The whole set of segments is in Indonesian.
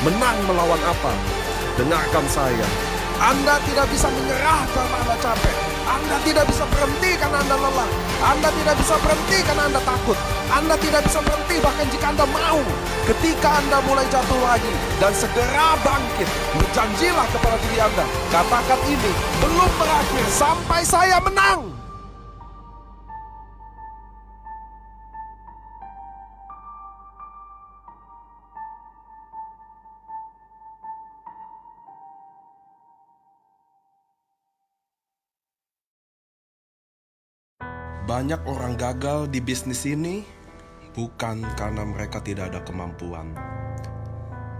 Menang melawan apa? Dengarkan saya. Anda tidak bisa menyerah karena Anda capek. Anda tidak bisa berhenti karena Anda lelah. Anda tidak bisa berhenti karena Anda takut. Anda tidak bisa berhenti bahkan jika Anda mau. Ketika Anda mulai jatuh lagi dan segera bangkit, berjanjilah kepada diri Anda. Katakan ini belum berakhir sampai saya menang. Banyak orang gagal di bisnis ini bukan karena mereka tidak ada kemampuan,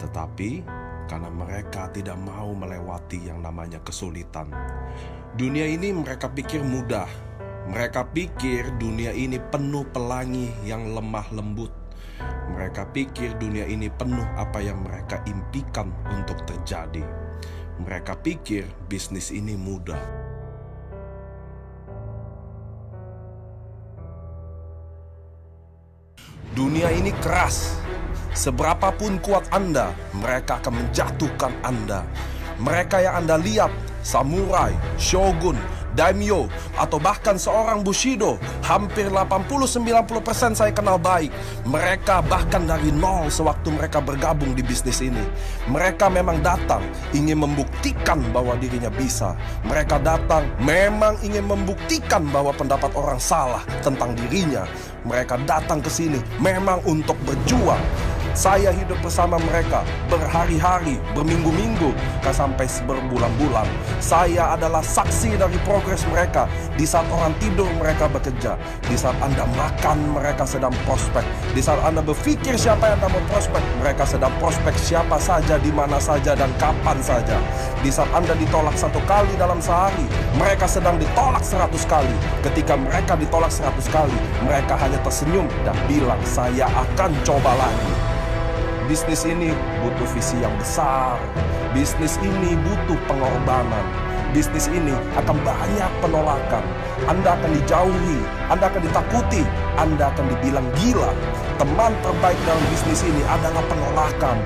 tetapi karena mereka tidak mau melewati yang namanya kesulitan. Dunia ini mereka pikir mudah. Mereka pikir dunia ini penuh pelangi yang lemah lembut. Mereka pikir dunia ini penuh apa yang mereka impikan untuk terjadi. Mereka pikir bisnis ini mudah. Dunia ini keras. Seberapapun kuat Anda, mereka akan menjatuhkan Anda. Mereka yang Anda lihat, samurai, shogun, daimyo, atau bahkan seorang bushido, hampir 80-90% saya kenal baik. Mereka bahkan dari nol sewaktu mereka bergabung di bisnis ini. Mereka memang datang ingin membuktikan bahwa dirinya bisa. Mereka datang memang ingin membuktikan bahwa pendapat orang salah tentang dirinya. Mereka datang ke sini memang untuk berjuang. Saya hidup bersama mereka berhari-hari, berminggu-minggu, sampai berbulan-bulan. Saya adalah saksi dari progres mereka. Di saat orang tidur mereka bekerja. Di saat Anda makan mereka sedang prospek. Di saat Anda berpikir siapa yang Anda mau prospek, mereka sedang prospek siapa saja, di mana saja, dan kapan saja. Di saat Anda ditolak 1 kali dalam sehari, mereka sedang ditolak 100 kali. Ketika mereka ditolak 100 kali, mereka hanya tersenyum dan bilang, saya akan coba lagi. Bisnis ini butuh visi yang besar. Bisnis ini butuh pengorbanan. Bisnis ini akan banyak penolakan. Anda akan dijauhi, Anda akan ditakuti, Anda akan dibilang gila. Teman terbaik dalam bisnis ini adalah penolakan.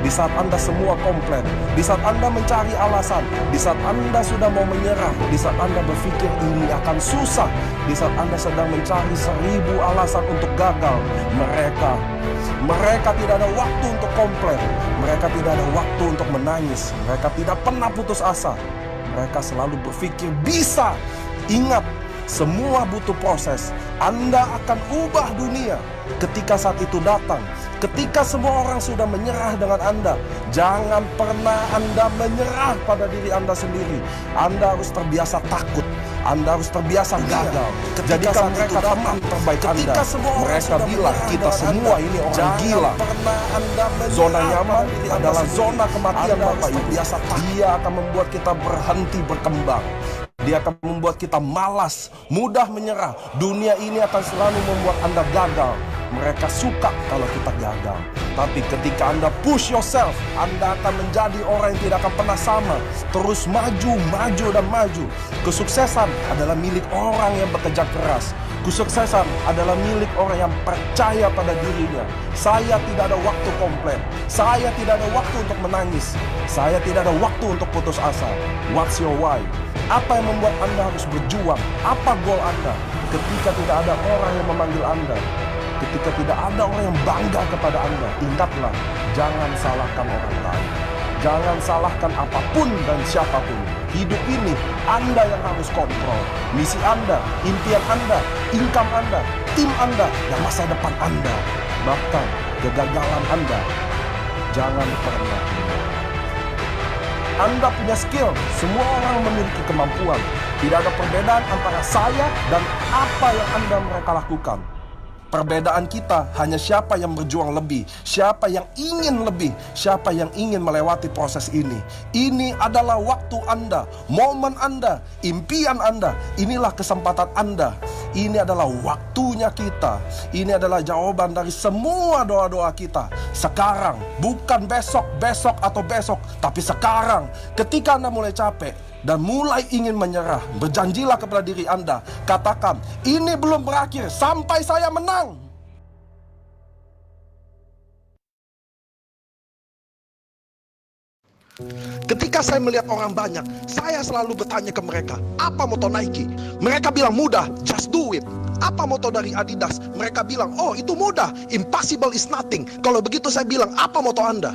Di saat Anda semua komplain, di saat Anda mencari alasan, di saat Anda sudah mau menyerah, di saat Anda berpikir ini akan susah, di saat Anda sedang mencari 1000 alasan untuk gagal, mereka tidak ada waktu untuk komplain. Mereka tidak ada waktu untuk menangis. Mereka tidak pernah putus asa. Mereka selalu berpikir bisa. Ingat, semua butuh proses. Anda akan ubah dunia ketika saat itu datang. Ketika semua orang sudah menyerah dengan Anda, jangan pernah Anda menyerah pada diri Anda sendiri. Anda harus terbiasa takut. Anda harus terbiasa gagal. Jadikan mereka teman terbaik Anda. Mereka bilang kita semua ini orang gila. Zona nyaman adalah zona kematian Bapak Ibu. Dia akan membuat kita berhenti berkembang. Dia akan membuat kita malas, mudah menyerah. Dunia ini akan selalu membuat Anda gagal. Mereka suka kalau kita gagal. Tapi ketika Anda push yourself, Anda akan menjadi orang yang tidak akan pernah sama. Terus maju, maju, dan maju. Kesuksesan adalah milik orang yang bekerja keras. Kesuksesan adalah milik orang yang percaya pada dirinya. Saya tidak ada waktu komplain. Saya tidak ada waktu untuk menangis. Saya tidak ada waktu untuk putus asa. What's your why? Apa yang membuat Anda harus berjuang? Apa goal Anda? Ketika tidak ada orang yang memanggil Anda, ketika tidak ada orang yang bangga kepada Anda, ingatlah, jangan salahkan orang lain. Jangan salahkan apapun dan siapapun. Hidup ini Anda yang harus kontrol. Misi Anda, impian Anda, income Anda, tim Anda, dan masa depan Anda. Bahkan kegagalan Anda, jangan pernah menyerah. Anda punya skill, semua orang memiliki kemampuan. Tidak ada perbedaan antara saya dan apa yang mereka lakukan. Perbedaan kita hanya siapa yang berjuang lebih, siapa yang ingin lebih, siapa yang ingin melewati proses ini. Ini adalah waktu Anda, momen Anda, impian Anda. Inilah kesempatan Anda. Ini adalah waktunya kita. Ini adalah jawaban dari semua doa-doa kita. Sekarang, bukan besok, besok atau besok, tapi sekarang. Ketika Anda mulai capek dan mulai ingin menyerah, berjanjilah kepada diri Anda. Katakan, ini belum berakhir sampai saya menang. Ketika saya melihat orang banyak, saya selalu bertanya ke mereka, apa moto Nike? Mereka bilang mudah, just do it. Apa moto dari Adidas? Mereka bilang, oh itu mudah, impossible is nothing. Kalau begitu saya bilang, apa moto Anda?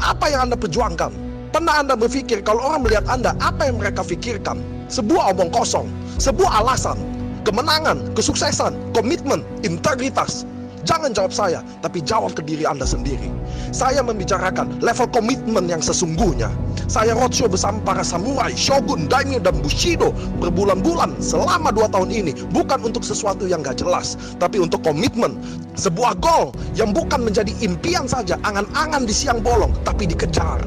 Apa yang Anda perjuangkan? Pernah Anda berpikir kalau orang melihat Anda, apa yang mereka pikirkan? Sebuah omong kosong, sebuah alasan, kemenangan, kesuksesan, komitmen, integritas. Jangan jawab saya, tapi jawab ke diri Anda sendiri. Saya membicarakan level komitmen yang sesungguhnya. Saya roadshow bersama para samurai, shogun, daimyo, dan bushido berbulan-bulan selama 2 tahun ini. Bukan untuk sesuatu yang gak jelas, tapi untuk komitmen. Sebuah goal yang bukan menjadi impian saja, angan-angan di siang bolong, tapi dikejar.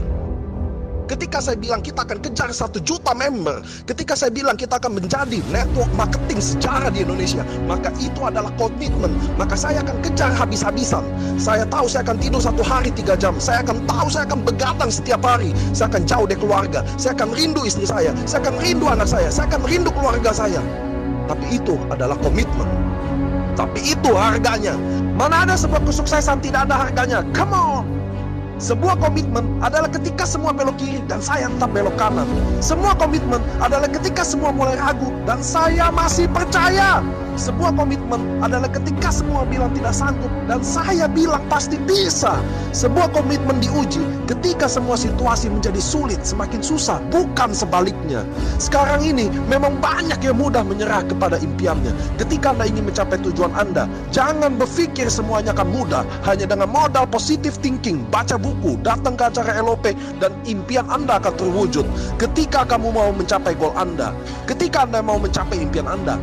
Ketika saya bilang kita akan kejar 1 juta member, ketika saya bilang kita akan menjadi network marketing sejarah di Indonesia, maka itu adalah komitmen. Maka saya akan kejar habis-habisan. Saya tahu saya akan tidur 1 hari 3 jam. Saya akan tahu saya akan begadang setiap hari. Saya akan jauh dari keluarga. Saya akan rindu istri saya. Saya akan rindu anak saya. Saya akan rindu keluarga saya. Tapi itu adalah komitmen. Tapi itu harganya. Mana ada sebuah kesuksesan tidak ada harganya? Come on! Sebuah komitmen adalah ketika semua belok kiri dan saya tetap belok kanan. Semua komitmen adalah ketika semua mulai ragu dan saya masih percaya. Sebuah komitmen adalah ketika semua bilang tidak sanggup dan saya bilang pasti bisa. Sebuah komitmen diuji ketika semua situasi menjadi sulit, semakin susah, bukan sebaliknya. Sekarang ini memang banyak yang mudah menyerah kepada impiannya. Ketika Anda ingin mencapai tujuan Anda, jangan berpikir semuanya akan mudah. Hanya dengan modal positive thinking, baca buku, datang ke acara LOP, dan impian Anda akan terwujud. Ketika kamu mau mencapai goal Anda, ketika Anda mau mencapai impian Anda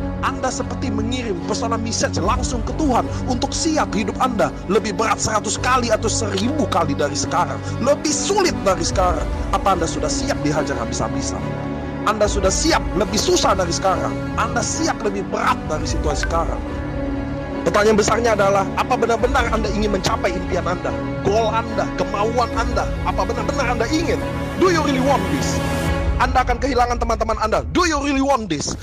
seperti mengirim pesanan message langsung ke Tuhan untuk siap hidup Anda lebih berat 100 kali atau 1000 kali dari sekarang, lebih sulit dari sekarang. Apa Anda sudah siap dihajar habis-habisan? Anda sudah siap lebih susah dari sekarang? Anda siap lebih berat dari situasi sekarang? Pertanyaan besarnya adalah, apa benar-benar Anda ingin mencapai impian Anda, goal Anda, kemauan Anda? Apa benar-benar Anda ingin? Do you really want this? Anda akan kehilangan teman-teman Anda. Do you really want this?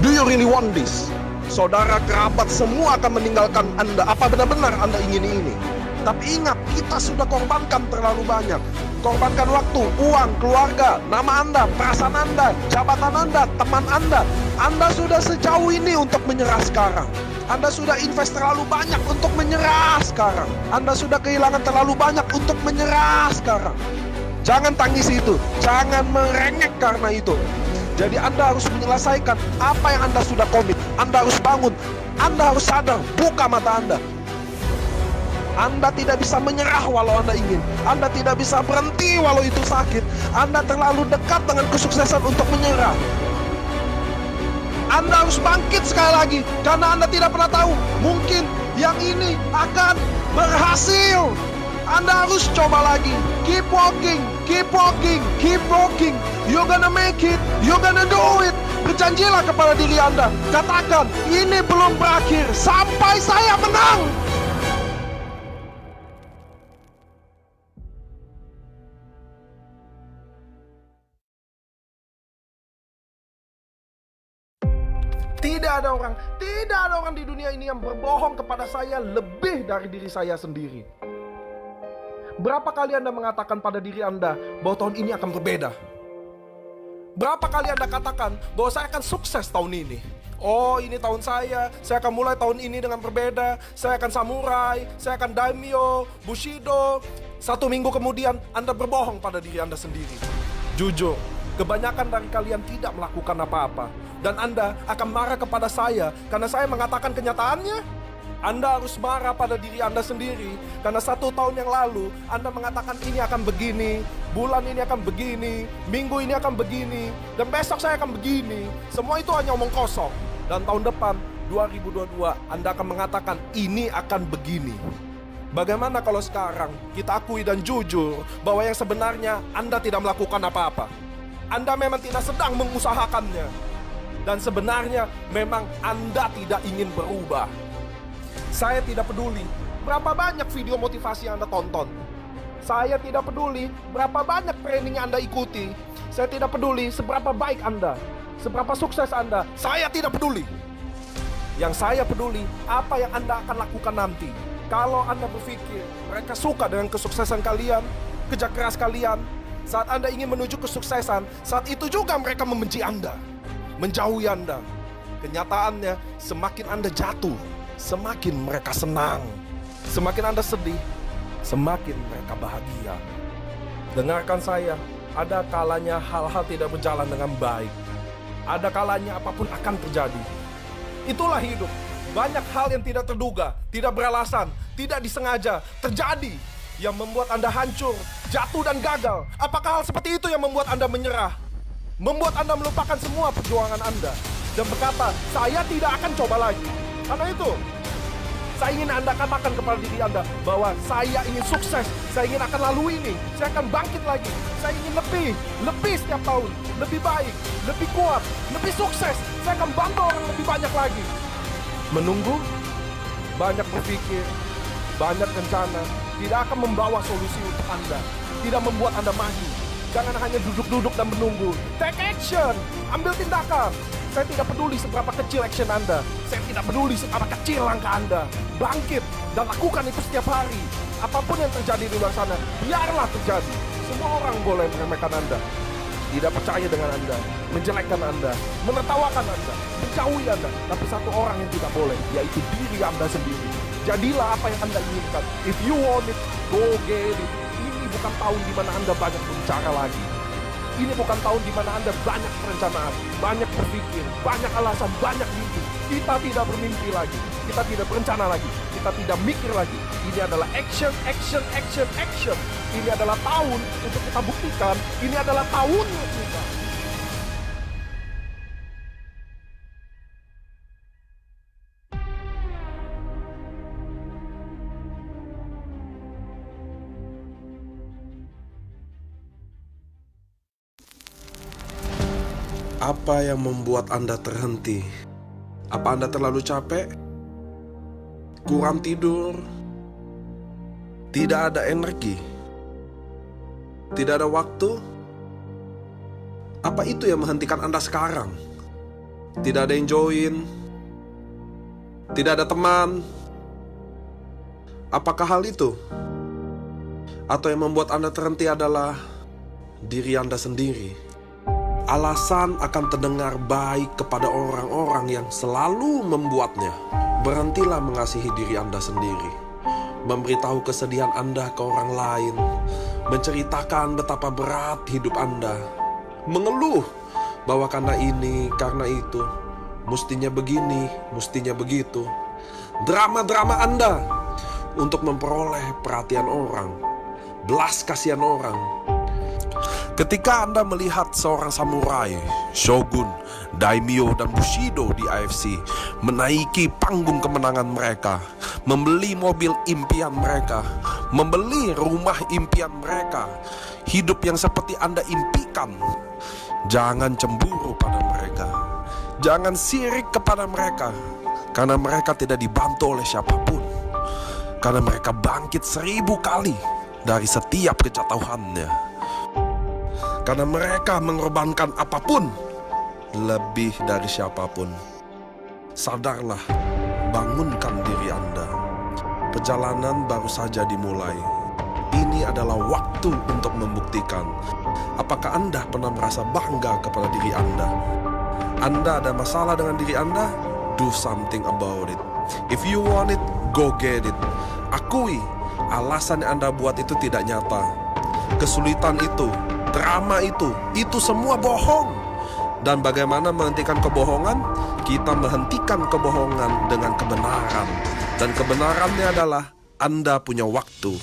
Do you really want this? Saudara, kerabat, semua akan meninggalkan Anda. Apa benar-benar Anda ingin ini? Tapi ingat, kita sudah korbankan terlalu banyak. Korbankan waktu, uang, keluarga, nama Anda, perasaan Anda, jabatan Anda, teman Anda. Anda sudah sejauh ini untuk menyerah sekarang. Anda sudah invest terlalu banyak untuk menyerah sekarang. Anda sudah kehilangan terlalu banyak untuk menyerah sekarang. Jangan tangisi itu. Jangan merengek karena itu. Jadi Anda harus menyelesaikan apa yang Anda sudah komit. Anda harus bangun. Anda harus sadar. Buka mata Anda. Anda tidak bisa menyerah walau Anda ingin. Anda tidak bisa berhenti walau itu sakit. Anda terlalu dekat dengan kesuksesan untuk menyerah. Anda harus bangkit sekali lagi. Karena Anda tidak pernah tahu, mungkin yang ini akan berhasil. Anda harus coba lagi. Keep walking, keep walking, keep walking. You're gonna make it, you're gonna do it. Berjanjilah kepada diri Anda. Katakan, ini belum berakhir sampai saya menang. Tidak ada orang di dunia ini yang berbohong kepada saya lebih dari diri saya sendiri. Berapa kali Anda mengatakan pada diri Anda bahwa tahun ini akan berbeda? Berapa kali Anda katakan bahwa saya akan sukses tahun ini? Oh, ini tahun saya akan mulai tahun ini dengan berbeda. Saya akan samurai, saya akan daimyo, bushido. 1 minggu kemudian Anda berbohong pada diri Anda sendiri. Jujur, kebanyakan dari kalian tidak melakukan apa-apa. Dan Anda akan marah kepada saya karena saya mengatakan kenyataannya. Anda harus marah pada diri Anda sendiri karena 1 tahun yang lalu Anda mengatakan ini akan begini, bulan ini akan begini, minggu ini akan begini, dan besok saya akan begini. Semua itu hanya omong kosong. Dan tahun depan 2022 Anda akan mengatakan ini akan begini. Bagaimana kalau sekarang kita akui dan jujur bahwa yang sebenarnya Anda tidak melakukan apa-apa? Anda memang tidak sedang mengusahakannya. Dan sebenarnya memang Anda tidak ingin berubah. Saya tidak peduli berapa banyak video motivasi yang Anda tonton. Saya tidak peduli berapa banyak training yang Anda ikuti. Saya tidak peduli seberapa baik Anda, seberapa sukses Anda. Saya tidak peduli. Yang saya peduli apa yang Anda akan lakukan nanti. Kalau Anda berpikir mereka suka dengan kesuksesan kalian, kerja keras kalian, saat Anda ingin menuju kesuksesan, saat itu juga mereka membenci Anda, menjauhi Anda. Kenyataannya, semakin Anda jatuh, semakin mereka senang. Semakin Anda sedih, semakin mereka bahagia. Dengarkan saya, ada kalanya hal-hal tidak berjalan dengan baik. Ada kalanya apapun akan terjadi. Itulah hidup. Banyak hal yang tidak terduga, tidak beralasan, tidak disengaja terjadi yang membuat Anda hancur, jatuh dan gagal. Apakah hal seperti itu yang membuat Anda menyerah? Membuat Anda melupakan semua perjuangan Anda dan berkata, saya tidak akan coba lagi. Karena itu, saya ingin Anda katakan kepada diri Anda bahwa saya ingin sukses, saya ingin akan lalui ini, saya akan bangkit lagi, saya ingin lebih setiap tahun, lebih baik, lebih kuat, lebih sukses, saya akan bantu orang lebih banyak lagi. Menunggu, banyak berpikir, banyak rencana, tidak akan membawa solusi untuk Anda, tidak membuat Anda maju. Jangan hanya duduk-duduk dan menunggu. Take action, ambil tindakan. Saya tidak peduli seberapa kecil action Anda, saya tidak peduli seberapa kecil langkah Anda. Bangkit dan lakukan itu setiap hari. Apapun yang terjadi di luar sana, biarlah terjadi. Semua orang boleh meremehkan Anda, tidak percaya dengan Anda, menjelekkan Anda, menertawakan Anda, menjauhi Anda. Tapi satu orang yang tidak boleh, yaitu diri Anda sendiri. Jadilah apa yang Anda inginkan. If you want it, go get it. Ini bukan tahun di mana Anda banyak berbicara lagi. Ini bukan tahun di mana Anda banyak perencanaan, banyak berpikir, banyak alasan, banyak mimpi. Kita tidak bermimpi lagi, kita tidak berencana lagi, kita tidak mikir lagi. Ini adalah action, action, action, action. Ini adalah tahun untuk kita buktikan, ini adalah tahunnya kita. Apa yang membuat Anda terhenti? Apa Anda terlalu capek? Kurang tidur? Tidak ada energi? Tidak ada waktu? Apa itu yang menghentikan Anda sekarang? Tidak ada yang join? Tidak ada teman? Apakah hal itu? Atau yang membuat Anda terhenti adalah diri Anda sendiri? Alasan akan terdengar baik kepada orang-orang yang selalu membuatnya. Berhentilah mengasihi diri Anda sendiri, memberitahu kesedihan Anda ke orang lain, menceritakan betapa berat hidup Anda, mengeluh bahwa karena ini, karena itu, mustinya begini, mustinya begitu. Drama-drama Anda untuk memperoleh perhatian orang, belas kasihan orang. Ketika Anda melihat seorang samurai, shogun, daimyo, dan bushido di AFC menaiki panggung kemenangan mereka, membeli mobil impian mereka, membeli rumah impian mereka, hidup yang seperti Anda impikan, jangan cemburu pada mereka, jangan sirik kepada mereka, karena mereka tidak dibantu oleh siapapun, karena mereka bangkit 1000 kali dari setiap kejatuhannya. Karena mereka mengorbankan apapun lebih dari siapapun. Sadarlah, bangunkan diri Anda. Perjalanan baru saja dimulai. Ini adalah waktu untuk membuktikan. Apakah Anda pernah merasa bangga kepada diri Anda? Anda ada masalah dengan diri Anda? Do something about it. If you want it, go get it. Akui, alasan yang Anda buat itu tidak nyata. Kesulitan itu, drama itu semua bohong. Dan bagaimana menghentikan kebohongan? Kita menghentikan kebohongan dengan kebenaran. Dan kebenarannya adalah Anda punya waktu,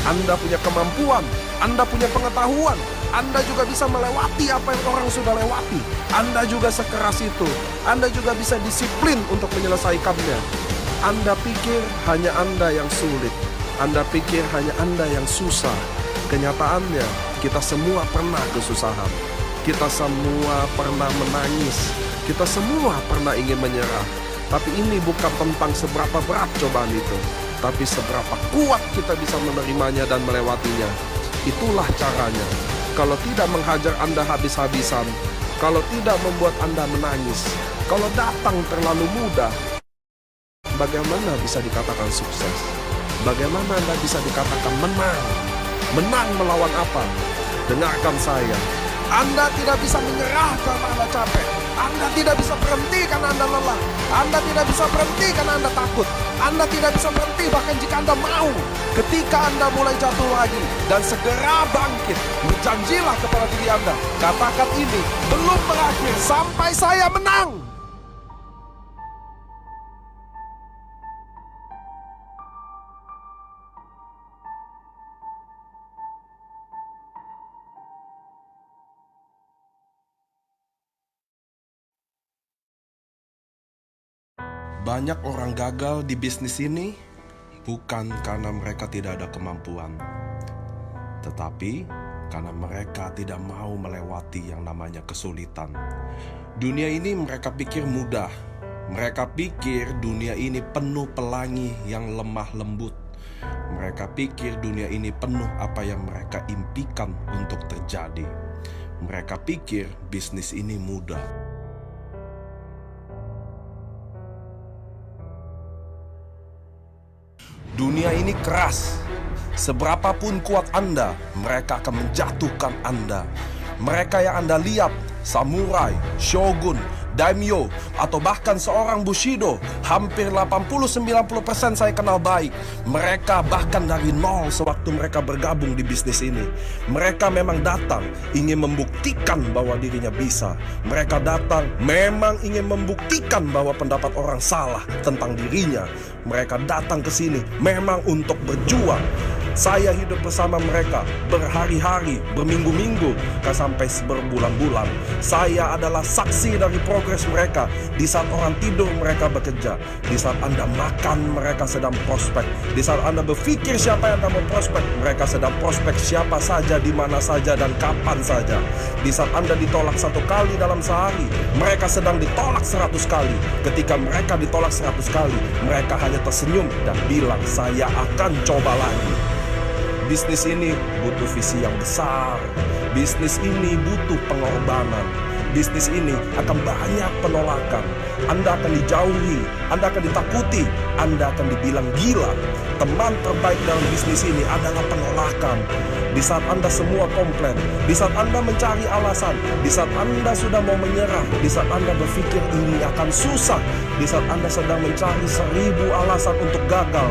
Anda punya kemampuan, Anda punya pengetahuan, Anda juga bisa melewati apa yang orang sudah lewati. Anda juga sekeras itu, Anda juga bisa disiplin untuk menyelesaikannya. Anda pikir hanya Anda yang sulit, Anda pikir hanya Anda yang susah. Kenyataannya, kita semua pernah kesusahan. Kita semua pernah menangis. Kita semua pernah ingin menyerah. Tapi ini bukan tentang seberapa berat cobaan itu, tapi seberapa kuat kita bisa menerimanya dan melewatinya. Itulah caranya. Kalau tidak menghajar Anda habis-habisan, kalau tidak membuat Anda menangis, kalau datang terlalu mudah, bagaimana bisa dikatakan sukses? Bagaimana Anda bisa dikatakan menang? Menang melawan apa? Dengarkan saya. Anda tidak bisa menyerah karena Anda capek. Anda tidak bisa berhenti karena Anda lelah. Anda tidak bisa berhenti karena Anda takut. Anda tidak bisa berhenti bahkan jika Anda mau. Ketika Anda mulai jatuh lagi dan segera bangkit, berjanjilah kepada diri Anda. Katakan ini belum berakhir sampai saya menang. Banyak orang gagal di bisnis ini bukan karena mereka tidak ada kemampuan, tetapi karena mereka tidak mau melewati yang namanya kesulitan. Dunia ini mereka pikir mudah. Mereka pikir dunia ini penuh pelangi yang lemah lembut. Mereka pikir dunia ini penuh apa yang mereka impikan untuk terjadi. Mereka pikir bisnis ini mudah. Dunia ini keras. Seberapapun kuat Anda, mereka akan menjatuhkan Anda. Mereka yang Anda lihat, samurai, shogun, daimyo, atau bahkan seorang bushido, hampir 80-90% saya kenal baik. Mereka bahkan dari nol sewaktu mereka bergabung di bisnis ini. Mereka memang datang ingin membuktikan bahwa dirinya bisa. Mereka datang memang ingin membuktikan bahwa pendapat orang salah tentang dirinya. Mereka datang ke sini memang untuk berjuang. Saya hidup bersama mereka berhari-hari, berminggu-minggu, sampai berbulan-bulan. Saya adalah saksi dari progres mereka. Di saat orang tidur mereka bekerja. Di saat Anda makan mereka sedang prospek. Di saat Anda berpikir siapa yang akan memprospek, mereka sedang prospek siapa saja, di mana saja, dan kapan saja. Di saat Anda ditolak 1 kali dalam sehari, mereka sedang ditolak 100 kali. Ketika mereka ditolak 100 kali, mereka hanya tersenyum dan bilang, saya akan coba lagi. Bisnis ini butuh visi yang besar. Bisnis ini butuh pengorbanan. Bisnis ini akan banyak penolakan. Anda akan dijauhi, Anda akan ditakuti, Anda akan dibilang gila. Teman terbaik dalam bisnis ini adalah penolakan. Di saat Anda semua komplain, di saat Anda mencari alasan, di saat Anda sudah mau menyerah, di saat Anda berpikir ini akan susah, di saat Anda sedang mencari 1000 alasan untuk gagal,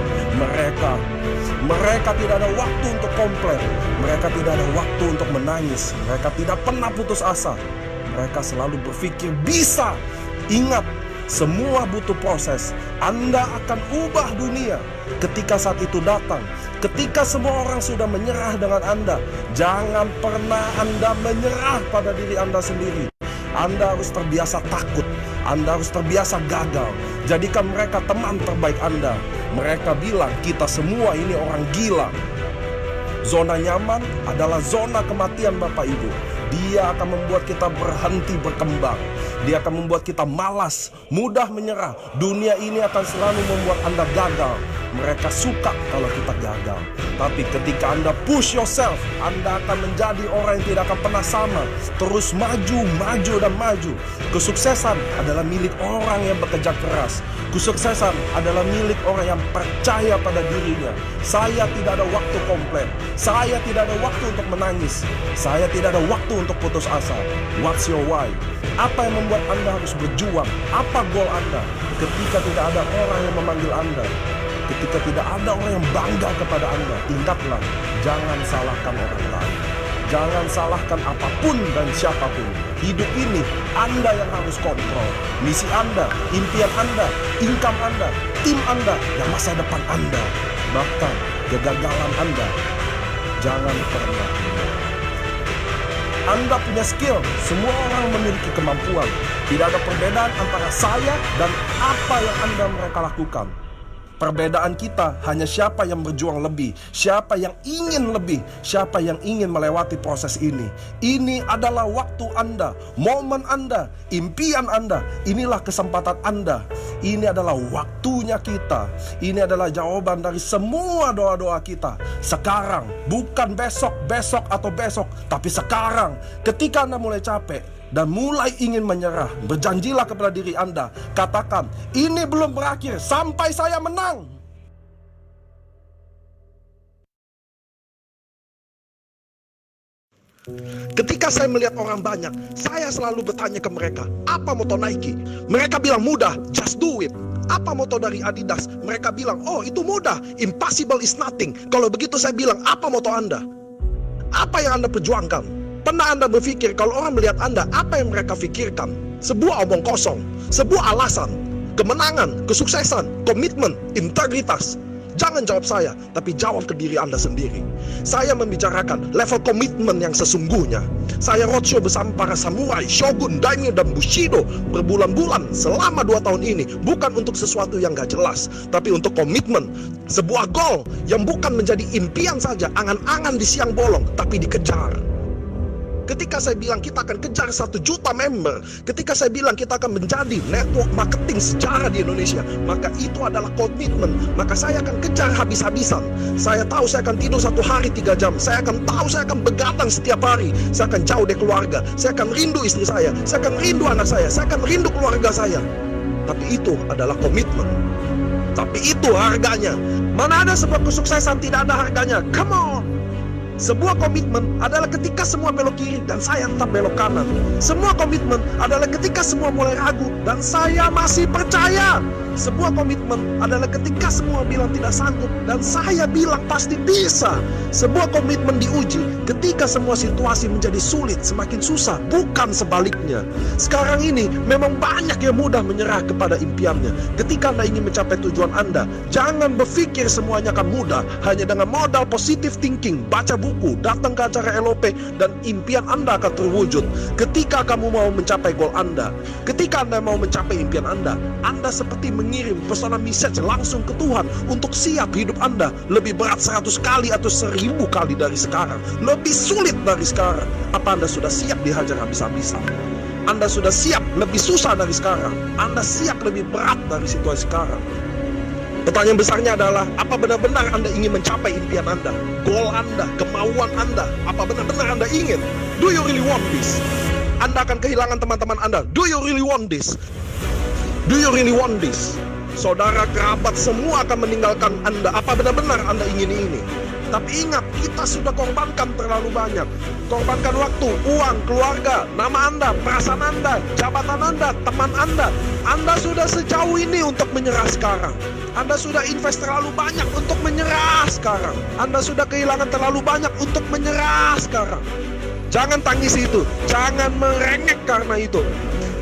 mereka tidak ada waktu untuk komplain. Mereka tidak ada waktu untuk menangis. Mereka tidak pernah putus asa. Mereka selalu berpikir bisa. Ingat, semua butuh proses. Anda akan ubah dunia ketika saat itu datang. Ketika semua orang sudah menyerah dengan Anda, jangan pernah Anda menyerah pada diri Anda sendiri. Anda harus terbiasa takut. Anda harus terbiasa gagal. Jadikan mereka teman terbaik Anda. Mereka bilang kita semua ini orang gila. Zona nyaman adalah zona kematian Bapak Ibu. Dia akan membuat kita berhenti berkembang. Dia akan membuat kita malas, mudah menyerah. Dunia ini akan selalu membuat Anda gagal. Mereka suka kalau kita gagal. Tapi ketika Anda push yourself, Anda akan menjadi orang yang tidak akan pernah sama. Terus maju, maju, dan maju. Kesuksesan adalah milik orang yang bekerja keras. Kesuksesan adalah milik orang yang percaya pada dirinya. Saya tidak ada waktu komplain. Saya tidak ada waktu untuk menangis. Saya tidak ada waktu untuk putus asa. What's your why? Apa yang membuat Anda harus berjuang? Apa goal Anda? Ketika tidak ada orang yang memanggil Anda, ketika tidak ada orang yang bangga kepada Anda, ingatlah, jangan salahkan orang lain. Jangan salahkan apapun dan siapapun. Hidup ini Anda yang harus kontrol. Misi Anda, impian Anda, income Anda, tim Anda, dan masa depan Anda. Bahkan kegagalan Anda, jangan pernah menyerah. Anda punya skill, semua orang memiliki kemampuan. Tidak ada perbedaan antara saya dan apa yang mereka lakukan. Perbedaan kita hanya siapa yang berjuang lebih, siapa yang ingin lebih, siapa yang ingin melewati proses ini. Ini adalah waktu Anda, momen Anda, impian Anda. Inilah kesempatan Anda. Ini adalah waktunya kita. Ini adalah jawaban dari semua doa-doa kita. Sekarang, bukan besok, atau besok, tapi sekarang. Ketika Anda mulai capek dan mulai ingin menyerah, berjanjilah kepada diri Anda. Katakan, ini belum berakhir sampai saya menang. Ketika saya melihat orang banyak, saya selalu bertanya ke mereka, apa moto Nike? Mereka bilang mudah, just do it. Apa moto dari Adidas? Mereka bilang, oh itu mudah, impossible is nothing. Kalau begitu saya bilang, apa moto Anda? Apa yang Anda perjuangkan? Pernah Anda berpikir kalau orang melihat Anda, apa yang mereka pikirkan? Sebuah omong kosong, sebuah alasan, kemenangan, kesuksesan, komitmen, integritas. Jangan jawab saya, tapi jawab ke diri Anda sendiri. Saya membicarakan level komitmen yang sesungguhnya. Saya roadshow bersama para samurai, shogun, daimyo, dan bushido berbulan-bulan selama 2 tahun ini. Bukan untuk sesuatu yang gak jelas, tapi untuk komitmen. Sebuah goal yang bukan menjadi impian saja, angan-angan di siang bolong, tapi dikejar. Ketika saya bilang kita akan kejar 1 juta member, ketika saya bilang kita akan menjadi network marketing sejarah di Indonesia, maka itu adalah komitmen. Maka saya akan kejar habis-habisan. Saya tahu saya akan tidur 1 hari 3 jam. Saya akan tahu saya akan begadang setiap hari. Saya akan jauh dari keluarga. Saya akan rindu istri saya akan rindu anak saya akan rindu keluarga saya. Tapi itu adalah komitmen. Tapi itu harganya. Mana ada sebuah kesuksesan tidak ada harganya? Come on! Sebuah komitmen adalah ketika semua belok kiri dan saya tetap belok kanan. Semua komitmen adalah ketika semua mulai ragu dan saya masih percaya. Sebuah komitmen adalah ketika semua bilang tidak sanggup dan saya bilang pasti bisa. Sebuah komitmen diuji ketika semua situasi menjadi sulit, semakin susah, bukan sebaliknya. Sekarang ini memang banyak yang mudah menyerah kepada impiannya. Ketika Anda ingin mencapai tujuan Anda, jangan berpikir semuanya akan mudah. Hanya dengan modal positive thinking, baca buku, datang ke acara LOP, dan impian Anda akan terwujud. Ketika kamu mau mencapai goal Anda, ketika Anda mau mencapai impian Anda seperti mengirim pesan message langsung ke Tuhan untuk siap hidup Anda lebih berat 100 kali atau 1000 kali dari sekarang, lebih sulit dari sekarang. Apa Anda sudah siap dihajar habis-habisan? Anda sudah siap lebih susah dari sekarang? Anda siap lebih berat dari situasi sekarang? Pertanyaan besarnya adalah, apa benar-benar Anda ingin mencapai impian Anda, goal Anda, kemauan Anda? Apa benar-benar Anda ingin? Do you really want this? Anda akan kehilangan teman-teman Anda. Do you really want this? Do you really want this? Saudara, kerabat, semua akan meninggalkan Anda. Apa benar-benar Anda ingin ini? Tapi ingat, kita sudah korbankan terlalu banyak. Korbankan waktu, uang, keluarga, nama Anda, perasaan Anda, jabatan Anda, teman Anda. Anda sudah sejauh ini untuk menyerah sekarang. Anda sudah invest terlalu banyak untuk menyerah sekarang. Anda sudah kehilangan terlalu banyak untuk menyerah sekarang. Jangan tangisi itu, jangan merengek karena itu.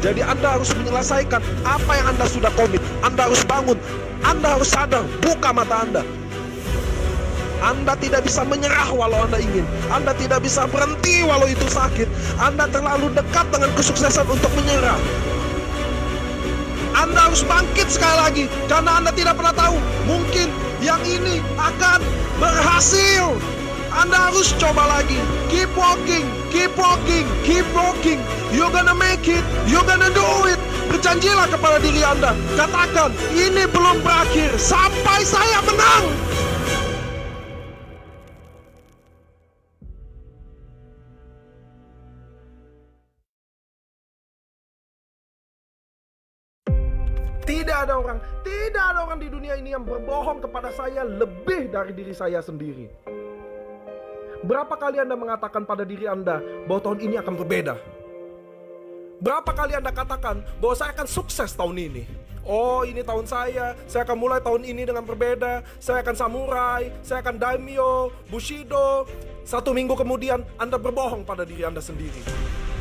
Jadi Anda harus menyelesaikan apa yang Anda sudah komit. Anda harus bangun, Anda harus sadar, buka mata Anda. Anda tidak bisa menyerah walau Anda ingin. Anda tidak bisa berhenti walau itu sakit. Anda terlalu dekat dengan kesuksesan untuk menyerah. Anda harus bangkit sekali lagi, karena Anda tidak pernah tahu, mungkin yang ini akan berhasil. Anda harus coba lagi. Keep walking, keep walking, keep walking. You're gonna make it, you're gonna do it. Berjanjilah kepada diri Anda. Katakan, ini belum berakhir sampai saya menang. Tidak ada orang di dunia ini yang berbohong kepada saya lebih dari diri saya sendiri. Berapa kali Anda mengatakan pada diri Anda bahwa tahun ini akan berbeda? Berapa kali Anda katakan bahwa saya akan sukses tahun ini? Oh, ini tahun saya akan mulai tahun ini dengan berbeda. Saya akan samurai, saya akan daimyo, bushido. 1 minggu kemudian Anda berbohong pada diri Anda sendiri.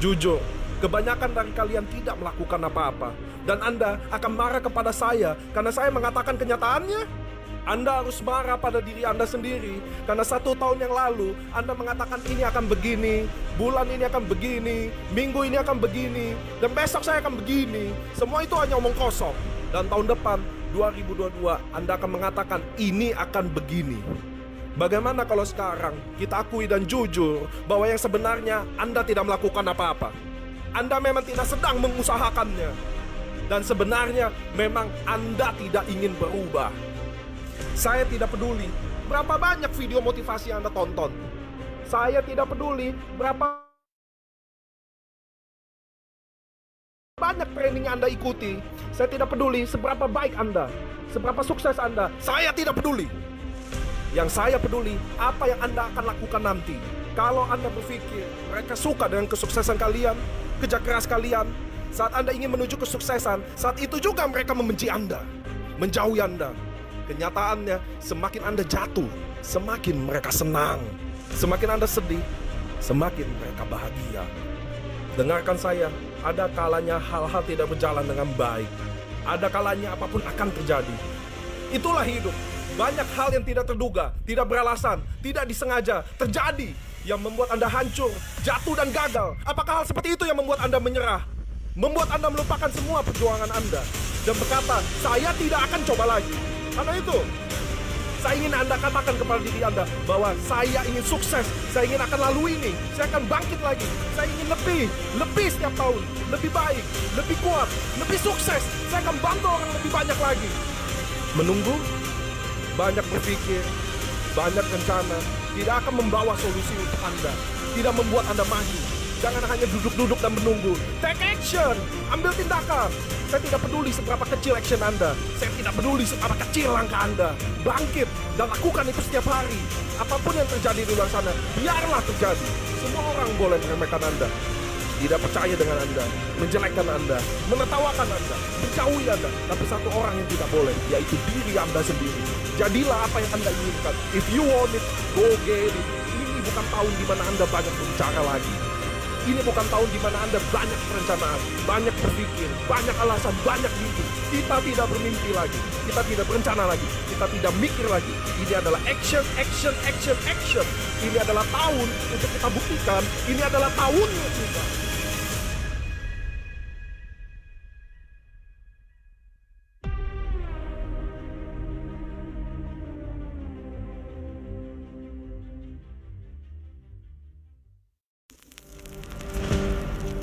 Jujur, kebanyakan dari kalian tidak melakukan apa-apa. Dan Anda akan marah kepada saya karena saya mengatakan kenyataannya. Anda harus marah pada diri Anda sendiri karena 1 tahun yang lalu Anda mengatakan ini akan begini, bulan ini akan begini, minggu ini akan begini, dan besok saya akan begini. Semua itu hanya omong kosong. Dan tahun depan 2022 Anda akan mengatakan ini akan begini. Bagaimana kalau sekarang kita akui dan jujur bahwa yang sebenarnya Anda tidak melakukan apa-apa? Anda memang tidak sedang mengusahakannya. Dan sebenarnya memang Anda tidak ingin berubah. Saya tidak peduli berapa banyak video motivasi yang Anda tonton. Saya tidak peduli berapa banyak training yang Anda ikuti. Saya tidak peduli seberapa baik Anda, seberapa sukses Anda. Saya tidak peduli. Yang saya peduli apa yang Anda akan lakukan nanti. Kalau Anda berpikir mereka suka dengan kesuksesan kalian, kerja keras kalian, saat Anda ingin menuju kesuksesan, saat itu juga mereka membenci Anda, menjauhi Anda. Kenyataannya, semakin Anda jatuh, semakin mereka senang. Semakin Anda sedih, semakin mereka bahagia. Dengarkan saya, ada kalanya hal-hal tidak berjalan dengan baik. Ada kalanya apapun akan terjadi. Itulah hidup. Banyak hal yang tidak terduga, tidak beralasan, tidak disengaja terjadi, yang membuat Anda hancur, jatuh dan gagal. Apakah hal seperti itu yang membuat Anda menyerah? Membuat Anda melupakan semua perjuangan Anda dan berkata, saya tidak akan coba lagi. Karena itu, saya ingin Anda katakan kepada diri Anda bahwa saya ingin sukses, saya ingin akan lalui ini, saya akan bangkit lagi, saya ingin lebih setiap tahun, lebih baik, lebih kuat, lebih sukses, saya akan bantu orang lebih banyak lagi. Menunggu, banyak berpikir, banyak rencana, tidak akan membawa solusi untuk Anda, tidak membuat Anda maju. Jangan hanya duduk-duduk dan menunggu. Take action, ambil tindakan. Saya tidak peduli seberapa kecil action Anda, saya tidak peduli seberapa kecil langkah Anda. Bangkit dan lakukan itu setiap hari. Apapun yang terjadi di luar sana, biarlah terjadi. Semua orang boleh meremehkan Anda, tidak percaya dengan Anda, menjelekkan Anda, menertawakan Anda, menjauhi Anda. Tapi satu orang yang tidak boleh, yaitu diri Anda sendiri. Jadilah apa yang Anda inginkan. If you want it, go get it. Ini bukan tahun di mana Anda banyak berbicara lagi. Ini bukan tahun di mana Anda banyak perencanaan, banyak berpikir, banyak alasan, banyak mimpi. Kita tidak bermimpi lagi, kita tidak berencana lagi, kita tidak mikir lagi. Ini adalah action, action, action, action. Ini adalah tahun untuk kita buktikan, ini adalah tahunnya kita.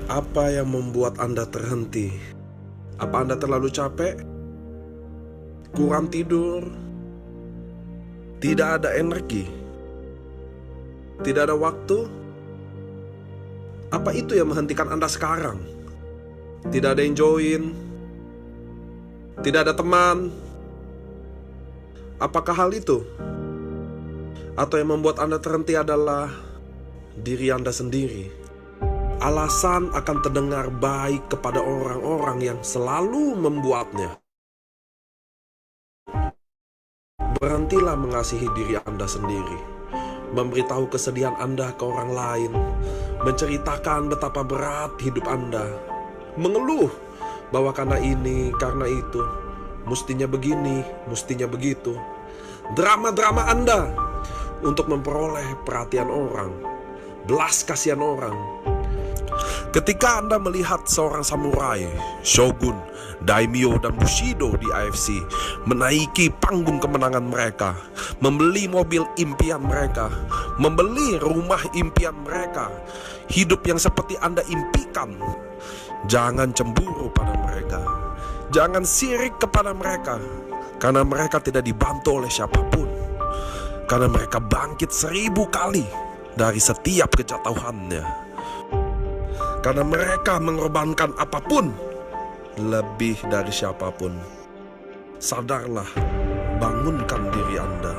Apa yang membuat Anda terhenti? Apa Anda terlalu capek? Kurang tidur? Tidak ada energi? Tidak ada waktu? Apa itu yang menghentikan Anda sekarang? Tidak ada yang join? Tidak ada teman? Apakah hal itu? Atau yang membuat Anda terhenti adalah diri Anda sendiri? Alasan akan terdengar baik kepada orang-orang yang selalu membuatnya. Berhentilah mengasihi diri Anda sendiri, memberitahu kesedihan Anda ke orang lain, menceritakan betapa berat hidup Anda, mengeluh bahwa karena ini, karena itu, mustinya begini, mustinya begitu. Drama-drama Anda untuk memperoleh perhatian orang, belas kasihan orang. Ketika Anda melihat seorang samurai, shogun, daimyo, dan bushido di AFC menaiki panggung kemenangan mereka, membeli mobil impian mereka, membeli rumah impian mereka, hidup yang seperti Anda impikan, jangan cemburu pada mereka, jangan sirik kepada mereka, karena mereka tidak dibantu oleh siapapun, karena mereka bangkit 1000 kali dari setiap kejatuhannya. Karena mereka mengorbankan apapun lebih dari siapapun. Sadarlah, bangunkan diri Anda.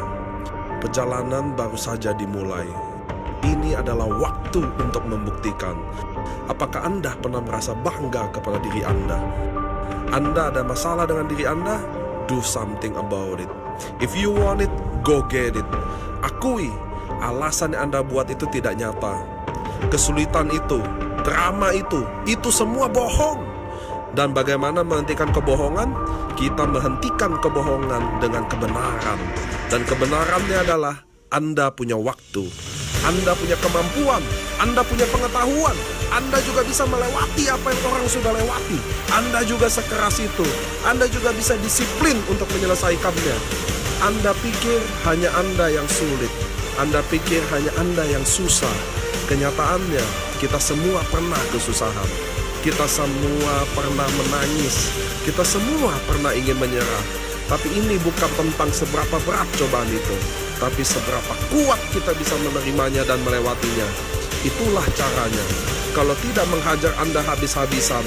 Perjalanan baru saja dimulai. Ini adalah waktu untuk membuktikan. Apakah Anda pernah merasa bangga kepada diri Anda? Anda ada masalah dengan diri Anda? Do something about it. If you want it, go get it. Akui, alasan yang Anda buat itu tidak nyata. Kesulitan itu, drama itu semua bohong. Dan bagaimana menghentikan kebohongan? Kita menghentikan kebohongan dengan kebenaran. Dan kebenarannya adalah Anda punya waktu, Anda punya kemampuan, Anda punya pengetahuan, Anda juga bisa melewati apa yang orang sudah lewati. Anda juga sekeras itu, Anda juga bisa disiplin untuk menyelesaikannya. Anda pikir hanya Anda yang sulit, Anda pikir hanya Anda yang susah. Kenyataannya, kita semua pernah kesusahan. Kita semua pernah menangis. Kita semua pernah ingin menyerah. Tapi ini bukan tentang seberapa berat cobaan itu, tapi seberapa kuat kita bisa menerimanya dan melewatinya. Itulah caranya. Kalau tidak menghajar Anda habis-habisan,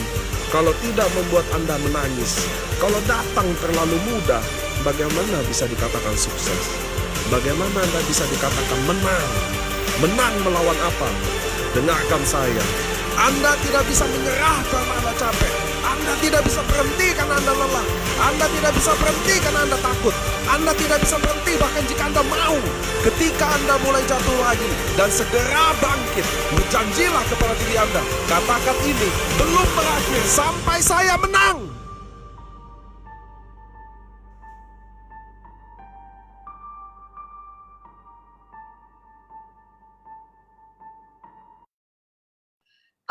kalau tidak membuat Anda menangis, kalau datang terlalu mudah, bagaimana bisa dikatakan sukses? Bagaimana Anda bisa dikatakan menang? Menang melawan apa? Dengarkan saya. Anda tidak bisa menyerah karena Anda capek. Anda tidak bisa berhenti karena Anda lelah. Anda tidak bisa berhenti karena Anda takut. Anda tidak bisa berhenti bahkan jika Anda mau. Ketika Anda mulai jatuh lagi dan segera bangkit, berjanjilah kepada diri Anda. Katakan ini belum berakhir sampai saya menang.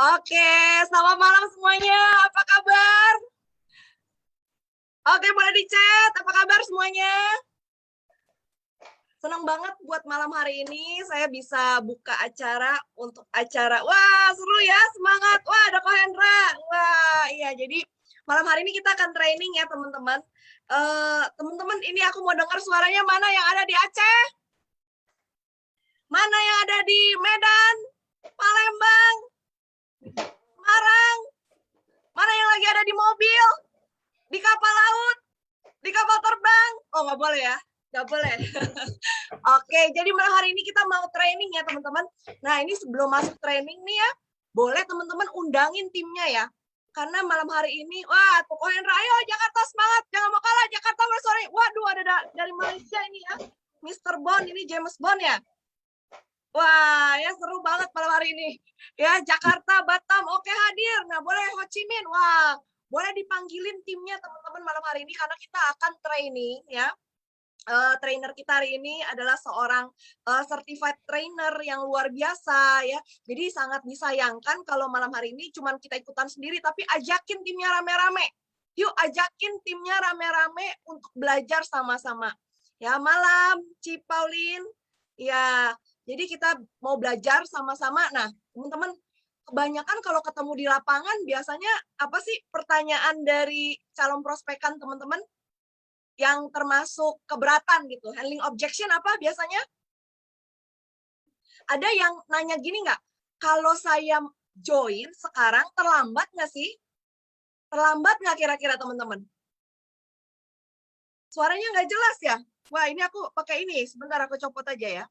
Oke, selamat malam semuanya. Apa kabar? Oke, boleh di chat. Apa kabar semuanya? Senang banget buat malam hari ini saya bisa buka acara untuk acara. Wah, seru ya, semangat. Wah, ada Ko Hendra. Wah, iya. Jadi malam hari ini kita akan training ya, teman-teman. Teman-teman, ini aku mau dengar suaranya mana yang ada di Aceh? Mana yang ada di Medan? Palembang? Semarang? Mana yang lagi ada di mobil? Di kapal laut? Di kapal terbang? Oh, nggak boleh ya? Nggak boleh. Oke, jadi malam hari ini kita mau training ya, teman-teman. Nah, ini sebelum masuk training nih ya, boleh teman-teman undangin timnya ya. Karena malam hari ini, wah, Ko Hendra, ayo Jakarta semangat, jangan mau kalah, Jakarta bersore. Waduh, ada dari Malaysia ini ya, Mr. Bond, ini James Bond ya. Wah, ya seru banget malam hari ini. Ya, Jakarta, Batam, oke hadir. Nah, boleh Ho Chi Minh. Wah, boleh dipanggilin timnya teman-teman malam hari ini karena kita akan training ya. Trainer kita hari ini adalah seorang certified trainer yang luar biasa ya. Jadi sangat disayangkan kalau malam hari ini cuman kita ikutan sendiri, tapi ajakin timnya rame-rame. Yuk ajakin timnya rame-rame untuk belajar sama-sama. Ya, malam Ci Pauline. Ya, jadi kita mau belajar sama-sama. Nah, teman-teman, kebanyakan kalau ketemu di lapangan biasanya apa sih pertanyaan dari calon prospekan teman-teman yang termasuk keberatan gitu? Handling objection apa biasanya? Ada yang nanya gini nggak? Kalau saya join sekarang terlambat nggak sih? Terlambat nggak kira-kira teman-teman? Suaranya nggak jelas ya? Wah, ini aku pakai ini. Sebentar aku copot aja ya.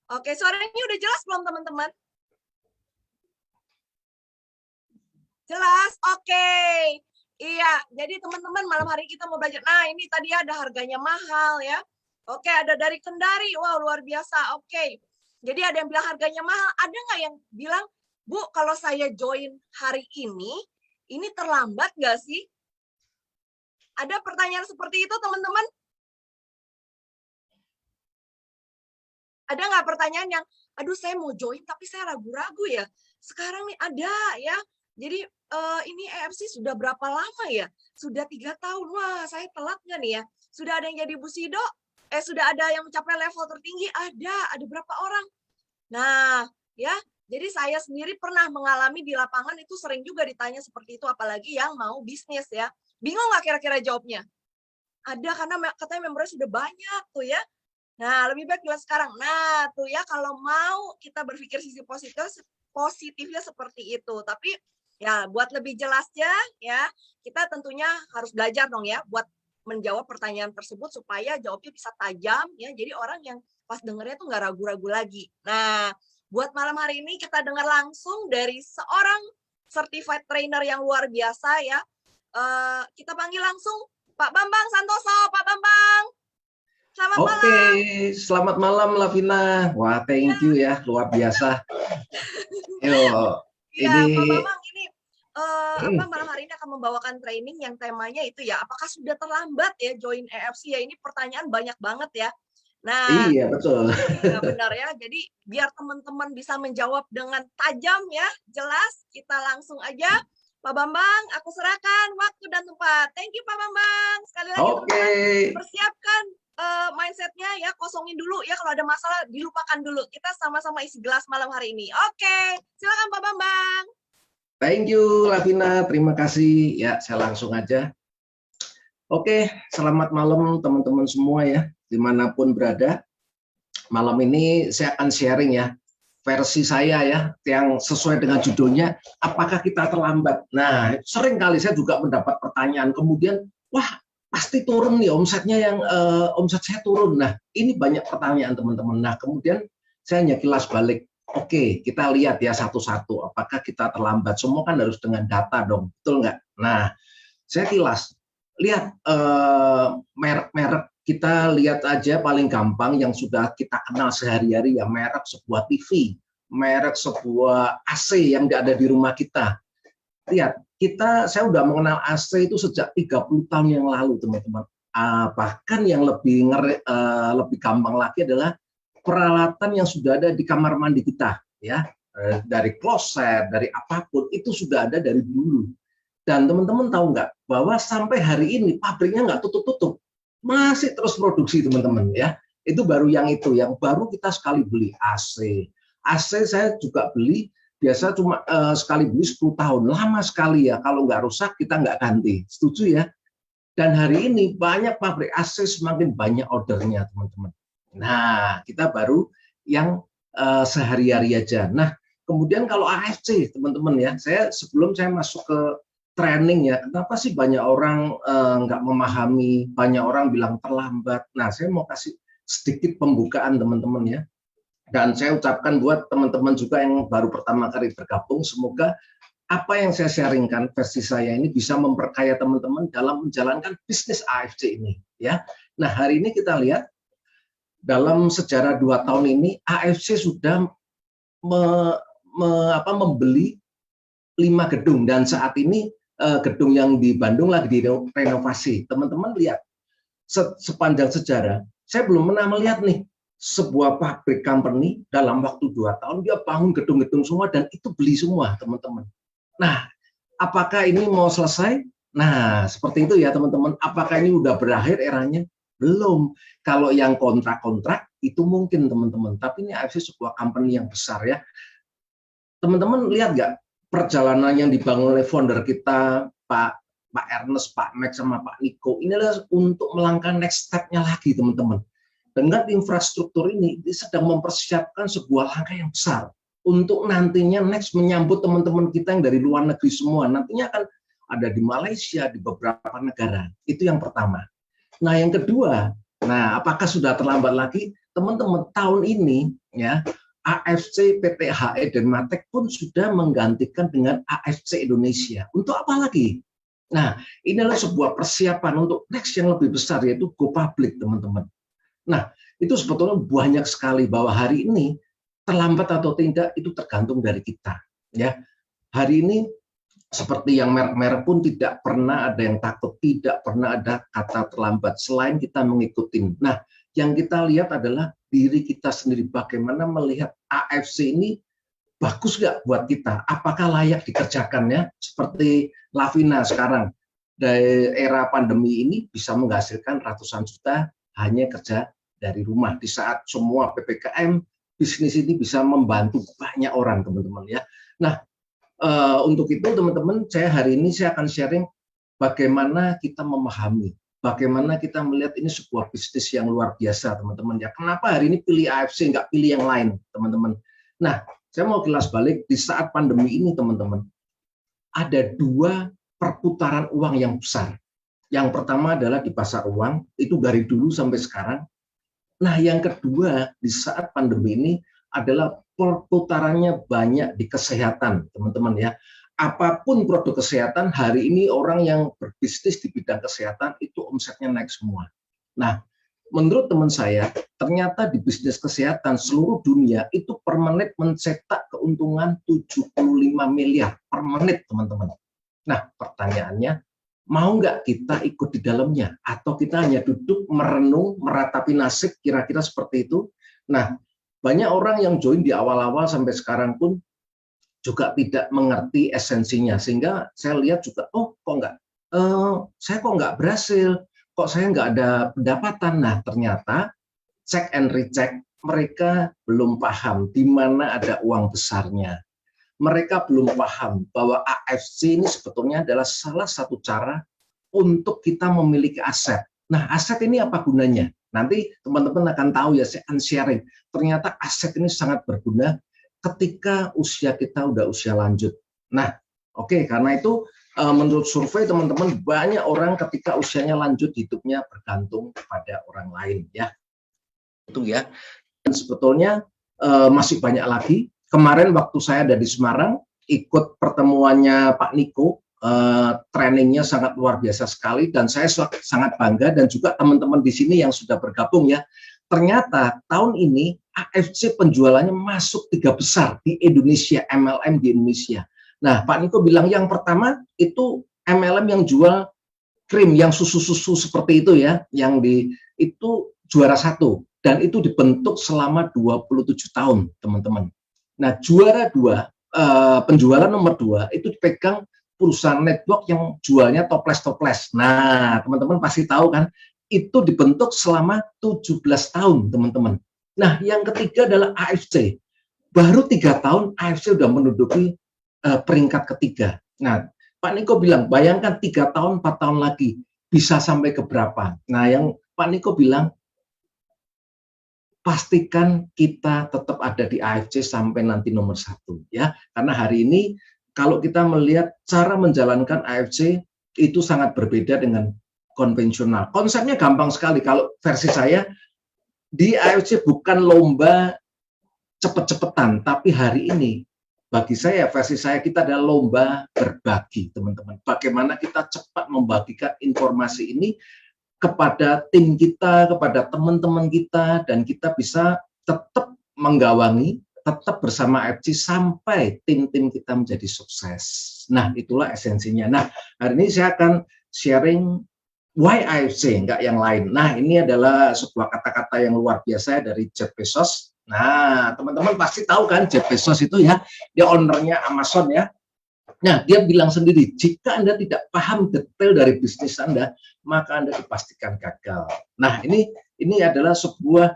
Oke, suaranya udah jelas belum teman-teman? Jelas? Oke. Iya, jadi teman-teman malam hari kita mau belajar. Nah, ini tadi ada harganya mahal ya. Oke, ada dari Kendari. Wow, luar biasa. Oke. Jadi ada yang bilang harganya mahal. Ada nggak yang bilang, Bu, kalau saya join hari ini terlambat nggak sih? Ada pertanyaan seperti itu, teman-teman? Ada nggak pertanyaan yang, aduh saya mau join tapi saya ragu-ragu ya. Sekarang nih ada ya. Jadi ini EFC sudah berapa lama ya? Sudah 3 tahun. Wah, saya telat nggak nih ya? Sudah ada yang jadi Busido? Sudah ada yang mencapai level tertinggi? Ada berapa orang? Nah, ya. Jadi saya sendiri pernah mengalami di lapangan itu sering juga ditanya seperti itu, apalagi yang mau bisnis ya. Bingung nggak kira-kira jawabnya? Ada, karena katanya membernya sudah banyak tuh ya. Nah, lebih baik jelas sekarang. Nah, tuh ya, kalau mau kita berpikir sisi positifnya seperti itu. Tapi ya buat lebih jelasnya ya, kita tentunya harus belajar dong ya buat menjawab pertanyaan tersebut supaya jawabnya bisa tajam ya. Jadi orang yang pas dengarnya tuh nggak ragu-ragu lagi. Nah, buat malam hari ini kita dengar langsung dari seorang certified trainer yang luar biasa ya. Kita panggil langsung Pak Bambang Santoso. Pak Bambang. Selamat malam. Oke, selamat malam Lavina. Wah, thank you ya, luar biasa. Yo, ya, ini Pak Bambang ini malam hari ini akan membawakan training yang temanya itu ya, apakah sudah terlambat ya join EFC ya? Ini pertanyaan banyak banget ya. Nah, iya betul. Ya, benar ya. Jadi biar teman-teman bisa menjawab dengan tajam ya, jelas, kita langsung aja. Pak Bambang, aku serahkan waktu dan tempat. Thank you Pak Bambang. Sekali lagi teman-teman, persiapkan mindsetnya ya, kosongin dulu ya, kalau ada masalah dilupakan dulu. Kita sama-sama isi gelas malam hari ini. Oke, silakan Pak Bambang. Thank you Lavina, terima kasih. Ya, saya langsung aja. Oke, selamat malam teman-teman semua ya, dimanapun berada. Malam ini saya akan sharing ya, versi saya ya, yang sesuai dengan judulnya, apakah kita terlambat? Nah, sering kali saya juga mendapat pertanyaan, kemudian, wah, pasti turun nih omsetnya, yang omset saya turun. Nah, ini banyak pertanyaan teman-teman. Nah, kemudian saya hanya kilas balik. Oke, kita lihat ya satu-satu. Apakah kita terlambat? Semua kan harus dengan data dong, betul nggak? Nah, saya kilas. Lihat merek-merek, kita lihat aja paling gampang yang sudah kita kenal sehari-hari ya, merek sebuah TV, merek sebuah AC yang ada di rumah kita. Lihat, saya udah mengenal AC itu sejak 30 tahun yang lalu, teman-teman. Bahkan yang lebih gampang lagi adalah peralatan yang sudah ada di kamar mandi kita, ya, dari kloset, dari apapun itu sudah ada dari dulu. Dan teman-teman tahu nggak bahwa sampai hari ini pabriknya nggak tutup-tutup, masih terus produksi, teman-teman, ya. Itu baru yang baru kita sekali beli AC. AC saya juga beli biasa cuma sekali beli 10 tahun, lama sekali ya. Kalau nggak rusak kita nggak ganti, setuju ya. Dan hari ini banyak pabrik AC semakin banyak ordernya, teman-teman. Nah, kita baru yang sehari-hari aja. Nah, kemudian kalau AFC, teman-teman ya, sebelum saya masuk ke training ya, kenapa sih banyak orang nggak memahami, banyak orang bilang terlambat. Nah, saya mau kasih sedikit pembukaan, teman-teman ya. Dan saya ucapkan buat teman-teman juga yang baru pertama kali bergabung, semoga apa yang saya sharingkan versi saya ini bisa memperkaya teman-teman dalam menjalankan bisnis AFC ini, ya. Nah, hari ini kita lihat dalam sejarah 2 tahun ini AFC sudah membeli 5 gedung, dan saat ini gedung yang di Bandung lagi direnovasi. Teman-teman lihat, sepanjang sejarah saya belum pernah melihat nih sebuah pabrik company dalam waktu 2 tahun dia bangun gedung-gedung semua dan itu beli semua, teman-teman. Nah, apakah ini mau selesai? Nah, seperti itu ya, teman-teman. Apakah ini udah berakhir eranya? Belum. Kalau yang kontrak-kontrak itu mungkin, teman-teman. Tapi ini AFC sebuah company yang besar ya. Teman-teman lihat nggak perjalanan yang dibangun oleh founder kita, Pak Ernest, Pak Max, sama Pak Niko. Ini adalah untuk melangkah next step-nya lagi, teman-teman. Dengan infrastruktur ini, dia sedang mempersiapkan sebuah langkah yang besar untuk nantinya next menyambut teman-teman kita yang dari luar negeri semua. Nantinya akan ada di Malaysia, di beberapa negara. Itu yang pertama. Nah, yang kedua, apakah sudah terlambat lagi? Teman-teman, tahun ini ya AFC, PT HE, dan Matek pun sudah menggantikan dengan AFC Indonesia. Untuk apa lagi? Nah, ini adalah sebuah persiapan untuk next yang lebih besar, yaitu go public, teman-teman. Nah, itu sebetulnya banyak sekali, bahwa hari ini terlambat atau tidak itu tergantung dari kita. Ya, hari ini seperti yang merek-merek pun tidak pernah ada yang takut, tidak pernah ada kata terlambat selain kita mengikuti. Nah, yang kita lihat adalah diri kita sendiri, bagaimana melihat AFC ini bagus nggak buat kita, apakah layak dikerjakan ya. Seperti Lavina sekarang dari era pandemi ini bisa menghasilkan ratusan juta hanya kerja dari rumah di saat semua PPKM. Bisnis ini bisa membantu banyak orang, teman-teman ya. Nah, untuk itu teman-teman, hari ini saya akan sharing bagaimana kita memahami, bagaimana kita melihat ini sebuah bisnis yang luar biasa, teman-teman ya. Kenapa hari ini pilih AFC, nggak pilih yang lain, teman-teman. Nah, saya mau kilas balik di saat pandemi ini, teman-teman. Ada 2 perputaran uang yang besar. Yang pertama adalah di pasar uang, itu dari dulu sampai sekarang. Nah, yang kedua di saat pandemi ini adalah perputarannya banyak di kesehatan, teman-teman ya. Apapun produk kesehatan, hari ini orang yang berbisnis di bidang kesehatan itu omsetnya naik semua. Nah, menurut teman saya, ternyata di bisnis kesehatan seluruh dunia itu per menit mencetak keuntungan 75 miliar per menit, teman-teman. Nah, pertanyaannya, mau nggak kita ikut di dalamnya? Atau kita hanya duduk, merenung, meratapi nasib, kira-kira seperti itu? Nah, banyak orang yang join di awal-awal sampai sekarang pun juga tidak mengerti esensinya. Sehingga saya lihat juga, saya kok nggak berhasil, kok saya nggak ada pendapatan. Nah, ternyata check and recheck, mereka belum paham di mana ada uang besarnya. Mereka belum paham bahwa AFC ini sebetulnya adalah salah satu cara untuk kita memiliki aset. Nah, aset ini apa gunanya? Nanti teman-teman akan tahu ya, saya akan sharing. Ternyata aset ini sangat berguna ketika usia kita udah usia lanjut. Nah, oke, karena itu menurut survei teman-teman, banyak orang ketika usianya lanjut hidupnya bergantung pada orang lain ya. Itu ya. Dan sebetulnya masih banyak lagi. Kemarin waktu saya ada di Semarang, ikut pertemuannya Pak Niko, trainingnya sangat luar biasa sekali, dan saya sangat bangga, dan juga teman-teman di sini yang sudah bergabung ya. Ternyata tahun ini AFC penjualannya masuk 3 besar di Indonesia, MLM di Indonesia. Nah, Pak Niko bilang yang pertama itu MLM yang jual krim, yang susu-susu seperti itu ya, itu juara 1, dan itu dibentuk selama 27 tahun, teman-teman. Nah, juara 2, penjualan nomor 2 itu dipegang perusahaan network yang jualnya toples-toples. Nah, teman-teman pasti tahu kan, itu dibentuk selama 17 tahun, teman-teman. Nah, yang ketiga adalah AFC. Baru 3 tahun AFC sudah menduduki peringkat ketiga. Nah, Pak Niko bilang, bayangkan 3 tahun, 4 tahun lagi, bisa sampai ke berapa? Nah, yang Pak Niko bilang, pastikan kita tetap ada di AFC sampai nanti nomor 1 ya, karena hari ini kalau kita melihat cara menjalankan AFC itu sangat berbeda dengan konvensional. Konsepnya gampang sekali. Kalau versi saya di AFC bukan lomba cepet-cepetan, tapi hari ini bagi saya, versi saya, kita adalah lomba berbagi, teman-teman. Bagaimana kita cepat membagikan informasi ini kepada tim kita, kepada teman-teman kita, dan kita bisa tetap menggawangi, tetap bersama AFC sampai tim-tim kita menjadi sukses. Nah, itulah esensinya. Nah, hari ini saya akan sharing why AFC, enggak yang lain. Nah, ini adalah sebuah kata-kata yang luar biasa dari Jeff Bezos. Nah, teman-teman pasti tahu kan Jeff Bezos itu ya, dia ownernya Amazon ya. Nah, dia bilang sendiri, jika Anda tidak paham detail dari bisnis Anda, maka Anda dipastikan gagal. Nah, ini adalah sebuah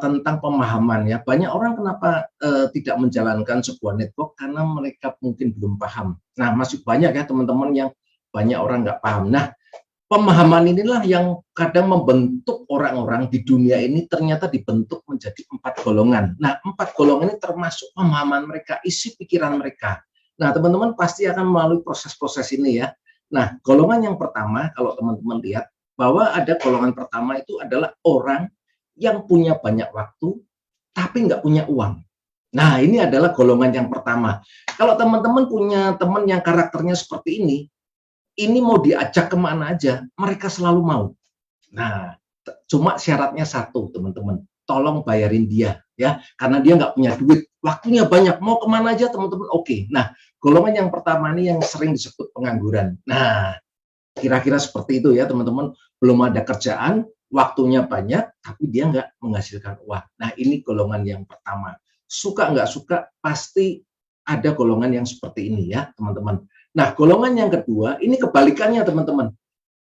tentang pemahaman ya. Banyak orang kenapa tidak menjalankan sebuah network karena mereka mungkin belum paham. Nah, masih banyak ya teman-teman yang banyak orang nggak paham. Nah, pemahaman inilah yang kadang membentuk orang-orang di dunia ini ternyata dibentuk menjadi 4 golongan. Nah, 4 golongan ini termasuk pemahaman mereka, isi pikiran mereka. Nah, teman-teman pasti akan melalui proses-proses ini ya. Nah, golongan yang pertama, kalau teman-teman lihat, bahwa ada golongan pertama itu adalah orang yang punya banyak waktu, tapi nggak punya uang. Nah, ini adalah golongan yang pertama. Kalau teman-teman punya teman yang karakternya seperti ini mau diajak kemana aja, mereka selalu mau. Nah, cuma syaratnya satu, teman-teman. Tolong bayarin dia, ya. Karena dia nggak punya duit. Waktunya banyak, mau kemana aja, teman-teman, oke. Nah, golongan yang pertama ini yang sering disebut pengangguran. Nah, kira-kira seperti itu ya, teman-teman. Belum ada kerjaan, waktunya banyak, tapi dia nggak menghasilkan uang. Nah, ini golongan yang pertama. Suka nggak suka, pasti ada golongan yang seperti ini ya, teman-teman. Nah, golongan yang kedua, ini kebalikannya teman-teman.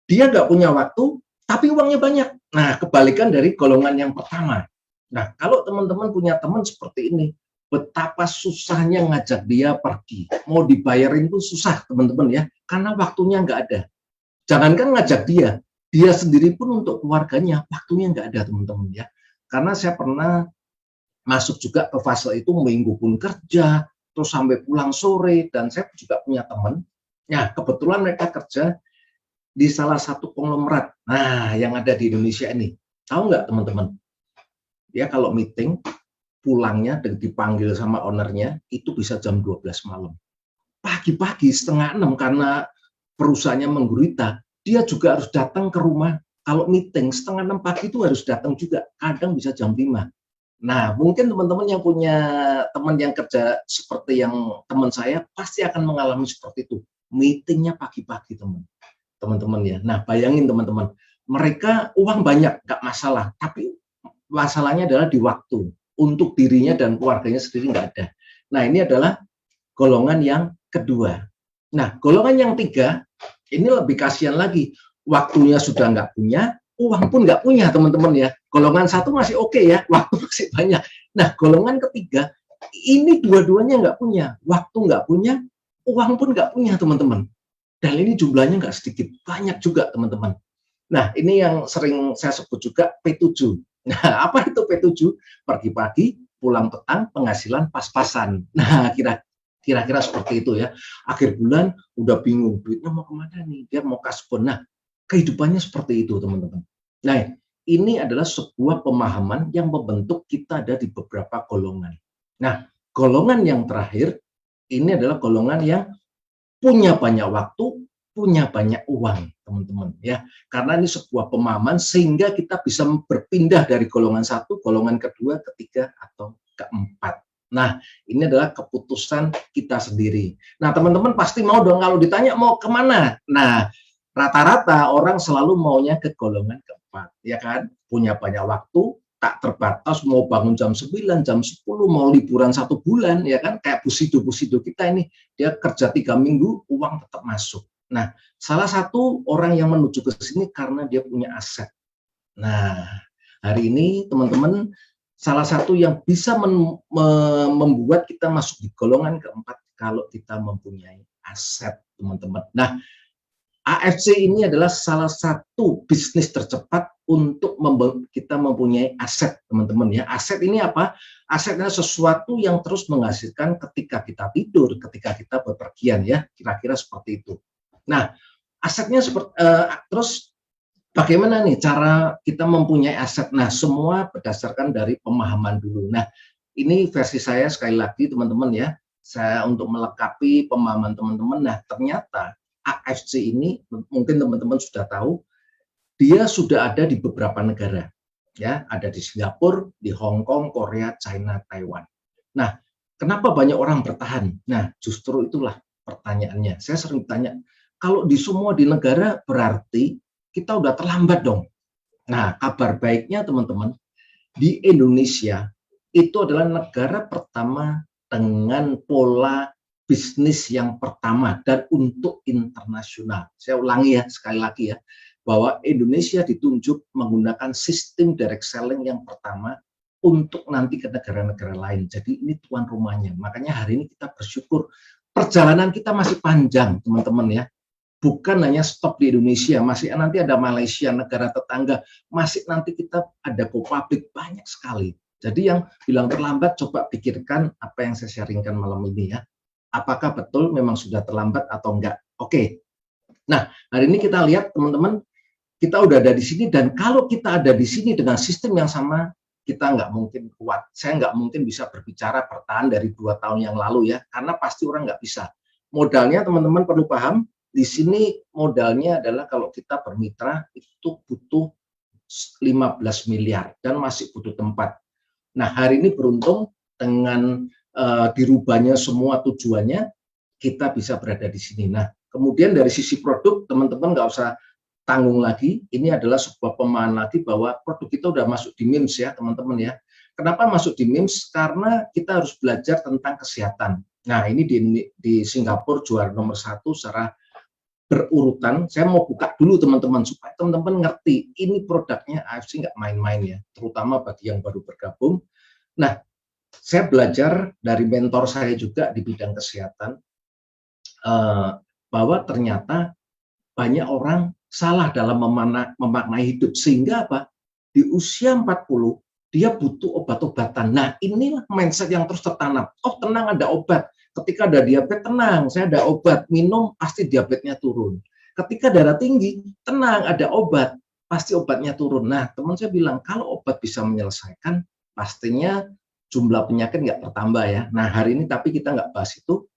Dia nggak punya waktu, tapi uangnya banyak. Nah, kebalikan dari golongan yang pertama. Nah, kalau teman-teman punya teman seperti ini, betapa susahnya ngajak dia pergi. Mau dibayarin itu susah teman-teman ya, karena waktunya nggak ada. Jangankan ngajak dia sendiri pun untuk keluarganya, waktunya nggak ada teman-teman ya. Karena saya pernah masuk juga ke fase itu, minggu pun kerja, terus sampai pulang sore, dan saya juga punya teman, ya kebetulan mereka kerja di salah satu konglomerat, nah yang ada di Indonesia ini. Tahu nggak teman-teman? Ya kalau meeting, pulangnya dan dipanggil sama ownernya, itu bisa jam 12 malam. Pagi-pagi setengah 6 karena perusahaannya menggurita, dia juga harus datang ke rumah. Kalau meeting setengah 6 pagi itu harus datang juga, kadang bisa jam 5. Nah, mungkin teman-teman yang punya teman yang kerja seperti yang teman saya pasti akan mengalami seperti itu. Meetingnya pagi-pagi teman-teman ya. Nah, bayangin teman-teman, mereka uang banyak, nggak masalah. Tapi masalahnya adalah di waktu. Untuk dirinya dan keluarganya sendiri nggak ada. Nah, ini adalah golongan yang kedua. Nah, golongan yang tiga, ini lebih kasihan lagi. Waktunya sudah nggak punya, uang pun nggak punya teman-teman ya. Golongan satu masih oke ya, waktu masih banyak. Nah, golongan ketiga, ini dua-duanya nggak punya. Waktu nggak punya, uang pun nggak punya teman-teman. Dan ini jumlahnya nggak sedikit, banyak juga teman-teman. Nah, ini yang sering saya sebut juga P7. Nah, apa itu P7? Pergi pagi, pulang petang, penghasilan pas-pasan. Nah, kira-kira seperti itu ya. Akhir bulan udah bingung, duitnya mau kemana nih? Dia mau kasbon. Nah, kehidupannya seperti itu teman-teman. Nah, ini adalah sebuah pemahaman yang membentuk kita ada di beberapa golongan. Nah, golongan yang terakhir ini adalah golongan yang punya banyak waktu, punya banyak uang, teman-teman ya. Karena ini sebuah pemahaman sehingga kita bisa berpindah dari golongan satu, golongan kedua, ketiga, atau keempat. Nah, ini adalah keputusan kita sendiri. Nah, teman-teman pasti mau dong kalau ditanya mau kemana. Nah, rata-rata orang selalu maunya ke golongan keempat, ya kan? Punya banyak waktu, tak terbatas, mau bangun jam 9, jam 10, mau liburan 1 bulan, ya kan? Kayak busido kita ini, dia kerja 3 minggu, uang tetap masuk. Nah, salah satu orang yang menuju ke sini karena dia punya aset. Nah, hari ini teman-teman, salah satu yang bisa membuat kita masuk di golongan keempat kalau kita mempunyai aset, teman-teman. Nah, AFC ini adalah salah satu bisnis tercepat untuk kita mempunyai aset, teman-teman ya. Aset ini apa? Aset adalah sesuatu yang terus menghasilkan ketika kita tidur, ketika kita bepergian ya, kira-kira seperti itu. Nah, asetnya terus bagaimana nih cara kita mempunyai aset? Nah, semua berdasarkan dari pemahaman dulu. Nah, ini versi saya sekali lagi teman-teman ya. Saya untuk melengkapi pemahaman teman-teman. Nah, ternyata AFC ini mungkin teman-teman sudah tahu, dia sudah ada di beberapa negara, ya, ada di Singapura, di Hong Kong, Korea, China, Taiwan. Nah, kenapa banyak orang bertahan? Nah, justru itulah pertanyaannya. Saya sering tanya, kalau di semua di negara berarti kita udah terlambat dong. Nah, kabar baiknya teman-teman, di Indonesia itu adalah negara pertama dengan pola bisnis yang pertama dan untuk internasional. Saya ulangi ya, sekali lagi ya, bahwa Indonesia ditunjuk menggunakan sistem direct selling yang pertama untuk nanti ke negara-negara lain. Jadi ini tuan rumahnya. Makanya hari ini kita bersyukur perjalanan kita masih panjang, teman-teman ya. Bukan hanya stop di Indonesia, masih nanti ada Malaysia, negara tetangga, masih nanti kita ada go-public banyak sekali. Jadi yang bilang terlambat, coba pikirkan apa yang saya sharingkan malam ini ya. Apakah betul memang sudah terlambat atau enggak? Oke. Nah, hari ini kita lihat teman-teman, kita udah ada di sini dan kalau kita ada di sini dengan sistem yang sama, kita nggak mungkin kuat. Saya nggak mungkin bisa berbicara bertahan dari 2 tahun yang lalu ya, karena pasti orang nggak bisa. Modalnya teman-teman perlu paham, di sini modalnya adalah kalau kita bermitra itu butuh 15 miliar dan masih butuh tempat. Nah, hari ini beruntung dengan dirubahnya semua tujuannya, kita bisa berada di sini. Nah, kemudian dari sisi produk, teman-teman nggak usah tanggung lagi. Ini adalah sebuah pemahaman lagi bahwa produk kita udah masuk di MIMS ya, teman-teman ya. Kenapa masuk di MIMS? Karena kita harus belajar tentang kesehatan. Nah, ini di Singapura juara nomor 1 secara berurutan. Saya mau buka dulu teman-teman supaya teman-teman ngerti ini produknya AFC nggak main-main ya, terutama bagi yang baru bergabung. Nah, saya belajar dari mentor saya juga di bidang kesehatan bahwa ternyata banyak orang salah dalam memaknai hidup sehingga apa? Di usia 40 dia butuh obat-obatan. Nah, inilah mindset yang terus tertanam. Oh, tenang ada obat. Ketika ada diabetes, tenang, saya ada obat, minum pasti diabetesnya turun. Ketika darah tinggi, tenang, ada obat, pasti obatnya turun. Nah, teman saya bilang, kalau obat bisa menyelesaikan, pastinya jumlah penyakit nggak bertambah ya. Nah, hari ini tapi kita nggak bahas itu,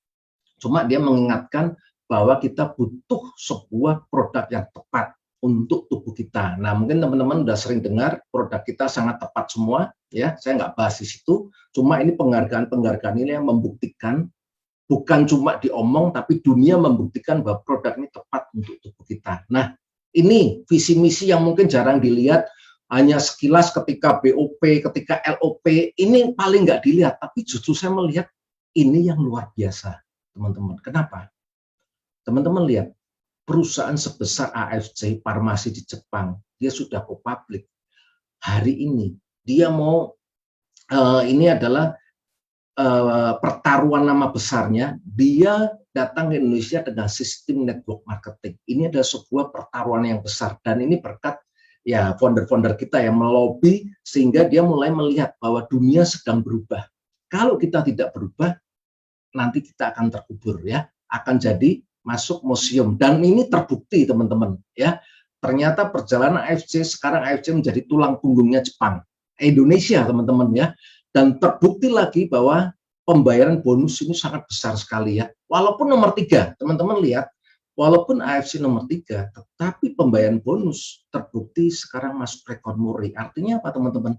cuma dia mengingatkan bahwa kita butuh sebuah produk yang tepat untuk tubuh kita. Nah, mungkin teman-teman udah sering dengar produk kita sangat tepat semua, ya. Saya nggak bahas di situ, cuma ini penghargaan ini yang membuktikan bukan cuma diomong, tapi dunia membuktikan bahwa produk ini tepat untuk tubuh kita. Nah, ini visi misi yang mungkin jarang dilihat, hanya sekilas ketika BOP, ketika LOP, ini paling nggak dilihat, tapi justru saya melihat ini yang luar biasa, teman-teman. Kenapa? Teman-teman lihat, perusahaan sebesar AFC, farmasi di Jepang, dia sudah go public. Hari ini, dia mau, ini adalah pertaruhan nama besarnya, dia datang ke Indonesia dengan sistem network marketing. Ini adalah sebuah pertaruhan yang besar dan ini berkat ya founder-founder kita yang melobi sehingga dia mulai melihat bahwa dunia sedang berubah. Kalau kita tidak berubah, nanti kita akan terkubur ya, akan jadi masuk museum dan ini terbukti teman-teman ya. ternyata perjalanan AFC, sekarang AFC menjadi tulang punggungnya Jepang, Indonesia teman-teman ya. Dan terbukti lagi bahwa pembayaran bonus ini sangat besar sekali ya. Walaupun nomor 3, teman-teman lihat, walaupun AFC nomor 3, tetapi pembayaran bonus terbukti sekarang masuk rekor muri. Artinya apa teman-teman?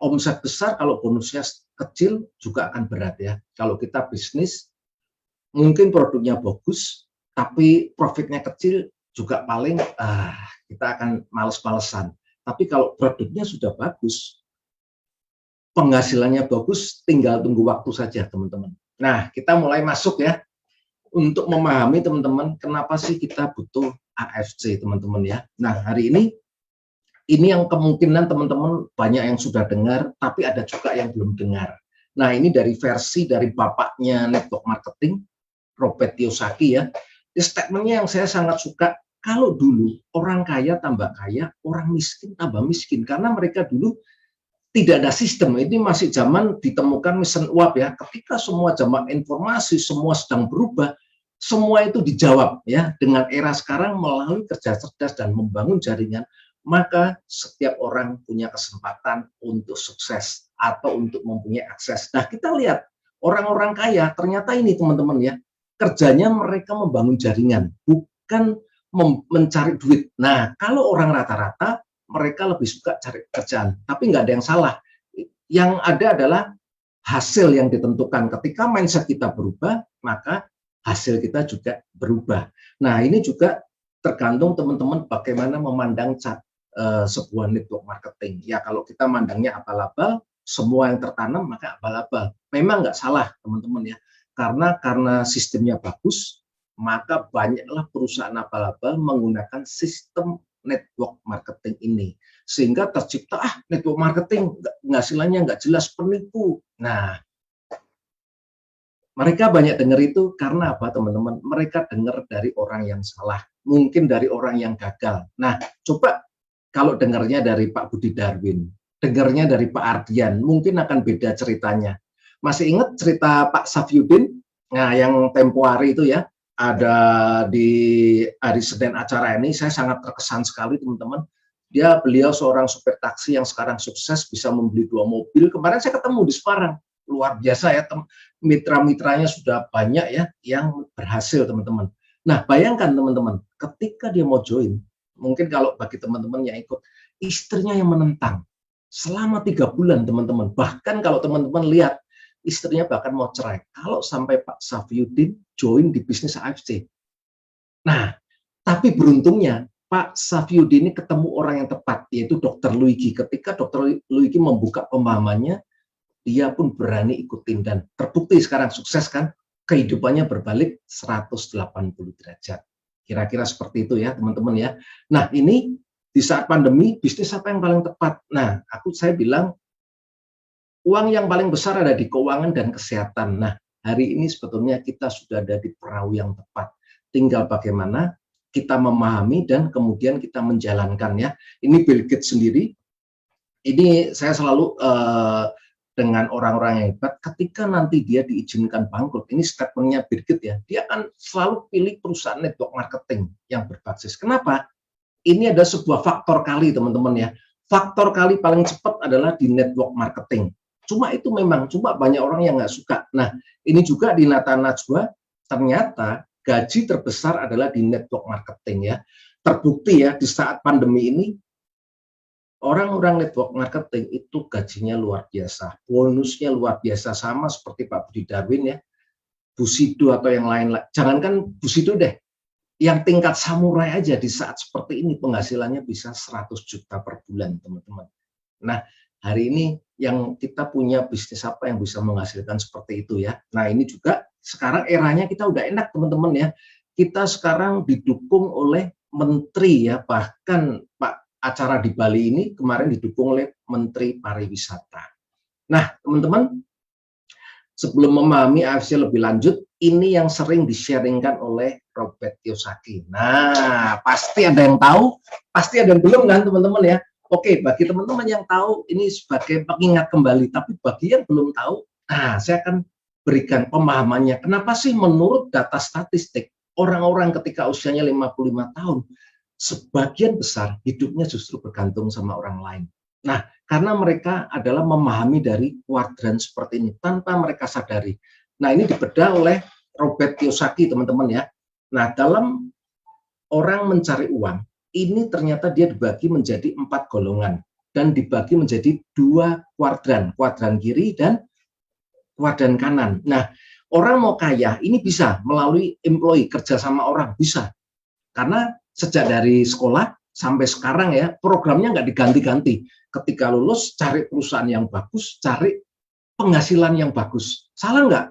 Omset besar kalau bonusnya kecil juga akan berat ya. Kalau kita bisnis, mungkin produknya bagus, tapi profitnya kecil juga paling kita akan males-malesan. Tapi kalau produknya sudah bagus, penghasilannya bagus, tinggal tunggu waktu saja teman-teman. Nah, kita mulai masuk ya, untuk memahami teman-teman, kenapa sih kita butuh AFC teman-teman ya. Nah, hari ini yang kemungkinan teman-teman banyak yang sudah dengar, tapi ada juga yang belum dengar. Nah, ini dari versi dari bapaknya network marketing, Robert Kiyosaki ya. Di statementnya yang saya sangat suka, kalau dulu orang kaya tambah kaya, orang miskin tambah miskin. Karena mereka dulu tidak ada sistem. Ini masih zaman ditemukan mesin uap ya. Ketika semua zaman informasi, semua sedang berubah, semua itu dijawab ya. Dengan era sekarang melalui kerja cerdas dan membangun jaringan, maka setiap orang punya kesempatan untuk sukses atau untuk mempunyai akses. Nah, kita lihat orang-orang kaya ternyata ini teman-teman ya, kerjanya mereka membangun jaringan, bukan mencari duit. Nah, kalau orang rata-rata mereka lebih suka cari kerjaan, tapi nggak ada yang salah. Yang ada adalah hasil yang ditentukan. Ketika mindset kita berubah, maka hasil kita juga berubah. Nah, ini juga tergantung teman-teman bagaimana memandang sebuah network marketing. Ya, kalau kita mandangnya abal-abal, semua yang tertanam maka abal-abal. Memang nggak salah teman-teman ya, karena sistemnya bagus, maka banyaklah perusahaan abal-abal menggunakan sistem network marketing ini, sehingga tercipta network marketing penghasilannya nggak jelas, penipu. Nah, mereka banyak dengar itu karena apa teman-teman? Mereka dengar dari orang yang salah, mungkin dari orang yang gagal. Nah, coba kalau dengarnya dari Pak Budi Darwin, dengarnya dari Pak Ardian, mungkin akan beda ceritanya. Masih ingat cerita Pak Safyudin? Nah, yang tempo hari itu ya, ada di hari Senin acara ini, saya sangat terkesan sekali teman-teman. Beliau seorang supir taksi yang sekarang sukses, bisa membeli 2 mobil. Kemarin saya ketemu di Semarang, luar biasa ya, mitra-mitranya sudah banyak ya yang berhasil teman-teman. Nah, bayangkan teman-teman, ketika dia mau join, mungkin kalau bagi teman-teman yang ikut, istrinya yang menentang selama 3 bulan teman-teman. Bahkan kalau teman-teman lihat, istrinya bahkan mau cerai kalau sampai Pak Safyudin join di bisnis AFC. Nah, tapi beruntungnya Pak Safyudin ini ketemu orang yang tepat, yaitu Dr. Luigi. Ketika Dr. Luigi membuka pemahamannya, dia pun berani ikutin dan terbukti sekarang sukses kan, kehidupannya berbalik 180 derajat. Kira-kira seperti itu ya teman-teman ya. Nah, ini di saat pandemi, bisnis apa yang paling tepat? Nah, saya bilang uang yang paling besar ada di keuangan dan kesehatan. Nah, hari ini sebetulnya kita sudah ada di perahu yang tepat. Tinggal bagaimana kita memahami dan kemudian kita menjalankan ya. Ini Bill Gates sendiri. Ini saya selalu dengan orang-orang yang hebat, ketika nanti dia diizinkan bangkrut, ini statementnya Bill Gates ya, dia akan selalu pilih perusahaan network marketing yang berbasis. Kenapa? Ini ada sebuah faktor kali teman-teman ya. Faktor kali paling cepat adalah di network marketing. Cuma itu memang, cuma banyak orang yang nggak suka. Nah, ini juga di Nata Najwa, ternyata gaji terbesar adalah di network marketing ya. Terbukti ya, di saat pandemi ini, orang-orang network marketing itu gajinya luar biasa, bonusnya luar biasa, sama seperti Pak Budi Darwin ya, Bushido atau yang lain. Jangankan Bushido deh, yang tingkat samurai aja di saat seperti ini penghasilannya bisa 100 juta per bulan teman-teman. Nah, hari ini yang kita punya bisnis apa yang bisa menghasilkan seperti itu ya. Nah, ini juga sekarang eranya kita udah enak teman-teman ya. Kita sekarang didukung oleh menteri ya, bahkan Pak acara di Bali ini kemarin didukung oleh Menteri Pariwisata. Nah, teman-teman, sebelum memahami AFC lebih lanjut, ini yang sering di-sharingkan oleh Robert Kiyosaki. Nah, pasti ada yang tahu, pasti ada yang belum kan teman-teman ya. Oke, bagi teman-teman yang tahu, ini sebagai pengingat kembali, tapi bagi yang belum tahu, nah saya akan berikan pemahamannya. Kenapa sih menurut data statistik, orang-orang ketika usianya 55 tahun, sebagian besar hidupnya justru bergantung sama orang lain. Nah, karena mereka adalah memahami dari kuadran seperti ini tanpa mereka sadari. Nah, ini dibedah oleh Robert Kiyosaki, teman-teman ya. Nah, dalam orang mencari uang, ini ternyata dia dibagi menjadi 4 golongan dan dibagi menjadi 2 kuadran, kuadran kiri dan kuadran kanan. Nah, orang mau kaya ini bisa melalui employee, kerja sama orang, bisa. Karena sejak dari sekolah sampai sekarang ya, programnya nggak diganti-ganti. Ketika lulus, cari perusahaan yang bagus, cari penghasilan yang bagus. Salah nggak?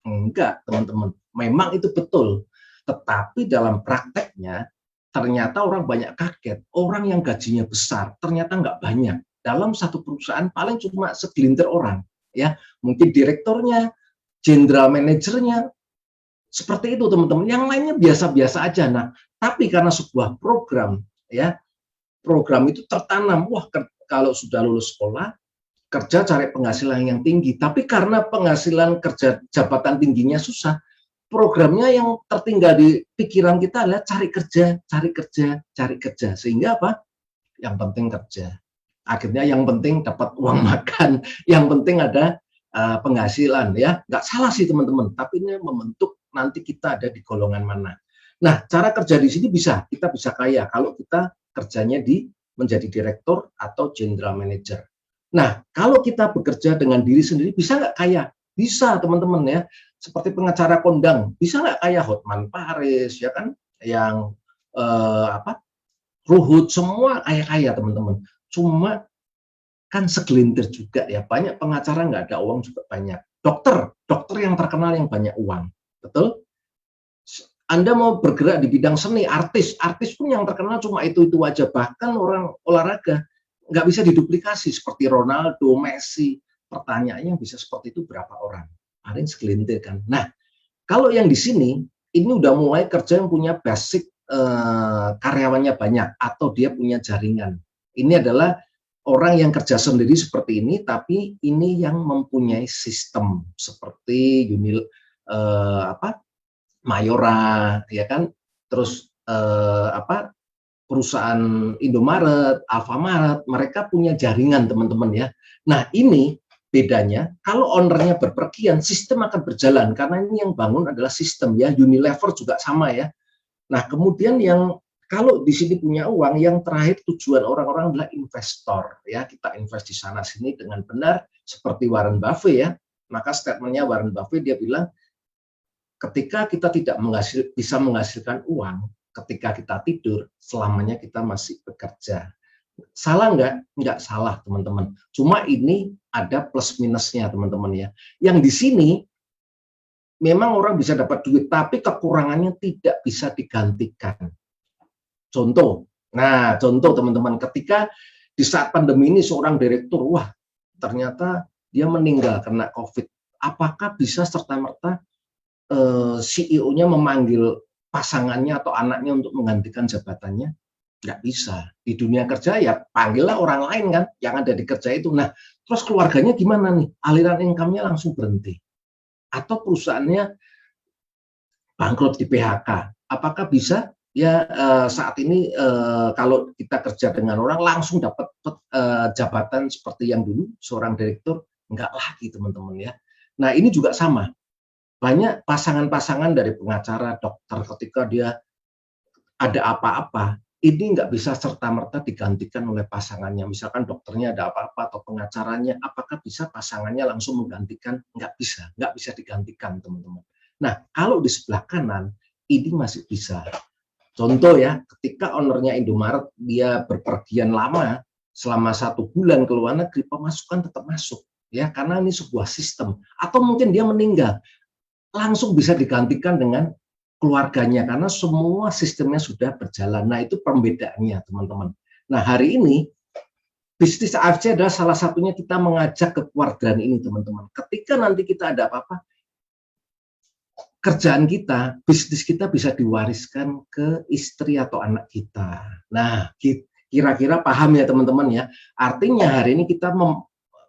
Enggak, teman-teman. Memang itu betul. Tetapi dalam prakteknya, ternyata orang banyak kaget. Orang yang gajinya besar, ternyata nggak banyak. Dalam satu perusahaan paling cuma segelintir orang. Ya, mungkin direkturnya, general manajernya, seperti itu teman-teman. Yang lainnya biasa-biasa aja. Nah, tapi karena sebuah program, ya, program itu tertanam. Wah, kalau sudah lulus sekolah, kerja cari penghasilan yang tinggi. Tapi karena penghasilan kerja jabatan tingginya susah, programnya yang tertinggal di pikiran kita adalah cari kerja, cari kerja, cari kerja. Sehingga apa? Yang penting kerja. Akhirnya yang penting dapat uang makan, yang penting ada penghasilan, ya. Nggak salah sih teman-teman, tapi ini membentuk nanti kita ada di golongan mana. Nah, cara kerja di sini kita bisa kaya kalau kita kerjanya menjadi direktur atau general manager. Nah, kalau kita bekerja dengan diri sendiri, bisa nggak kaya? Bisa, teman-teman ya. Seperti pengacara kondang, bisa nggak kaya? Hotman Paris, ya kan? Yang Ruhut, semua kaya-kaya, teman-teman. Cuma kan segelintir juga ya. Banyak pengacara nggak ada uang juga banyak. Dokter yang terkenal yang banyak uang. Betul? Anda mau bergerak di bidang seni, artis pun yang terkenal cuma itu aja. Bahkan orang olahraga nggak bisa diduplikasi seperti Ronaldo, Messi. Pertanyaannya yang bisa seperti itu berapa orang? Paling segelintir kan. Nah, kalau yang di sini ini udah mulai kerja yang punya basic karyawannya banyak atau dia punya jaringan. Ini adalah orang yang kerja sendiri seperti ini, tapi ini yang mempunyai sistem seperti Mayora, ya kan, terus perusahaan Indomaret, Alfamaret, mereka punya jaringan, teman-teman ya. Nah, ini bedanya kalau ownernya berpergian, sistem akan berjalan karena ini yang bangun adalah sistem ya. Unilever juga sama ya. Nah, kemudian yang kalau di sini punya uang, yang terakhir tujuan orang-orang adalah investor ya. Kita invest di sana sini dengan benar seperti Warren Buffett ya. Maka statementnya Warren Buffett, dia bilang ketika kita tidak bisa menghasilkan uang, ketika kita tidur, selamanya kita masih bekerja. Salah nggak? Nggak salah, teman-teman. Cuma ini ada plus minusnya, teman-teman ya. Yang di sini memang orang bisa dapat duit, tapi kekurangannya tidak bisa digantikan. Contoh teman-teman, ketika di saat pandemi ini seorang direktur, wah ternyata dia meninggal kena COVID. Apakah bisa serta-merta CEO-nya memanggil pasangannya atau anaknya untuk menggantikan jabatannya? Nggak bisa. Di dunia kerja ya panggillah orang lain kan yang ada di kerja itu. Nah, terus keluarganya gimana nih? Aliran income-nya langsung berhenti. Atau perusahaannya bangkrut, di PHK. Apakah bisa? Ya saat ini kalau kita kerja dengan orang langsung dapat jabatan seperti yang dulu seorang direktur, nggak lagi, teman-teman ya. Nah, ini juga sama. Banyak pasangan-pasangan dari pengacara, dokter, ketika dia ada apa-apa, ini nggak bisa serta-merta digantikan oleh pasangannya. Misalkan dokternya ada apa-apa atau pengacaranya, apakah bisa pasangannya langsung menggantikan? Nggak bisa digantikan, teman-teman. Nah, kalau di sebelah kanan, ini masih bisa. Contoh ya, ketika ownernya Indomaret, dia berpergian lama, selama 1 bulan ke luar negeri, pemasukan tetap masuk. Ya, karena ini sebuah sistem. Atau mungkin dia meninggal, langsung bisa digantikan dengan keluarganya karena semua sistemnya sudah berjalan. Nah, itu perbedaannya, teman-teman. Nah, hari ini bisnis AFC adalah salah satunya kita mengajak ke kuadran ini, teman-teman. Ketika nanti kita ada apa-apa, kerjaan kita, bisnis kita bisa diwariskan ke istri atau anak kita. Nah, kira-kira paham ya, teman-teman ya. Artinya hari ini kita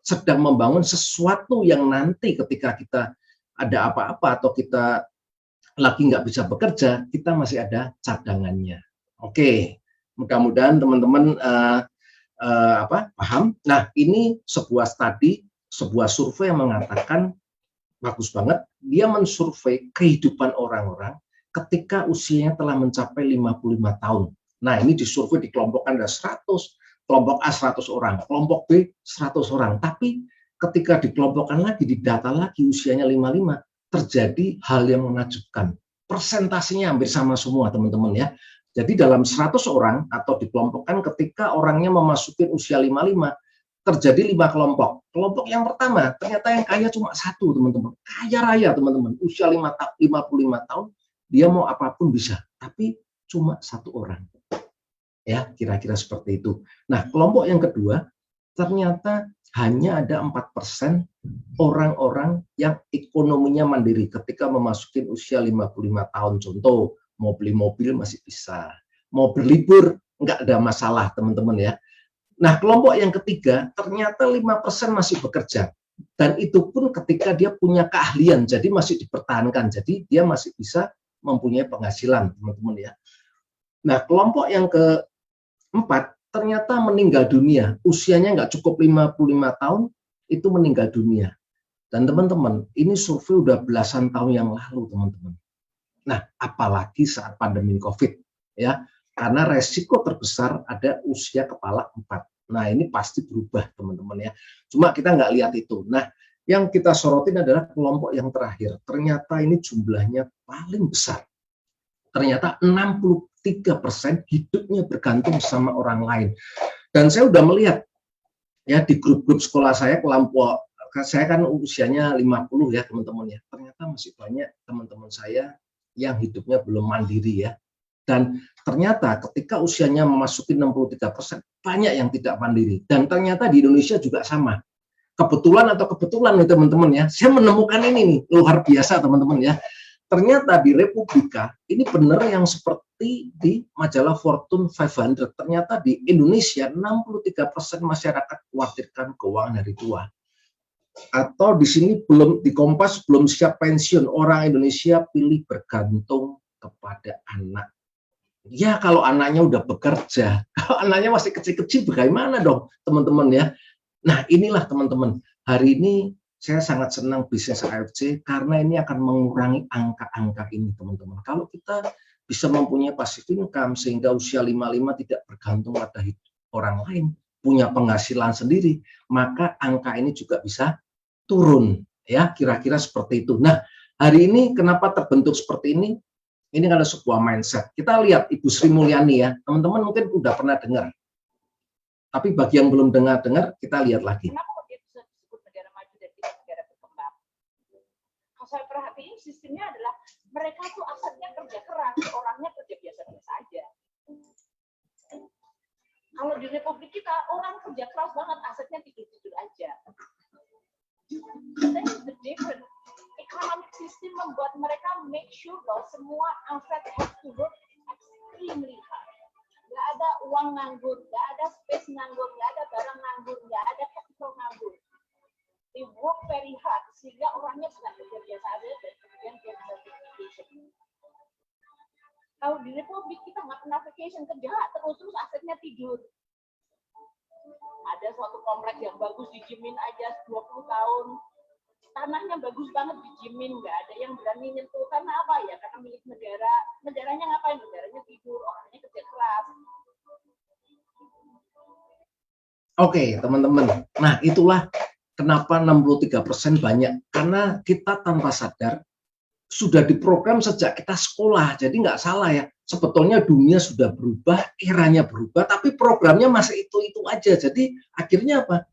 sedang membangun sesuatu yang nanti ketika kita ada apa-apa atau kita lagi nggak bisa bekerja, kita masih ada cadangannya. Oke, Mudah-mudahan teman-teman paham. Nah, ini sebuah studi, sebuah survei yang mengatakan bagus banget. Dia mensurvei kehidupan orang-orang ketika usianya telah mencapai 55 tahun. Nah, ini disurvei dikelompokkan ada 100, kelompok A 100 orang, kelompok B 100 orang. Tapi ketika dikelompokkan lagi, didata lagi usianya 55, terjadi hal yang menakjubkan. Persentasenya hampir sama semua, teman-teman ya. Jadi dalam 100 orang atau dikelompokkan ketika orangnya memasuki usia 55, terjadi 5 kelompok. Kelompok yang pertama, ternyata yang kaya cuma satu, teman-teman. Kaya raya, teman-teman. Usia 55 tahun, dia mau apapun bisa. Tapi cuma satu orang. Ya, kira-kira seperti itu. Nah, kelompok yang kedua, ternyata hanya ada 4% orang-orang yang ekonominya mandiri ketika memasuki usia 55 tahun. Contoh, mau beli mobil masih bisa, mau berlibur nggak ada masalah, teman-teman ya. Nah, kelompok yang ketiga ternyata 5% masih bekerja, dan itu pun ketika dia punya keahlian, jadi masih dipertahankan, jadi dia masih bisa mempunyai penghasilan, teman-teman ya. Nah, kelompok yang keempat ternyata meninggal dunia, usianya nggak cukup 55 tahun, itu meninggal dunia. Dan teman-teman, ini survei udah belasan tahun yang lalu, teman-teman. Nah, apalagi saat pandemi COVID, ya, karena resiko terbesar ada usia kepala 4. Nah, ini pasti berubah, teman-teman ya. Cuma kita nggak lihat itu. Nah, yang kita sorotin adalah kelompok yang terakhir. Ternyata ini jumlahnya paling besar. Ternyata 63% hidupnya bergantung sama orang lain. Dan saya udah melihat, ya, di grup-grup sekolah saya, kelompok, saya kan usianya 50 ya, teman-teman ya. Ternyata masih banyak teman-teman saya yang hidupnya belum mandiri ya. Dan ternyata ketika usianya memasuki 63%, banyak yang tidak mandiri. Dan ternyata di Indonesia juga sama. Kebetulan nih teman-teman ya, saya menemukan ini nih, luar biasa teman-teman ya. Ternyata di Republika, ini benar yang seperti di majalah Fortune 500. Ternyata di Indonesia 63% masyarakat khawatirkan keuangan hari tua. Atau di sini belum di Kompas belum siap pensiun, orang Indonesia pilih bergantung kepada anak. Ya, kalau anaknya udah bekerja, kalau anaknya masih kecil-kecil bagaimana dong, teman-teman ya. Nah, inilah teman-teman, hari ini saya sangat senang bisnis AFC karena ini akan mengurangi angka-angka ini, teman-teman. Kalau kita bisa mempunyai passive income sehingga usia 55 tidak bergantung pada orang lain, punya penghasilan sendiri, maka angka ini juga bisa turun, ya, kira-kira seperti itu. Nah, hari ini kenapa terbentuk seperti ini? Ini adalah sebuah mindset. Kita lihat Ibu Sri Mulyani ya, teman-teman mungkin udah pernah dengar. Tapi bagi yang belum dengar, kita lihat lagi. Kenapa dia bisa disebut negara maju dan tidak negara berkembang? Kalau saya perhatiin sistemnya adalah mereka tuh asetnya kerja keras, orangnya kerja biasa-biasa aja. Kalau di Republik kita, orang kerja keras banget, asetnya tidur-tidur aja. That is the difference. Economic system membuat mereka make sure bahwa semua aset have to work extremely hard. Nggak ada uang nganggur, nggak ada space nganggur, nggak ada barang nganggur, nggak ada capital nganggur. They work very hard sehingga orangnya bisa kerja biasa aja dan kemudian dia bisa vacation. Kalau di Republik kita nggak pernah vacation, kerja terus asetnya tidur. Ada suatu kompleks yang bagus dijamin aja 20 tahun. Tanahnya bagus banget dijamin, nggak ada yang berani nyentuh. Karena apa ya? Karena milik negara. Negaranya ngapain? Negaranya tidur, orangnya kerja keras. Oke, teman-teman. Nah, itulah kenapa 63% banyak. Karena kita tanpa sadar sudah diprogram sejak kita sekolah. Jadi nggak salah ya. Sebetulnya dunia sudah berubah, eranya berubah, tapi programnya masih itu-itu aja. Jadi akhirnya apa?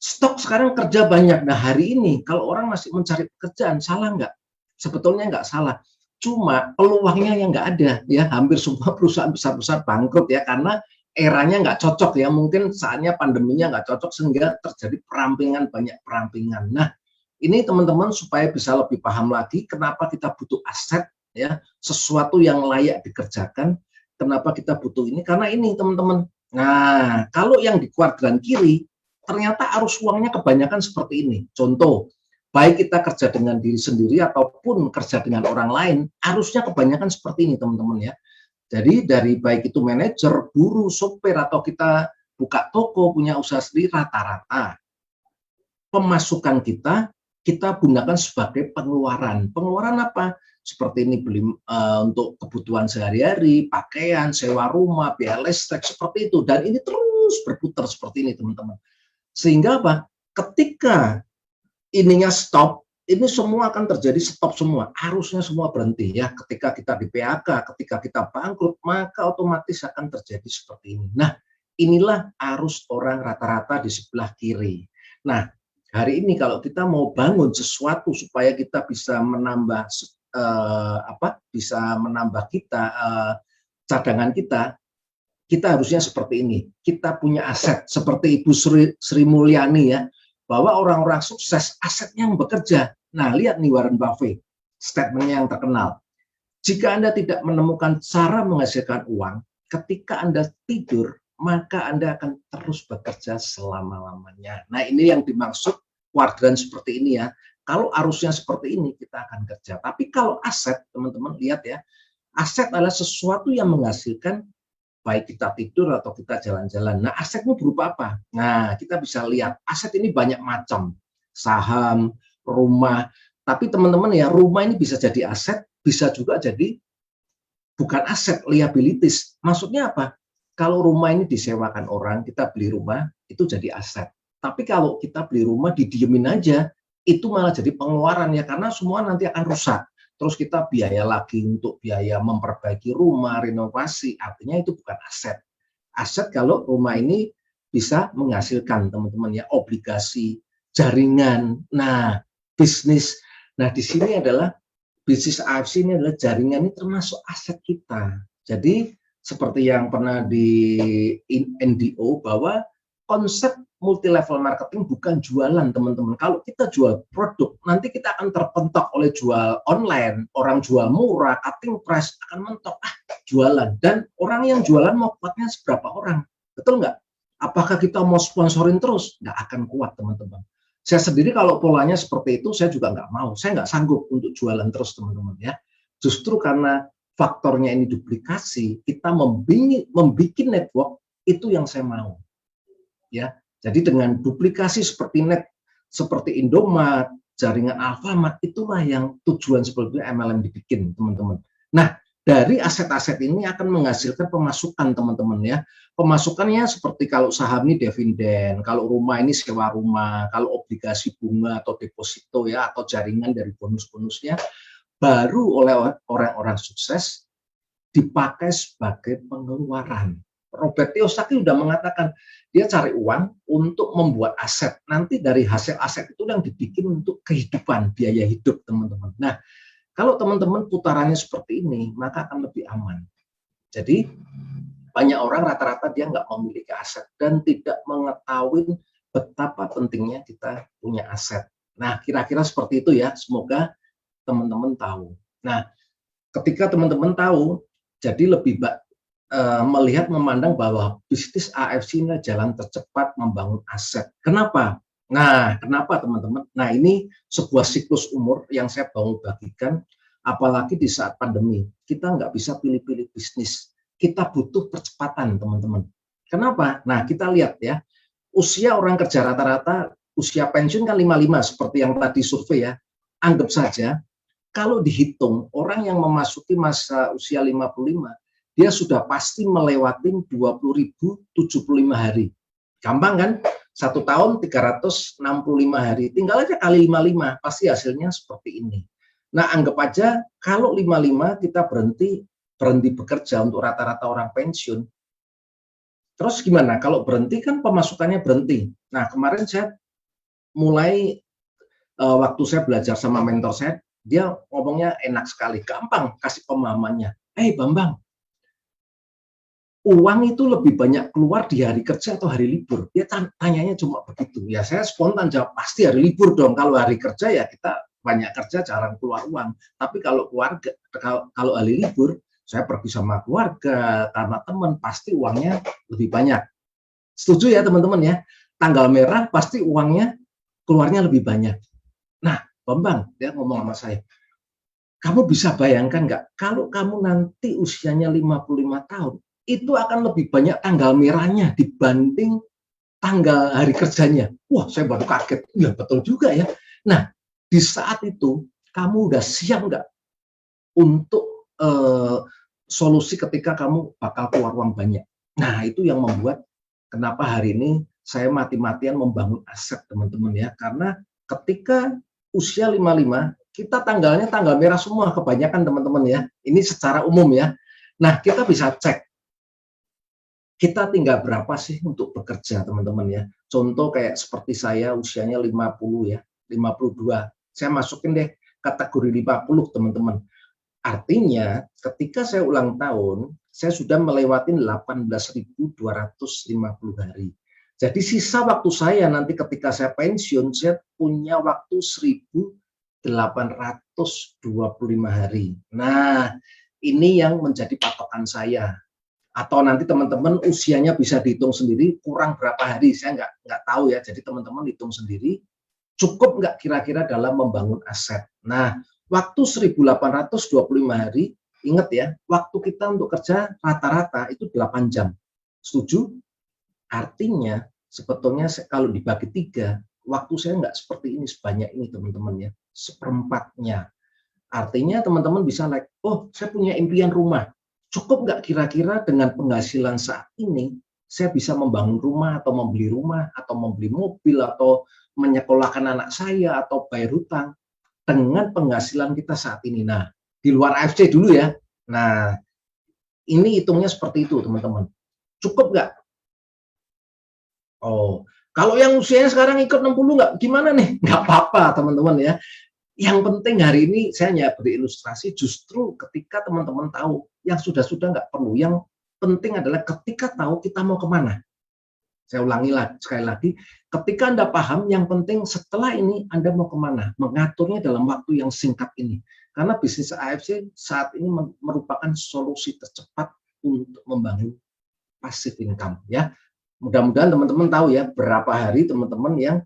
Stok sekarang kerja banyak. Nah, hari ini kalau orang masih mencari pekerjaan, salah nggak? Sebetulnya nggak salah. Cuma peluangnya yang nggak ada. Ya, hampir semua perusahaan besar-besar bangkrut ya, karena eranya nggak cocok ya. Mungkin saatnya pandeminya nggak cocok sehingga terjadi perampingan, banyak perampingan. Nah, ini teman-teman supaya bisa lebih paham lagi kenapa kita butuh aset ya, sesuatu yang layak dikerjakan. Kenapa kita butuh ini? Karena ini teman-teman. Nah, kalau yang di kuadran kiri ternyata arus uangnya kebanyakan seperti ini. Contoh, baik kita kerja dengan diri sendiri ataupun kerja dengan orang lain, arusnya kebanyakan seperti ini teman-teman ya. Jadi dari baik itu manajer, buruh, sopir, atau kita buka toko, punya usaha sendiri, rata-rata pemasukan kita gunakan sebagai pengeluaran. Pengeluaran apa? Seperti ini beli untuk kebutuhan sehari-hari, pakaian, sewa rumah, biaya listrik, seperti itu. Dan ini terus berputar seperti ini, teman-teman. Sehingga apa? Ketika ininya stop, ini semua akan terjadi stop semua. Arusnya semua berhenti ya. Ketika kita di PHK, ketika kita bangkrut, maka otomatis akan terjadi seperti ini. Nah, inilah arus orang rata-rata di sebelah kiri. Nah, hari ini kalau kita mau bangun sesuatu supaya kita bisa menambah cadangan kita harusnya seperti ini. Kita punya aset seperti Ibu Sri Mulyani ya, bahwa orang-orang sukses asetnya yang bekerja. Nah, lihat nih Warren Buffett, statementnya yang terkenal. Jika Anda tidak menemukan cara menghasilkan uang, ketika Anda tidur, maka Anda akan terus bekerja selama-lamanya. Nah, ini yang dimaksud kuadran seperti ini ya. Kalau arusnya seperti ini, kita akan kerja. Tapi kalau aset, teman-teman lihat ya, aset adalah sesuatu yang menghasilkan baik kita tidur atau kita jalan-jalan. Nah, asetnya berupa apa? Nah, kita bisa lihat, aset ini banyak macam. Saham, rumah. Tapi teman-teman ya, rumah ini bisa jadi aset, bisa juga jadi bukan aset, liabilities. Maksudnya apa? Kalau rumah ini disewakan orang, kita beli rumah, itu jadi aset. Tapi kalau kita beli rumah, didiemin aja, itu malah jadi pengeluaran ya, karena semua nanti akan rusak. Terus kita biaya lagi untuk biaya memperbaiki rumah, renovasi, artinya itu bukan aset. Aset kalau rumah ini bisa menghasilkan, teman-teman ya, obligasi, jaringan, nah, bisnis. Nah, di sini adalah bisnis AFC ini adalah jaringan, ini termasuk aset kita. Jadi seperti yang pernah di NDO bahwa konsep multi level marketing bukan jualan, teman-teman. Kalau kita jual produk, nanti kita akan terpentok oleh jual online, orang jual murah, cutting price akan mentok, jualan. Dan orang yang jualan mau kuatnya seberapa orang, betul nggak? Apakah kita mau sponsorin terus? Nggak akan kuat, teman-teman. Saya sendiri kalau polanya seperti itu, saya juga nggak mau. Saya nggak sanggup untuk jualan terus, teman-teman ya. Justru karena faktornya ini duplikasi, kita membuat network, itu yang saya mau. Ya, jadi dengan duplikasi seperti seperti Indomaret, jaringan Alfamart, itulah yang tujuan sebetulnya MLM dibikin, teman-teman. Nah, dari aset-aset ini akan menghasilkan pemasukan, teman-teman ya. Pemasukannya seperti kalau saham ini dividen, kalau rumah ini sewa rumah, kalau obligasi bunga atau deposito ya, atau jaringan dari bonus-bonusnya, baru oleh orang-orang sukses dipakai sebagai pengeluaran. Robert Kiyosaki sudah mengatakan dia cari uang untuk membuat aset. Nanti dari hasil aset itu yang dibikin untuk kehidupan, biaya hidup, teman-teman. Nah, kalau teman-teman putarannya seperti ini, maka akan lebih aman. Jadi banyak orang rata-rata dia nggak memiliki aset dan tidak mengetahui betapa pentingnya kita punya aset. Nah, kira-kira seperti itu ya. Semoga teman-teman tahu. Nah, ketika teman-teman tahu, jadi lebih melihat, memandang bahwa bisnis AFC ini jalan tercepat membangun aset. Kenapa? Nah, kenapa teman-teman? Nah, ini sebuah siklus umur yang saya mau bagikan, apalagi di saat pandemi. Kita nggak bisa pilih-pilih bisnis. Kita butuh percepatan, teman-teman. Kenapa? Nah, kita lihat ya, usia orang kerja rata-rata, usia pensiun kan 55, seperti yang tadi survei ya. Anggap saja, kalau dihitung, orang yang memasuki masa usia 55, dia sudah pasti melewati 20.075 hari. Gampang kan? 1 tahun 365 hari. Tinggal aja kali 55, pasti hasilnya seperti ini. Nah, anggap aja kalau 55 kita berhenti bekerja untuk rata-rata orang pensiun. Terus gimana? Kalau berhenti kan pemasukannya berhenti. Nah, kemarin saya mulai waktu saya belajar sama mentor saya, dia ngomongnya enak sekali, gampang kasih pemahamannya. Bambang, uang itu lebih banyak keluar di hari kerja atau hari libur? Dia tanyanya cuma begitu. Ya saya spontan jawab, pasti hari libur dong. Kalau hari kerja ya kita banyak kerja, jarang keluar uang. Tapi kalau kalau hari libur, saya pergi sama keluarga, karena teman, pasti uangnya lebih banyak. Setuju ya teman-teman ya? Tanggal merah pasti uangnya keluarnya lebih banyak. Nah, Bambang, dia ngomong sama saya, Kamu bisa bayangkan nggak, kalau kamu nanti usianya 55 tahun, itu akan lebih banyak tanggal merahnya dibanding tanggal hari kerjanya. Wah, saya baru kaget. Ya, betul juga ya. Nah, di saat itu, kamu udah siap nggak untuk solusi ketika kamu bakal keluar uang banyak? Nah, itu yang membuat kenapa hari ini saya mati-matian membangun aset, teman-teman ya. Karena ketika usia 55, kita tanggalnya tanggal merah semua kebanyakan, teman-teman ya. Ini secara umum ya. Nah, kita bisa cek kita tinggal berapa sih untuk bekerja, teman-teman ya. Contoh kayak seperti saya usianya 50 ya, 52. Saya masukin deh kategori 50, teman-teman. Artinya ketika saya ulang tahun, saya sudah melewati 18.250 hari. Jadi sisa waktu saya nanti ketika saya pensiun, saya punya waktu 1.825 hari. Nah, ini yang menjadi patokan saya. Atau nanti teman-teman usianya bisa dihitung sendiri, kurang berapa hari, saya nggak tahu ya. Jadi teman-teman hitung sendiri, cukup nggak kira-kira dalam membangun aset. Nah, waktu 1.825 hari, ingat ya, waktu kita untuk kerja rata-rata itu 8 jam. Setuju? Artinya sebetulnya kalau dibagi 3, waktu saya nggak seperti ini sebanyak ini, teman-teman ya, seperempatnya. Artinya teman-teman bisa like, oh saya punya impian rumah. Cukup nggak kira-kira dengan penghasilan saat ini, saya bisa membangun rumah atau membeli mobil atau menyekolahkan anak saya atau bayar hutang dengan penghasilan kita saat ini. Nah, di luar AFC dulu ya. Nah, ini hitungnya seperti itu, teman-teman. Cukup nggak? Oh, kalau yang usianya sekarang ikut 60 nggak, gimana nih? Nggak apa-apa, teman-teman ya. Yang penting hari ini saya hanya beri ilustrasi, justru ketika teman-teman tahu, yang sudah-sudah nggak perlu. Yang penting adalah ketika tahu kita mau kemana. Saya ulangi sekali lagi, ketika Anda paham, yang penting setelah ini Anda mau kemana, mengaturnya dalam waktu yang singkat ini. Karena bisnis AFC saat ini merupakan solusi tercepat untuk membangun passive income. Ya, mudah-mudahan teman-teman tahu ya berapa hari teman-teman yang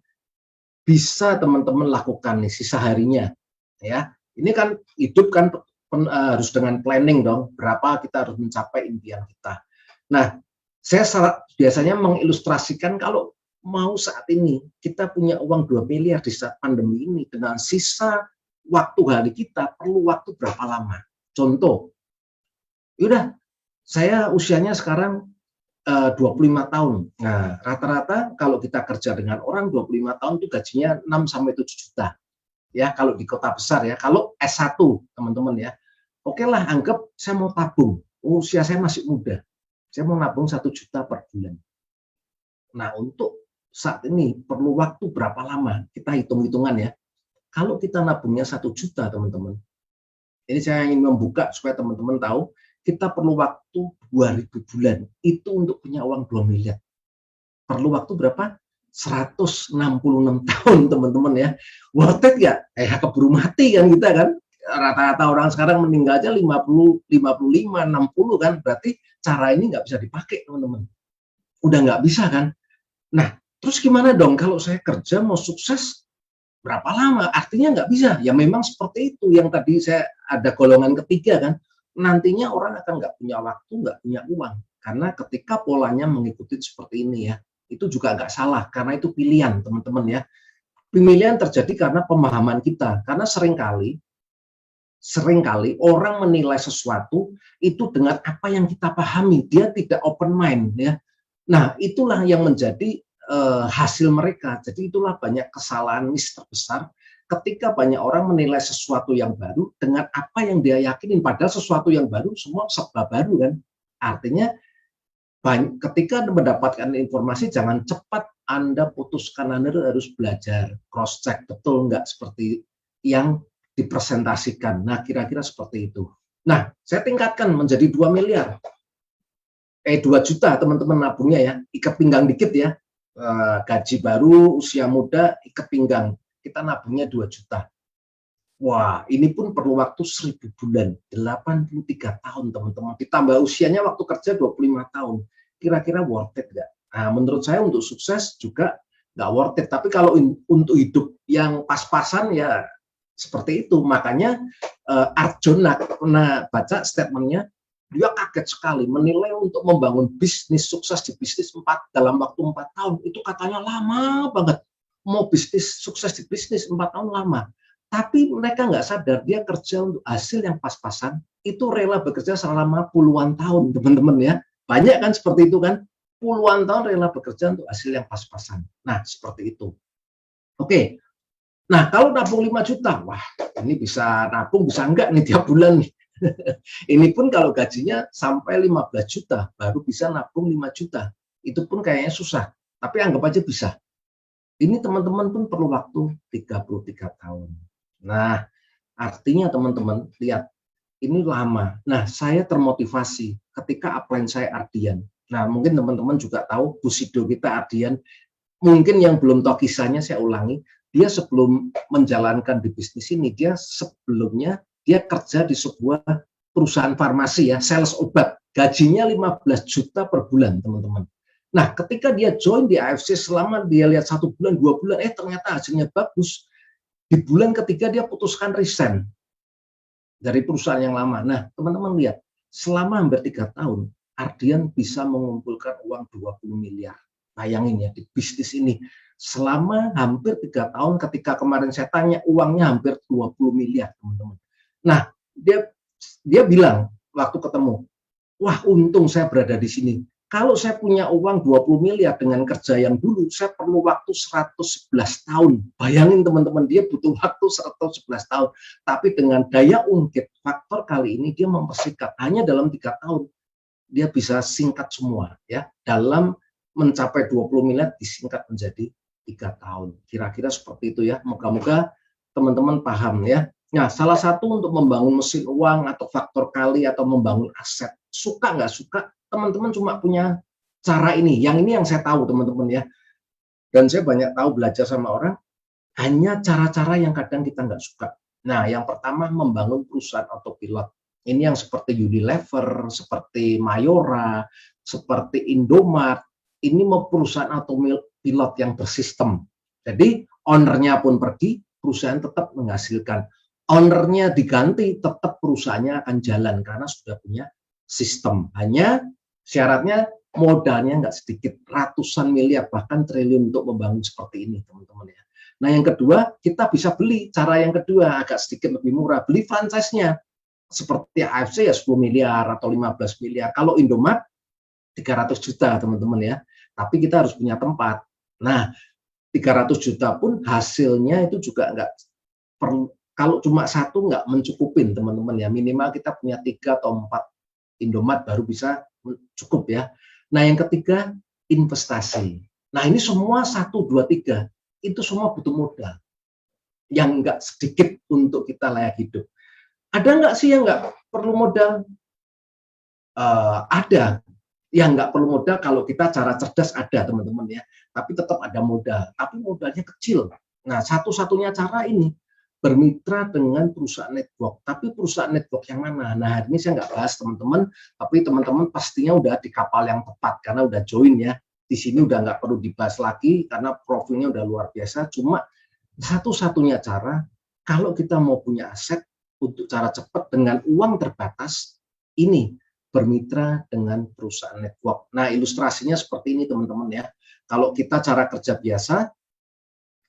bisa teman-teman lakukan nih sisa harinya. Ya, ini kan hidup kan harus dengan planning dong. Berapa kita harus mencapai impian kita. Nah, saya biasanya mengilustrasikan kalau mau saat ini kita punya uang 2 miliar di saat pandemi ini dengan sisa waktu hari kita perlu waktu berapa lama? Contoh, yaudah saya usianya sekarang 25 tahun. Nah, rata-rata kalau kita kerja dengan orang 25 tahun itu gajinya 6-7 juta. Ya, kalau di kota besar ya. Kalau S1, teman-teman ya. Oke lah, anggap saya mau tabung. Usia saya masih muda. Saya mau nabung 1 juta per bulan. Nah, untuk saat ini perlu waktu berapa lama? Kita hitung-hitungan ya. Kalau kita nabungnya 1 juta, teman-teman. Ini saya ingin membuka supaya teman-teman tahu, kita perlu waktu 2000 bulan. Itu untuk punya uang 2 miliar. Perlu waktu berapa? 166 tahun, teman-teman ya. Worth it ya? Keburu mati kan kita kan. Rata-rata orang sekarang meninggal aja 50, 55, 60 kan. Berarti cara ini nggak bisa dipakai, teman-teman. Udah nggak bisa kan? Nah, terus gimana dong kalau saya kerja mau sukses berapa lama? Artinya nggak bisa. Ya memang seperti itu. Yang tadi saya ada golongan ketiga kan. Nantinya orang akan nggak punya waktu, nggak punya uang. Karena ketika polanya mengikuti seperti ini ya, itu juga nggak salah. Karena itu pilihan, teman-teman ya. Pemilihan terjadi karena pemahaman kita. Karena seringkali orang menilai sesuatu itu dengan apa yang kita pahami. Dia tidak open mind ya. Nah, itulah yang menjadi hasil mereka. Jadi itulah banyak kesalahan miss terbesar ketika banyak orang menilai sesuatu yang baru dengan apa yang dia yakinin, padahal sesuatu yang baru semua serba baru kan. Artinya ketika Anda mendapatkan informasi, jangan cepat Anda putuskan. Anda harus belajar, cross check betul nggak seperti yang dipresentasikan. Nah, kira-kira seperti itu. Nah, saya tingkatkan menjadi 2 miliar. 2 juta teman-teman nabungnya ya, ikat pinggang dikit ya. Gaji baru, usia muda, ikat pinggang. Kita nabungnya 2 juta. Wah, ini pun perlu waktu 1000 bulan, 83 tahun teman-teman. Ditambah usianya waktu kerja 25 tahun. Kira-kira worth it nggak? Nah, menurut saya untuk sukses juga nggak worth it. Tapi kalau untuk hidup yang pas-pasan ya Seperti itu. Makanya Arjuna pernah baca statementnya, dia kaget sekali menilai untuk membangun bisnis sukses di bisnis dalam waktu 4 tahun. Itu katanya lama banget. Mau bisnis sukses di bisnis 4 tahun lama. Tapi mereka nggak sadar dia kerja untuk hasil yang pas-pasan, itu rela bekerja selama puluhan tahun, teman-teman ya. Banyak kan seperti itu kan, puluhan tahun rela bekerja untuk hasil yang pas-pasan. Nah, seperti itu. Oke, nah kalau nabung 5 juta, wah ini bisa nabung, bisa enggak nih tiap bulan nih. Ini pun kalau gajinya sampai 15 juta, baru bisa nabung 5 juta. Itu pun kayaknya susah, tapi anggap aja bisa. Ini teman-teman pun perlu waktu 33 tahun. Nah, artinya teman-teman, lihat, ini lama. Nah, saya termotivasi ketika upline saya Ardian. Nah, mungkin teman-teman juga tahu, Busido kita Ardian, mungkin yang belum tahu kisahnya saya ulangi, dia sebelum menjalankan di bisnis ini, dia sebelumnya dia kerja di sebuah perusahaan farmasi ya, sales obat. Gajinya 15 juta per bulan, teman-teman. Nah, ketika dia join di AFC, selama dia lihat 1 bulan, 2 bulan, ternyata hasilnya bagus. Di bulan ketiga dia putuskan resign dari perusahaan yang lama. Nah, teman-teman lihat, selama hampir 3 tahun, Ardian bisa mengumpulkan uang 20 miliar. Bayangin ya, di bisnis ini. Selama hampir 3 tahun, ketika kemarin saya tanya, uangnya hampir 20 miliar, teman-teman. Nah, dia bilang waktu ketemu, wah untung saya berada di sini. Kalau saya punya uang 20 miliar dengan kerja yang dulu, saya perlu waktu 111 tahun. Bayangin teman-teman, dia butuh waktu 111 tahun. Tapi dengan daya ungkit, faktor kali ini dia mempersingkat. Hanya dalam 3 tahun, dia bisa singkat semua. Ya, dalam mencapai 20 miliar disingkat menjadi 3 tahun. Kira-kira seperti itu ya. Moga-moga teman-teman paham ya. Nah, salah satu untuk membangun mesin uang atau faktor kali atau membangun aset, suka nggak suka, teman-teman cuma punya cara ini. Yang ini yang saya tahu teman-teman ya. Dan saya banyak tahu belajar sama orang, hanya cara-cara yang kadang kita nggak suka. Nah, yang pertama membangun perusahaan autopilot. Ini yang seperti Unilever, seperti Mayora, seperti Indomaret. Ini perusahaan autopilot yang bersistem. Jadi ownernya pun pergi, perusahaan tetap menghasilkan. Ownernya diganti, tetap perusahaannya akan jalan karena sudah punya sistem. Hanya syaratnya modalnya nggak sedikit, ratusan miliar bahkan triliun untuk membangun seperti ini, teman-teman ya. Nah, yang kedua, kita bisa beli. Cara yang kedua agak sedikit lebih murah, beli franchise-nya. Seperti AFC ya 10 miliar atau 15 miliar. Kalau Indomaret 300 juta, teman-teman ya. Tapi kita harus punya tempat. Nah, 300 juta pun hasilnya itu juga nggak perlu. Kalau cuma satu nggak mencukupin, teman-teman ya. Minimal kita punya 3 atau 4 Indomaret baru bisa cukup ya. Nah, yang ketiga, investasi. Nah, ini semua 1, 2, 3. Itu semua butuh modal. Yang nggak sedikit untuk kita layak hidup. Ada nggak sih yang nggak perlu modal? Ada. Yang nggak perlu modal kalau kita cara cerdas ada, teman-teman ya. Tapi tetap ada modal. Tapi modalnya kecil. Nah, satu-satunya cara ini, bermitra dengan perusahaan network. Tapi perusahaan network yang mana? Nah, hari ini saya nggak bahas teman-teman, tapi teman-teman pastinya udah di kapal yang tepat karena udah join ya. Di sini udah nggak perlu dibahas lagi karena profilnya udah luar biasa. Cuma satu-satunya cara kalau kita mau punya aset untuk cara cepat dengan uang terbatas, ini bermitra dengan perusahaan network. Nah, ilustrasinya seperti ini teman-teman ya. Kalau kita cara kerja biasa,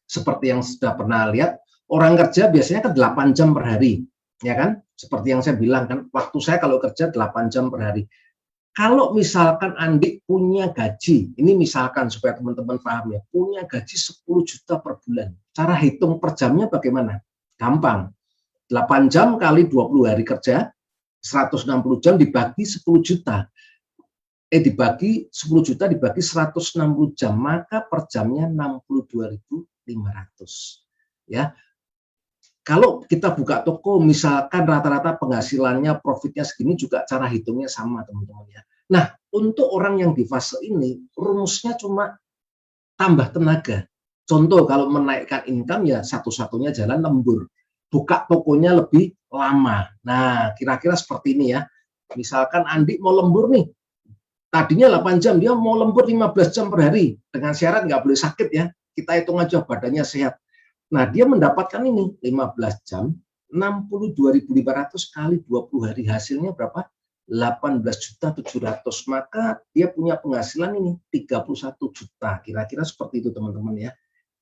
seperti yang sudah pernah lihat, orang kerja biasanya kan 8 jam per hari, ya kan? Seperti yang saya bilang kan, waktu saya kalau kerja 8 jam per hari. Kalau misalkan Andi punya gaji, ini misalkan supaya teman-teman paham ya, punya gaji 10 juta per bulan. Cara hitung per jamnya bagaimana? Gampang. 8 jam kali 20 hari kerja, 160 jam dibagi 10 juta. Dibagi 10 juta dibagi 160 jam, maka per jamnya 62.500. Ya. Kalau kita buka toko, misalkan rata-rata penghasilannya, profitnya segini, juga cara hitungnya sama, teman-teman ya. Nah, untuk orang yang di fase ini, rumusnya cuma tambah tenaga. Contoh, kalau menaikkan income ya satu-satunya jalan lembur. Buka tokonya lebih lama. Nah, kira-kira seperti ini ya. Misalkan Andi mau lembur nih, tadinya 8 jam, dia mau lembur 15 jam per hari. Dengan syarat nggak boleh sakit ya. Kita hitung aja badannya sehat. Nah, dia mendapatkan ini 15 jam, 62.500 kali 20 hari, hasilnya berapa? 18.700.000. Maka dia punya penghasilan ini 31 juta. Kira-kira seperti itu teman-teman ya.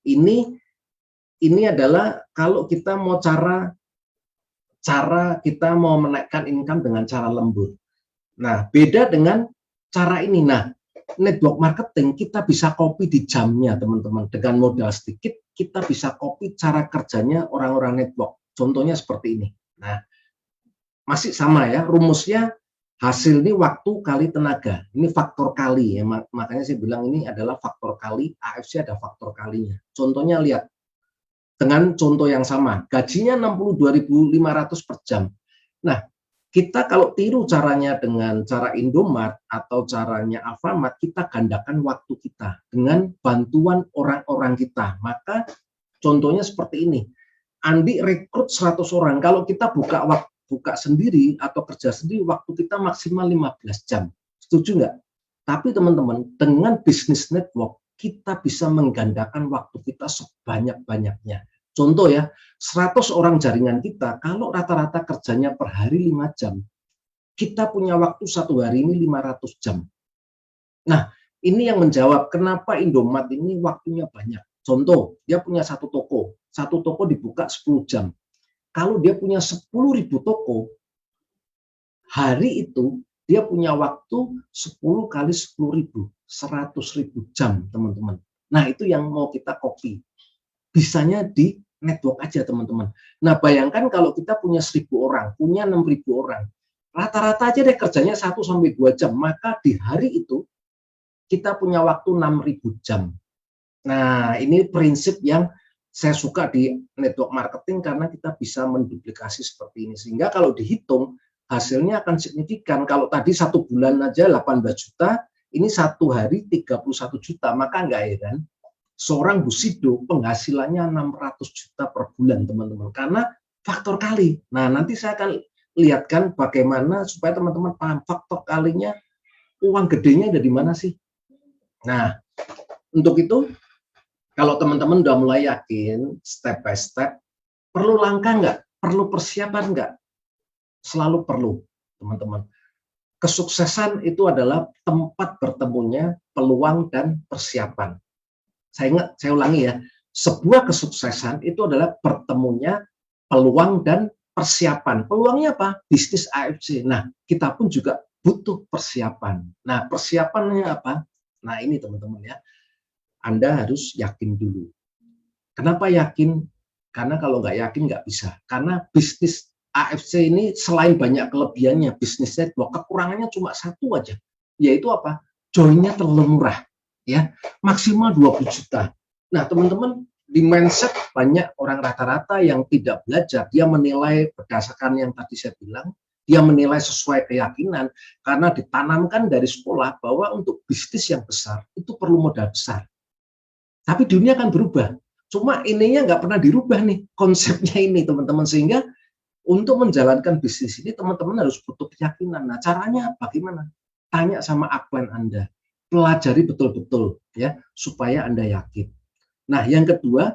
Ini adalah kalau kita mau cara kita mau menaikkan income dengan cara lembur. Nah, beda dengan cara ini. Nah, network marketing kita bisa copy di jamnya teman-teman. Dengan modal sedikit kita bisa copy cara kerjanya orang-orang network. Contohnya seperti ini. Nah, masih sama ya, rumusnya hasil ini waktu kali tenaga. Ini faktor kali ya, makanya saya bilang ini adalah faktor kali, AFC ada faktor kalinya. Contohnya lihat, dengan contoh yang sama, gajinya 62.500 per jam. Nah, kita kalau tiru caranya dengan cara Indomart atau caranya Alfamart, kita gandakan waktu kita dengan bantuan orang-orang kita. Maka contohnya seperti ini, Andi rekrut 100 orang, kalau kita buka sendiri atau kerja sendiri, waktu kita maksimal 15 jam. Setuju nggak? Tapi teman-teman, dengan bisnis network, kita bisa menggandakan waktu kita sebanyak-banyaknya. Contoh ya, 100 orang jaringan kita, kalau rata-rata kerjanya per hari 5 jam, kita punya waktu satu hari ini 500 jam. Nah, ini yang menjawab kenapa Indomaret ini waktunya banyak. Contoh, dia punya satu toko dibuka 10 jam. Kalau dia punya 10.000 toko, hari itu dia punya waktu 10 kali 10.000, 100.000 jam, teman-teman. Nah, itu yang mau kita copy. Bisanya di network aja, teman-teman. Nah, bayangkan kalau kita punya 1.000 orang, punya 6.000 orang, rata-rata aja deh kerjanya 1-2 jam, maka di hari itu kita punya waktu 6.000 jam. Nah, ini prinsip yang saya suka di network marketing karena kita bisa menduplikasi seperti ini. Sehingga kalau dihitung, hasilnya akan signifikan. Kalau tadi 1 bulan aja 18 juta, ini 1 hari 31 juta. Maka nggak heran, seorang Busido penghasilannya 600 juta per bulan, teman-teman. Karena faktor kali. Nah, nanti saya akan lihatkan bagaimana supaya teman-teman paham faktor kalinya, uang gedenya ada di mana sih. Nah, untuk itu, kalau teman-teman udah mulai yakin, step by step, perlu langkah nggak? Perlu persiapan nggak? Selalu perlu, teman-teman. Kesuksesan itu adalah tempat bertemunya peluang dan persiapan. Saya ulangi ya, sebuah kesuksesan itu adalah bertemunya peluang dan persiapan. Peluangnya apa? Bisnis AFC. Nah, kita pun juga butuh persiapan. Nah, persiapannya apa? Nah, ini teman-teman ya. Anda harus yakin dulu. Kenapa yakin? Karena kalau nggak yakin nggak bisa. Karena bisnis AFC ini selain banyak kelebihannya, bisnis network, kekurangannya cuma satu aja. Yaitu apa? Joinnya terlalu murah. Ya, maksimal 20 juta. Nah, teman-teman, di mindset banyak orang rata-rata yang tidak belajar. Dia menilai berdasarkan yang tadi saya bilang, dia menilai sesuai keyakinan, karena ditanamkan dari sekolah bahwa untuk bisnis yang besar, itu perlu modal besar. Tapi dunia akan berubah. Cuma ininya nggak pernah dirubah nih, konsepnya ini teman-teman. Sehingga untuk menjalankan bisnis ini teman-teman harus butuh keyakinan. Nah, caranya bagaimana? Tanya sama upline Anda. Pelajari betul-betul ya, supaya Anda yakin. Nah, yang kedua,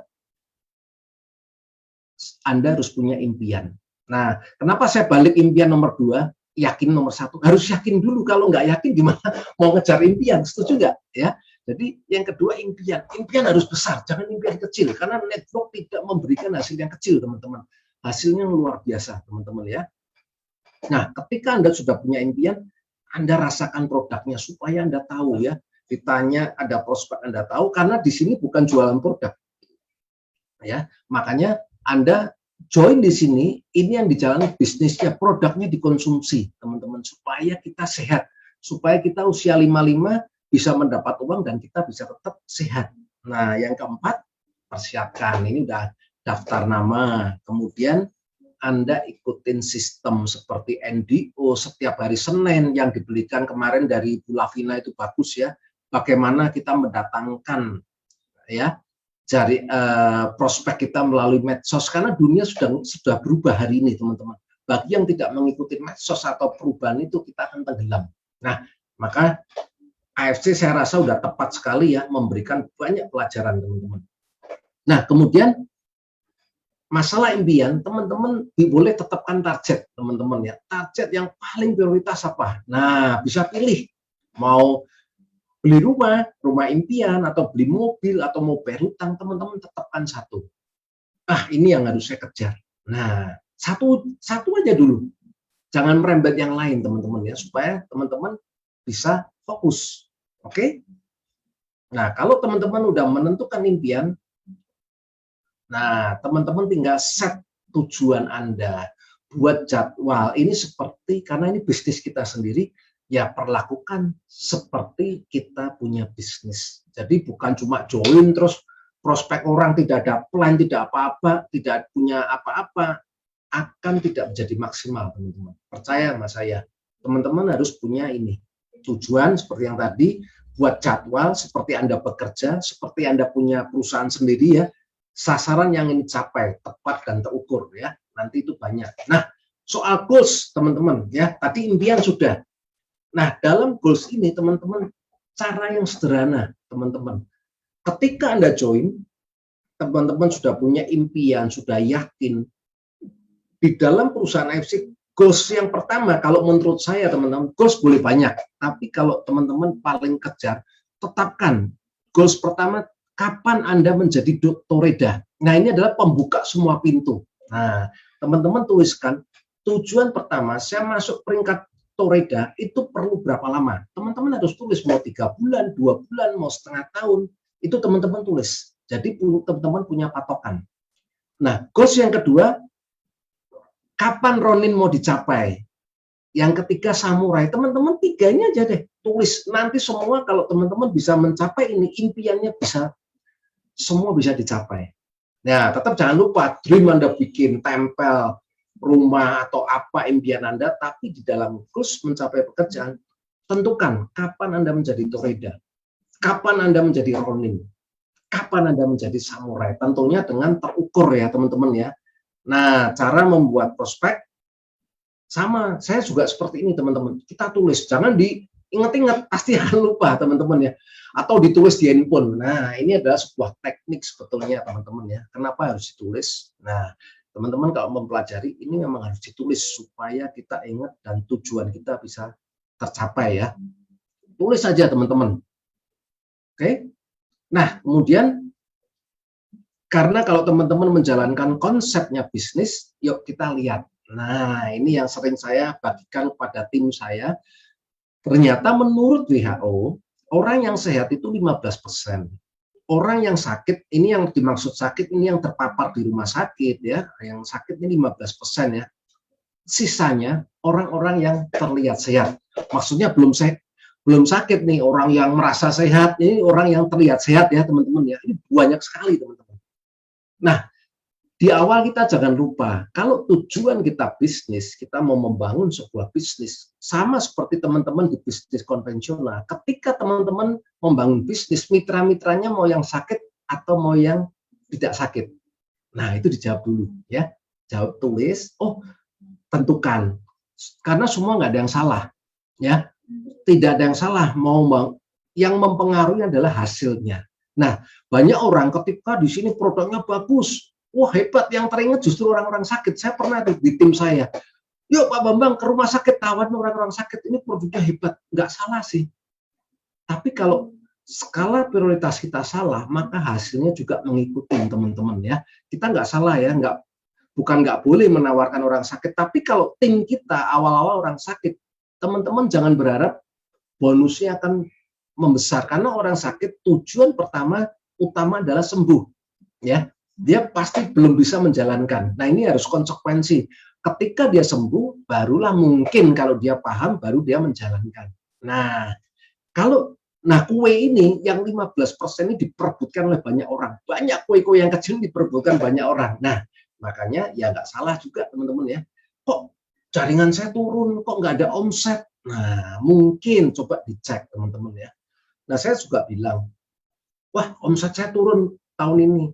Anda harus punya impian. Nah, kenapa saya balik impian nomor 2, yakin nomor 1? Harus yakin dulu, kalau nggak yakin gimana mau ngejar impian, setuju nggak? Ya. Jadi yang kedua impian harus besar, jangan impian kecil, karena network tidak memberikan hasil yang kecil, teman-teman. Hasilnya luar biasa, teman-teman ya. Nah, ketika Anda sudah punya impian, Anda rasakan produknya supaya Anda tahu ya. Ditanya ada prospek Anda tahu, karena di sini bukan jualan produk. Ya, makanya Anda join di sini, ini yang dijalani bisnisnya, produknya dikonsumsi, teman-teman, supaya kita sehat, supaya kita usia 55 bisa mendapat uang dan kita bisa tetap sehat. Nah, yang keempat, persiapkan. Ini udah daftar nama. Kemudian Anda ikutin sistem seperti NDO setiap hari Senin yang dibelikan kemarin dari Bu Lavina, itu bagus ya. Bagaimana kita mendatangkan ya prospek kita melalui medsos, karena dunia sudah berubah hari ini, teman-teman. Bagi yang tidak mengikuti medsos atau perubahan itu, kita akan tenggelam. Nah, maka AFC saya rasa sudah tepat sekali ya memberikan banyak pelajaran, teman-teman. Nah, kemudian masalah impian, teman-teman boleh tetapkan target, teman-teman ya. Target yang paling prioritas apa? Nah, bisa pilih mau beli rumah impian, atau beli mobil, atau mau bayar hutang, teman-teman tetapkan satu. Ini yang harus saya kejar. Nah, satu aja dulu. Jangan merembet yang lain, teman-teman ya, supaya teman-teman bisa fokus. Oke? Nah, kalau teman-teman udah menentukan impian, nah, teman-teman tinggal set tujuan Anda, buat jadwal. Ini seperti, karena ini bisnis kita sendiri, ya perlakukan seperti kita punya bisnis. Jadi bukan cuma join terus prospek orang, tidak ada plan, tidak apa-apa, tidak punya apa-apa, akan tidak menjadi maksimal, teman-teman. Percaya sama saya, teman-teman harus punya ini, tujuan seperti yang tadi, buat jadwal seperti Anda bekerja, seperti Anda punya perusahaan sendiri ya, sasaran yang ingin dicapai tepat dan terukur ya, nanti itu banyak. Nah, soal goals teman-teman ya, tadi impian sudah. Nah, dalam goals ini teman-teman, cara yang sederhana teman-teman, ketika Anda join, teman-teman sudah punya impian, sudah yakin di dalam perusahaan AFC. Goals yang pertama, kalau menurut saya teman-teman, goals boleh banyak, tapi kalau teman-teman paling kejar, tetapkan goals pertama, kapan Anda menjadi Toreda. Nah, ini adalah pembuka semua pintu. Nah, teman-teman tuliskan, tujuan pertama, saya masuk peringkat Toreda, itu perlu berapa lama? Teman-teman harus tulis, mau 3 bulan, 2 bulan, mau setengah tahun, itu teman-teman tulis. Jadi, teman-teman punya patokan. Nah, goals yang kedua, kapan Ronin mau dicapai? Yang ketiga, samurai. Teman-teman tiganya aja deh, tulis. Nanti semua kalau teman-teman bisa mencapai ini, impiannya bisa, semua bisa dicapai. Nah, tetap jangan lupa, dream Anda bikin, tempel, rumah, atau apa impian Anda, tapi di dalam goals mencapai pekerjaan, tentukan kapan Anda menjadi Toreda, kapan Anda menjadi Ronin, kapan Anda menjadi samurai. Tentunya dengan terukur ya, teman-teman ya. Nah, cara membuat prospek, sama, saya juga seperti ini teman-teman. Kita tulis, jangan diingat-ingat, pasti akan lupa teman-teman ya. Atau ditulis di handphone. Nah, ini adalah sebuah teknik sebetulnya teman-teman ya. Kenapa harus ditulis? Nah, teman-teman kalau mempelajari, ini memang harus ditulis supaya kita ingat dan tujuan kita bisa tercapai ya. Tulis saja teman-teman. Oke? Nah, kemudian karena kalau teman-teman menjalankan konsepnya bisnis, yuk kita lihat. Nah, ini yang sering saya bagikan kepada tim saya. Ternyata menurut WHO, orang yang sehat itu 15%. Orang yang sakit, ini yang dimaksud sakit, ini yang terpapar di rumah sakit ya. Yang sakit ini 15% ya. Sisanya orang-orang yang terlihat sehat. Maksudnya belum sakit nih, orang yang merasa sehat, ini orang yang terlihat sehat ya teman-teman ya. Ini banyak sekali teman-teman. Nah, di awal kita jangan lupa, kalau tujuan kita bisnis, kita mau membangun sebuah bisnis, sama seperti teman-teman di bisnis konvensional, ketika teman-teman membangun bisnis, mitra-mitranya mau yang sakit atau mau yang tidak sakit. Nah, itu dijawab dulu ya. Jawab, tulis, tentukan. Karena semua nggak ada yang salah. Ya, tidak ada yang salah, yang mempengaruhi adalah hasilnya. Nah, banyak orang ketika di sini produknya bagus, wah hebat, yang teringat justru orang-orang sakit. Saya pernah di tim saya, yuk Pak Bambang ke rumah sakit, tawan orang-orang sakit, ini produknya hebat. Nggak salah sih. Tapi kalau skala prioritas kita salah, maka hasilnya juga mengikuti teman-teman ya. Kita nggak salah ya, bukan nggak boleh menawarkan orang sakit, tapi kalau tim kita awal-awal orang sakit, teman-teman jangan berharap bonusnya akan membesar, karena orang sakit tujuan utama adalah sembuh ya, dia pasti belum bisa menjalankan. Nah, ini harus konsekuensi, ketika dia sembuh barulah mungkin kalau dia paham baru dia menjalankan. Nah, kue ini yang 15% ini diperebutkan oleh banyak orang, banyak kue-kue yang kecil diperebutkan banyak orang. Nah, makanya ya nggak salah juga teman-teman ya, kok jaringan saya turun, kok nggak ada omset. Nah, mungkin coba dicek teman-teman ya. Nah, saya juga bilang, wah omset saya turun tahun ini.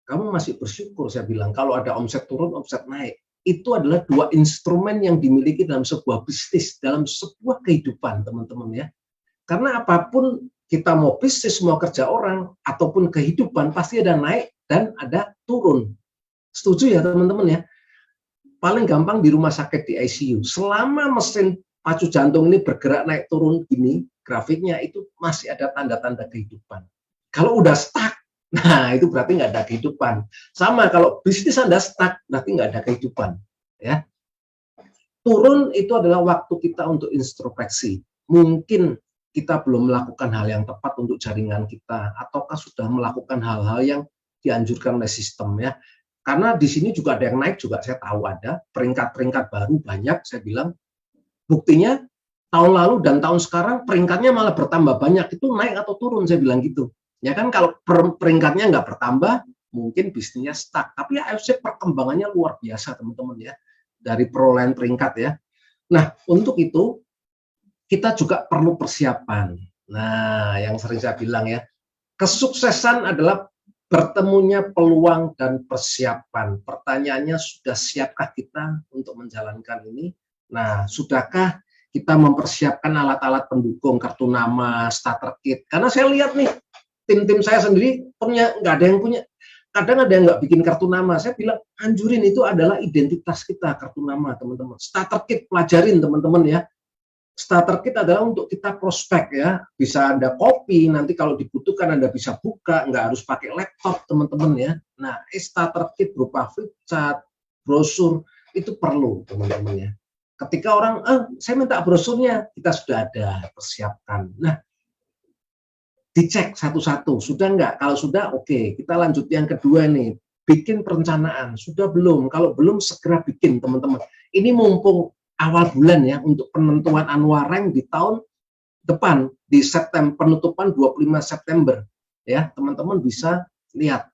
Kamu masih bersyukur, saya bilang. Kalau ada omset turun, omset naik. Itu adalah dua instrumen yang dimiliki dalam sebuah bisnis, dalam sebuah kehidupan, teman-teman ya. Karena apapun kita mau bisnis, mau kerja orang, ataupun kehidupan, pasti ada naik dan ada turun. Setuju ya teman-teman ya? Paling gampang di rumah sakit di ICU, selama mesin pacu jantung ini bergerak naik turun gini, grafiknya itu masih ada tanda-tanda kehidupan. Kalau udah stuck, nah itu berarti nggak ada kehidupan. Sama kalau bisnis Anda stuck, berarti nggak ada kehidupan. Ya. Turun itu adalah waktu kita untuk introspeksi. Mungkin kita belum melakukan hal yang tepat untuk jaringan kita, ataukah sudah melakukan hal-hal yang dianjurkan oleh sistem ya. Karena di sini juga ada yang naik juga, saya tahu ada peringkat-peringkat baru banyak, saya bilang buktinya tahun lalu dan tahun sekarang peringkatnya malah bertambah banyak, itu naik atau turun, saya bilang gitu. Ya kan kalau peringkatnya nggak bertambah, mungkin bisnisnya stuck. Tapi AFC perkembangannya luar biasa teman-teman ya, dari perolehan peringkat ya. Nah untuk itu kita juga perlu persiapan. Nah yang sering saya bilang ya, kesuksesan adalah bertemunya peluang dan persiapan. Pertanyaannya, sudah siapkah kita untuk menjalankan ini? Nah, sudahkah kita mempersiapkan alat-alat pendukung, kartu nama, starter kit? Karena saya lihat nih, tim-tim saya sendiri punya, nggak ada yang punya. Kadang ada yang nggak bikin kartu nama. Saya bilang, anjurin, itu adalah identitas kita, kartu nama, teman-teman. Starter kit, pelajarin, teman-teman ya. Starter kit adalah untuk kita prospek ya, bisa Anda copy, nanti kalau dibutuhkan Anda bisa buka, nggak harus pakai laptop teman-teman ya. Nah, starter kit berupa flipchart, brosur, itu perlu teman-teman ya. Ketika orang, saya minta brosurnya, kita sudah ada, persiapkan. Nah, dicek satu-satu, sudah nggak? Kalau sudah, oke, kita lanjut yang kedua nih, bikin perencanaan, sudah belum? Kalau belum, segera bikin teman-teman. Ini mumpung awal bulan ya, untuk penentuan annual rank di tahun depan, di September, penutupan 25 September ya, teman-teman bisa lihat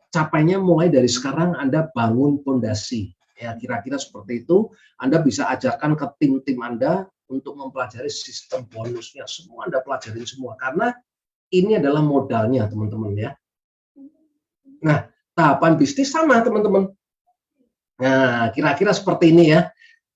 capainya mulai dari sekarang. Anda bangun fondasi ya, kira-kira seperti itu. Anda bisa ajarkan ke tim-tim Anda untuk mempelajari sistem bonusnya, semua Anda pelajarin semua, karena ini adalah modalnya teman-teman ya. Nah, tahapan bisnis sama teman-teman. Nah, kira-kira seperti ini ya.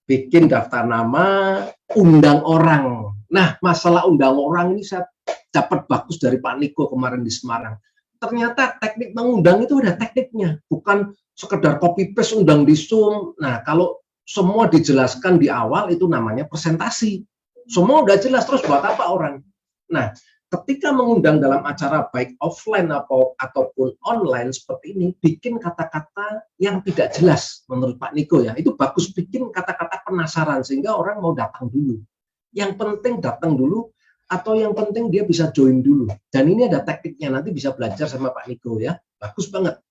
Bikin daftar nama, undang orang. Nah, masalah undang orang ini saya dapat bagus dari Pak Niko kemarin di Semarang. Ternyata teknik mengundang itu ada tekniknya, bukan sekedar copy paste undang di Zoom. Nah, kalau semua dijelaskan di awal itu namanya presentasi. Semua udah jelas, terus buat apa orang? Nah, ketika mengundang dalam acara baik offline ataupun online seperti ini, bikin kata-kata yang tidak jelas menurut Pak Niko ya. Itu bagus, bikin kata-kata penasaran sehingga orang mau datang dulu. Yang penting datang dulu, atau yang penting dia bisa join dulu. Dan ini ada tekniknya, nanti bisa belajar sama Pak Niko ya. Bagus banget.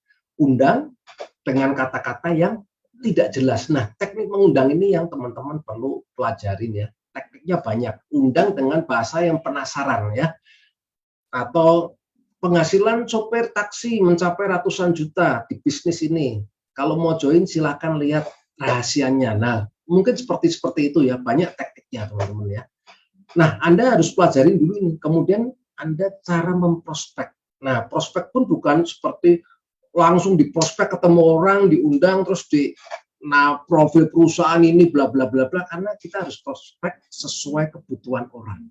Undang dengan kata-kata yang tidak jelas. Nah, teknik mengundang ini yang teman-teman perlu pelajarin ya. Tekniknya banyak. Undang dengan bahasa yang penasaran ya. Atau penghasilan sopir taksi mencapai ratusan juta di bisnis ini. Kalau mau join silakan lihat rahasianya. Nah, mungkin seperti itu ya, banyak tekniknya teman-teman ya. Nah, Anda harus pelajarin dulu ini. Kemudian Anda cara memprospek. Nah, prospek pun bukan seperti langsung diprospek ketemu orang, diundang terus profil perusahaan ini bla bla bla bla, karena kita harus prospek sesuai kebutuhan orang.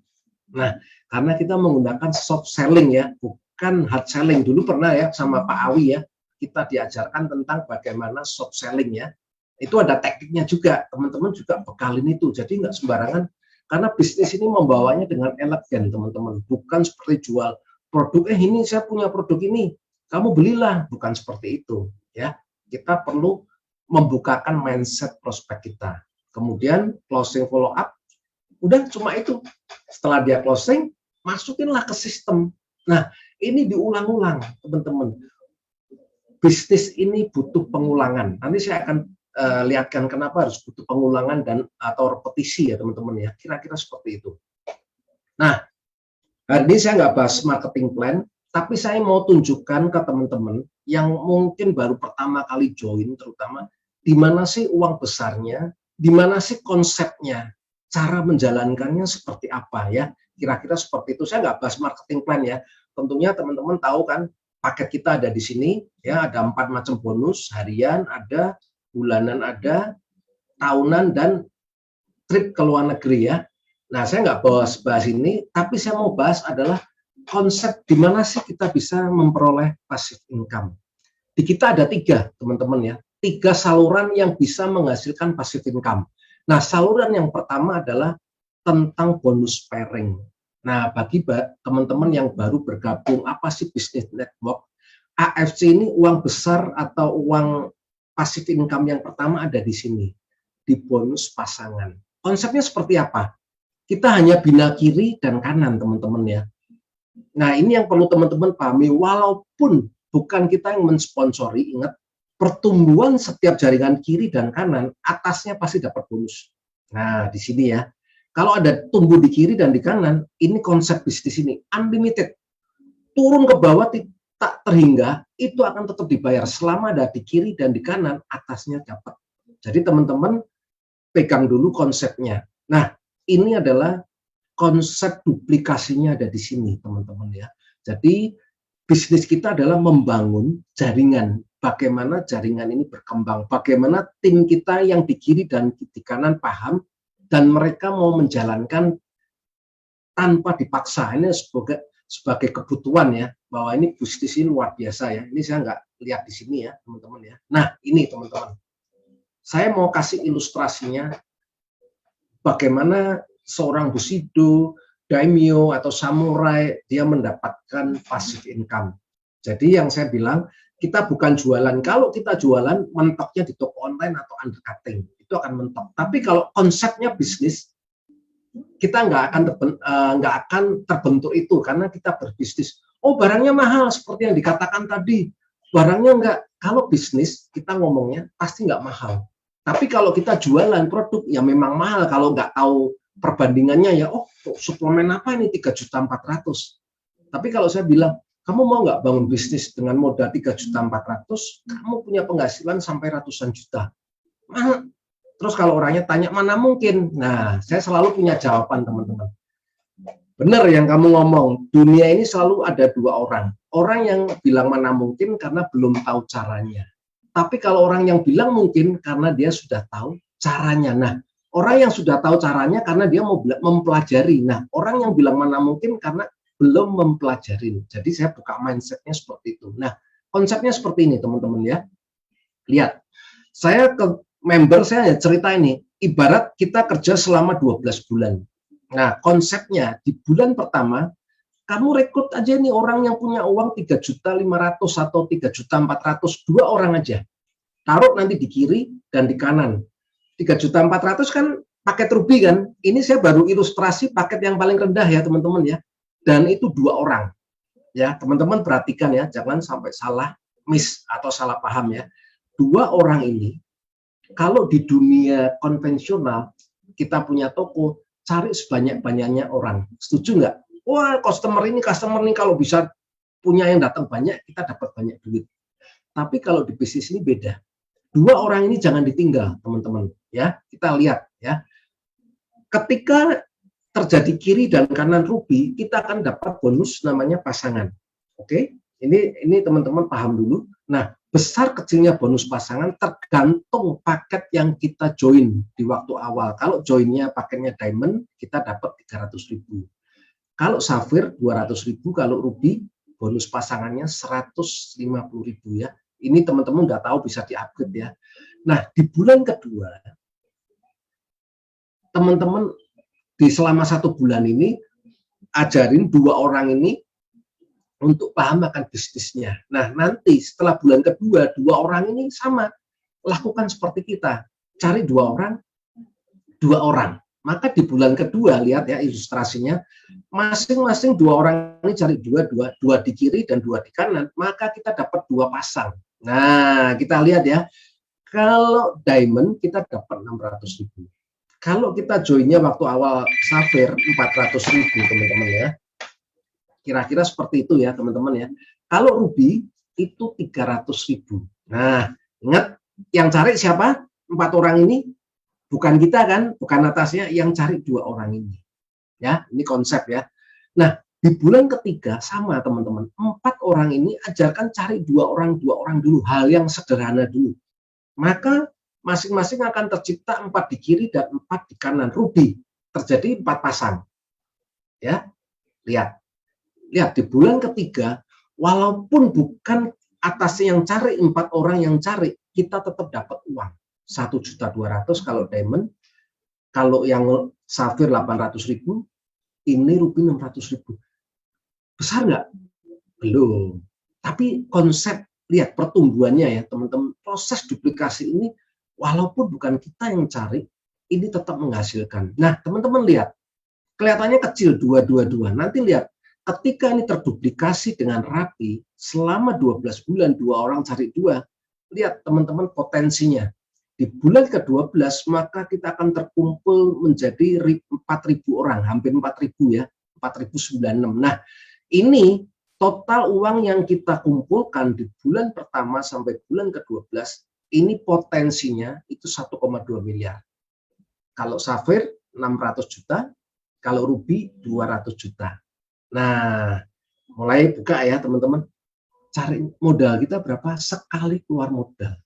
Nah, karena kita menggunakan soft selling ya, bukan hard selling. Dulu pernah ya sama Pak Awi ya, kita diajarkan tentang bagaimana soft selling ya. Itu ada tekniknya juga, teman-teman juga bekalin itu. Jadi nggak sembarangan, karena bisnis ini membawanya dengan elegan teman-teman. Bukan seperti jual produk, ini saya punya produk ini, kamu belilah. Bukan seperti itu ya. Kita perlu membukakan mindset prospek kita. Kemudian closing follow up. Udah cuma itu. Setelah dia closing, masukinlah ke sistem. Nah, ini diulang-ulang, teman-teman. Bisnis ini butuh pengulangan. Nanti saya akan lihatkan kenapa harus butuh pengulangan dan atau repetisi ya, teman-teman ya. Kira-kira seperti itu. Nah, hari ini saya nggak bahas marketing plan, tapi saya mau tunjukkan ke teman-teman yang mungkin baru pertama kali join, terutama di mana sih uang besarnya, di mana sih konsepnya, cara menjalankannya seperti apa ya, kira-kira seperti itu. Saya nggak bahas marketing plan ya, tentunya teman-teman tahu kan paket kita ada di sini ya, ada 4 macam bonus, harian ada, bulanan ada, tahunan, dan trip ke luar negeri ya. Nah, saya nggak bahas ini, tapi saya mau bahas adalah konsep di mana sih kita bisa memperoleh passive income. Di kita ada 3 teman-teman ya, 3 saluran yang bisa menghasilkan passive income. Nah, saluran yang pertama adalah tentang bonus pairing. Nah, bagi teman-teman yang baru bergabung, apa sih bisnis network? AFC ini uang besar atau uang passive income yang pertama ada di sini, di bonus pasangan. Konsepnya seperti apa? Kita hanya bina kiri dan kanan, teman-teman ya. Nah, ini yang perlu teman-teman pahami, walaupun bukan kita yang mensponsori, ingat, pertumbuhan setiap jaringan kiri dan kanan, atasnya pasti dapat bonus. Nah, di sini ya. Kalau ada tumbuh di kiri dan di kanan, ini konsep bisnis ini, unlimited. Turun ke bawah tak terhingga, itu akan tetap dibayar selama ada di kiri dan di kanan, atasnya dapat. Jadi teman-teman pegang dulu konsepnya. Nah, ini adalah konsep duplikasinya ada di sini, teman-teman ya. Jadi bisnis kita adalah membangun jaringan. Bagaimana jaringan ini berkembang, bagaimana tim kita yang di kiri dan di kanan paham, dan mereka mau menjalankan tanpa dipaksa. Ini sebagai kebutuhan ya, bahwa ini bisnis ini luar biasa ya. Ini saya nggak lihat di sini ya, teman-teman ya. Nah, ini teman-teman. Saya mau kasih ilustrasinya bagaimana seorang Bushido, daimyo, atau samurai, dia mendapatkan passive income. Jadi yang saya bilang, kita bukan jualan. Kalau kita jualan, mentoknya di toko online atau undercutting. Itu akan mentok. Tapi kalau konsepnya bisnis, kita nggak akan terbentuk itu karena kita berbisnis. Oh, barangnya mahal seperti yang dikatakan tadi. Barangnya nggak. Kalau bisnis kita ngomongnya pasti nggak mahal. Tapi kalau kita jualan produk ya memang mahal. Kalau nggak tahu perbandingannya ya, oh suplemen apa ini 3.400.000. Tapi kalau saya bilang, kamu mau nggak bangun bisnis dengan modal 3.400.000, kamu punya penghasilan sampai ratusan juta. Mana? Terus kalau orangnya tanya, mana mungkin? Nah, saya selalu punya jawaban, teman-teman. Benar yang kamu ngomong, dunia ini selalu ada 2 orang. Orang yang bilang mana mungkin karena belum tahu caranya. Tapi kalau orang yang bilang mungkin karena dia sudah tahu caranya. Nah, orang yang sudah tahu caranya karena dia mau mempelajari. Nah, orang yang bilang mana mungkin karena belum mempelajari. Jadi saya buka mindsetnya seperti itu. Nah, konsepnya seperti ini, teman-teman ya. Lihat, saya ke member saya cerita ini, ibarat kita kerja selama 12 bulan. Nah, konsepnya di bulan pertama, kamu rekrut aja nih orang yang punya uang 3.500.000 atau 3.400.000, 2 orang aja. Taruh nanti di kiri dan di kanan. 3.400.000 kan paket ruby kan? Ini saya baru ilustrasi paket yang paling rendah ya, teman-teman ya. Dan itu 2 orang. Ya, teman-teman perhatikan ya, jangan sampai salah miss atau salah paham ya. 2 orang ini kalau di dunia konvensional, kita punya toko, cari sebanyak-banyaknya orang. Setuju nggak? Wah, customer ini kalau bisa punya yang datang banyak, kita dapat banyak duit. Tapi kalau di bisnis ini beda. 2 orang ini jangan ditinggal, teman-teman. Ya, kita lihat ya. Ketika terjadi kiri dan kanan ruby, kita akan dapat bonus namanya pasangan. Oke? Ini teman-teman paham dulu. Nah, besar kecilnya bonus pasangan tergantung paket yang kita join di waktu awal. Kalau joinnya paketnya diamond, kita dapat 300.000. Kalau safir 200.000, kalau ruby bonus pasangannya 150.000 ya. Ini teman-teman nggak tahu bisa di-upgrade ya. Nah, di bulan kedua, teman-teman di selama 1 bulan ini ajarin 2 orang ini untuk paham akan bisnisnya. Nah, nanti setelah bulan kedua, 2 orang ini sama. Lakukan seperti kita. Cari 2 orang, 2 orang. Maka di bulan kedua, lihat ya ilustrasinya, masing-masing 2 orang ini cari 2 di kiri dan 2 di kanan, maka kita dapat 2 pasang. Nah, kita lihat ya. Kalau diamond, kita dapat 600.000. Kalau kita joinnya waktu awal safir, 400.000, teman-teman ya. Kira-kira seperti itu ya teman-teman ya. Kalau ruby itu 300.000. Nah, ingat yang cari siapa? 4 orang ini bukan kita kan, bukan atasnya, yang cari 2 orang ini. Ya, ini konsep ya. Nah, di bulan ketiga sama teman-teman. 4 orang ini ajarkan cari 2 orang dulu, hal yang sederhana dulu. Maka masing-masing akan tercipta 4 di kiri dan 4 di kanan. Ruby terjadi 4 pasang. Ya, lihat. Lihat di bulan ketiga, walaupun bukan atasnya yang cari, 4 orang yang cari, kita tetap dapat uang 1.200.000 kalau diamond, kalau yang safir 800.000, ini ruby 600.000. Besar nggak? Belum. Tapi konsep, lihat pertumbuhannya ya teman-teman, proses duplikasi ini walaupun bukan kita yang cari, ini tetap menghasilkan. Nah teman-teman lihat, kelihatannya kecil 222. Nanti lihat, ketika ini terduplikasi dengan rapi selama 12 bulan, 2 orang cari 2, lihat teman-teman potensinya. Di bulan ke-12 maka kita akan terkumpul menjadi 4.000 orang, hampir 4.000 ya, 4.096. Nah, ini total uang yang kita kumpulkan di bulan pertama sampai bulan ke-12, ini potensinya itu 1,2 miliar. Kalau safir 600 juta, kalau ruby 200 juta. Nah, mulai buka ya teman-teman. Cari modal kita berapa? Sekali keluar modal.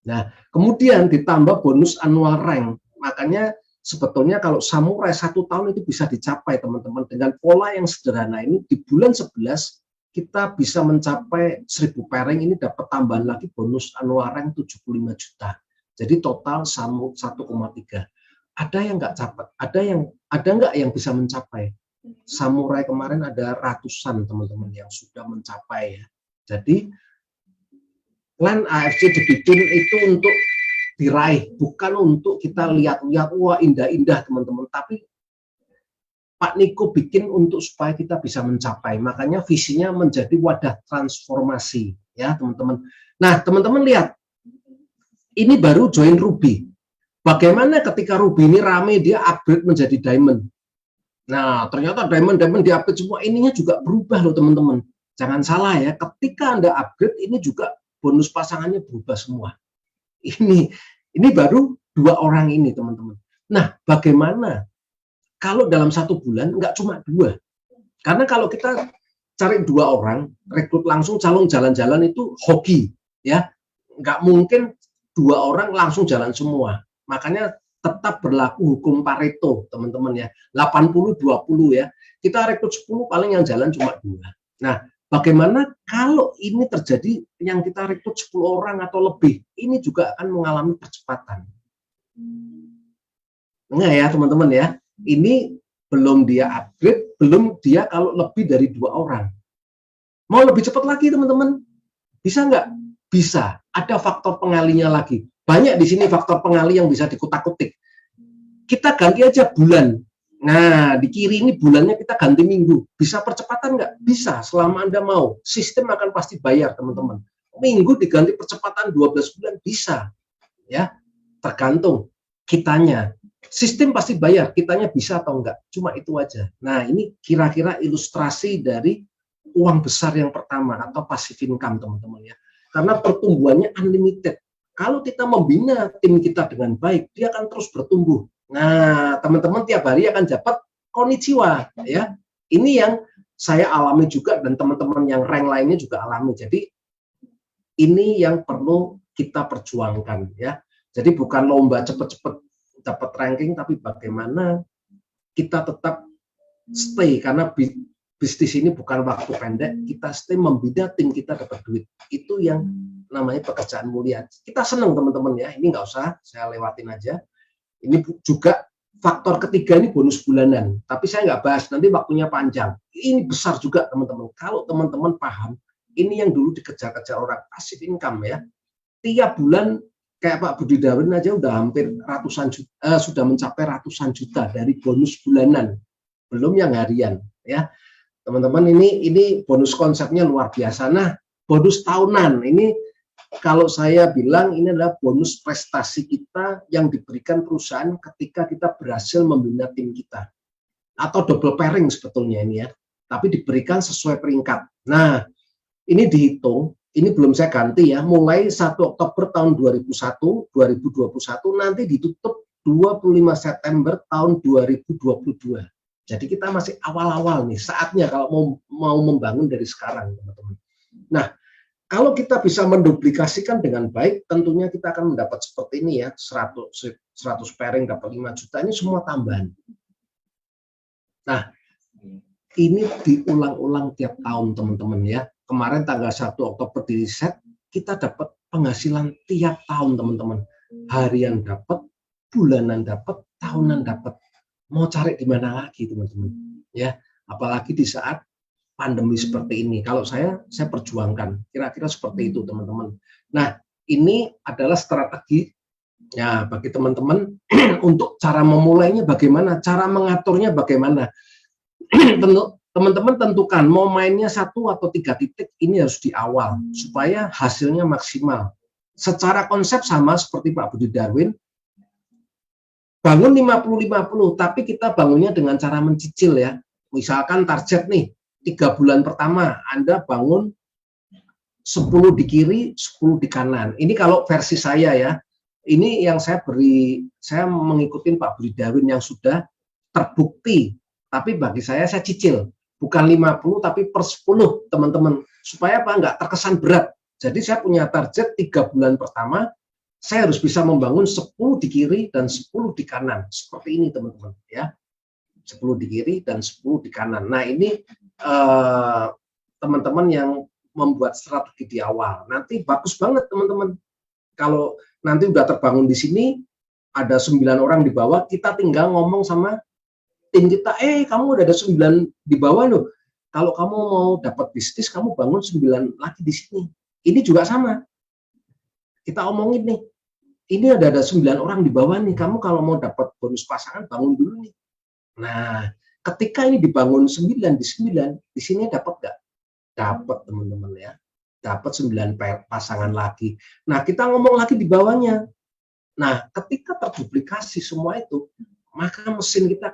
Nah, kemudian ditambah bonus annual rank. Makanya sebetulnya kalau samurai 1 tahun itu bisa dicapai teman-teman. Dengan pola yang sederhana ini, di bulan 11 kita bisa mencapai 1.000 pairing, ini dapat tambahan lagi bonus annual rank 75 juta. Jadi total 1,3. Ada yang nggak capai? Ada nggak yang bisa mencapai? Samurai kemarin ada ratusan teman-teman yang sudah mencapai ya. Jadi plan AFC dibikin itu untuk diraih, bukan untuk kita lihat-lihat wah indah-indah teman-teman, tapi Pak Niko bikin untuk supaya kita bisa mencapai. Makanya visinya menjadi wadah transformasi ya teman-teman. Nah teman-teman lihat, ini baru join Ruby. Bagaimana ketika Ruby ini rame, dia upgrade menjadi Diamond. Nah ternyata Diamond di-upgrade semua, ininya juga berubah loh teman-teman. Jangan salah ya, ketika Anda upgrade ini juga bonus pasangannya berubah semua. Ini baru 2 orang ini teman-teman. Nah bagaimana kalau dalam 1 bulan nggak cuma 2? Karena kalau kita cari 2 orang, rekrut langsung calon jalan-jalan itu hoki ya, nggak mungkin 2 orang langsung jalan semua. Makanya tetap berlaku hukum Pareto teman-teman ya, 80-20 ya. Kita rekrut 10 paling yang jalan cuma 2. Nah bagaimana kalau ini terjadi yang kita rekrut 10 orang atau lebih, ini juga akan mengalami percepatan. Enggak ya teman-teman ya, ini belum dia upgrade, belum dia kalau lebih dari 2 orang. Mau lebih cepat lagi teman-teman? Bisa nggak? Bisa. Ada faktor pengalinya lagi. Banyak di sini faktor pengali yang bisa dikutak-kutik. Kita ganti aja bulan. Nah, di kiri ini bulannya kita ganti minggu. Bisa percepatan nggak? Bisa, selama Anda mau. Sistem akan pasti bayar, teman-teman. Minggu diganti percepatan 12 bulan, bisa. Ya, tergantung kitanya. Sistem pasti bayar, kitanya bisa atau enggak. Cuma itu aja. Nah, ini kira-kira ilustrasi dari uang besar yang pertama, atau passive income, teman-teman ya. Karena pertumbuhannya unlimited. Kalau kita membina tim kita dengan baik, dia akan terus bertumbuh. Nah, teman-teman tiap hari akan dapat konnichiwa ya. Ini yang saya alami juga dan teman-teman yang rank lainnya juga alami. Jadi ini yang perlu kita perjuangkan ya. Jadi bukan lomba cepet-cepet dapat ranking, tapi bagaimana kita tetap stay, karena bisnis ini bukan waktu pendek, kita stay membina tim kita dapat duit. Itu yang namanya pekerjaan mulia. Kita senang teman-teman ya. Ini nggak usah saya lewatin aja. Ini juga faktor ketiga, ini bonus bulanan. Tapi saya nggak bahas, nanti waktunya panjang. Ini besar juga teman-teman. Kalau teman-teman paham, ini yang dulu dikejar-kejar orang, passive income ya. Tiap bulan kayak Pak Budi Dawin aja udah hampir ratusan juta, sudah mencapai ratusan juta dari bonus bulanan. Belum yang harian ya. Teman-teman ini bonus konsepnya luar biasa. Nah, bonus tahunan ini kalau saya bilang ini adalah bonus prestasi kita yang diberikan perusahaan ketika kita berhasil membina tim kita. Atau double pairing sebetulnya ini ya. Tapi diberikan sesuai peringkat. Nah, ini dihitung, ini belum saya ganti ya, mulai 1 Oktober tahun 2021 nanti ditutup 25 September tahun 2022. Jadi kita masih awal-awal nih, saatnya kalau mau membangun dari sekarang, teman-teman. Nah, kalau kita bisa menduplikasikan dengan baik, tentunya kita akan mendapat seperti ini ya, 100 pairing dapat 5 juta, ini semua tambahan. Nah, ini diulang-ulang tiap tahun teman-teman ya. Kemarin tanggal 1 Oktober di reset, kita dapat penghasilan tiap tahun, teman-teman. Harian dapat, bulanan dapat, tahunan dapat. Mau cari di mana lagi, teman-teman? Ya, apalagi di saat pandemi seperti ini. Kalau saya perjuangkan. Kira-kira seperti itu, teman-teman. Nah, ini adalah strategi ya bagi teman-teman untuk cara memulainya bagaimana, cara mengaturnya bagaimana. Teman-teman tentukan mau mainnya 1 atau 3 titik, ini harus di awal supaya hasilnya maksimal. Secara konsep sama seperti Pak Budi Darwin, bangun 50-50, tapi kita bangunnya dengan cara mencicil ya. Misalkan target nih, 3 bulan pertama Anda bangun 10 di kiri, 10 di kanan. Ini kalau versi saya ya. Ini yang saya mengikuti Pak Budi Darwin yang sudah terbukti. Tapi bagi saya cicil. Bukan 50 tapi per 10 teman-teman. Supaya apa? Nggak terkesan berat. Jadi saya punya target 3 bulan pertama, saya harus bisa membangun 10 di kiri dan 10 di kanan. Seperti ini teman-teman ya. 10 di kiri dan 10 di kanan. Nah ini teman-teman yang membuat strategi di awal. Nanti bagus banget teman-teman. Kalau nanti udah terbangun di sini, ada 9 orang di bawah, kita tinggal ngomong sama tim kita, kamu udah ada 9 di bawah loh. Kalau kamu mau dapat bisnis, kamu bangun 9 lagi di sini. Ini juga sama. Kita omongin nih, ini ada 9 orang di bawah nih, kamu kalau mau dapat bonus pasangan bangun dulu nih. Nah, ketika ini dibangun 9 di 9, di sini dapat nggak? Dapat teman-teman ya. Dapat 9 pasangan lagi. Nah, kita ngomong lagi di bawahnya. Nah, ketika terduplikasi semua itu, maka mesin kita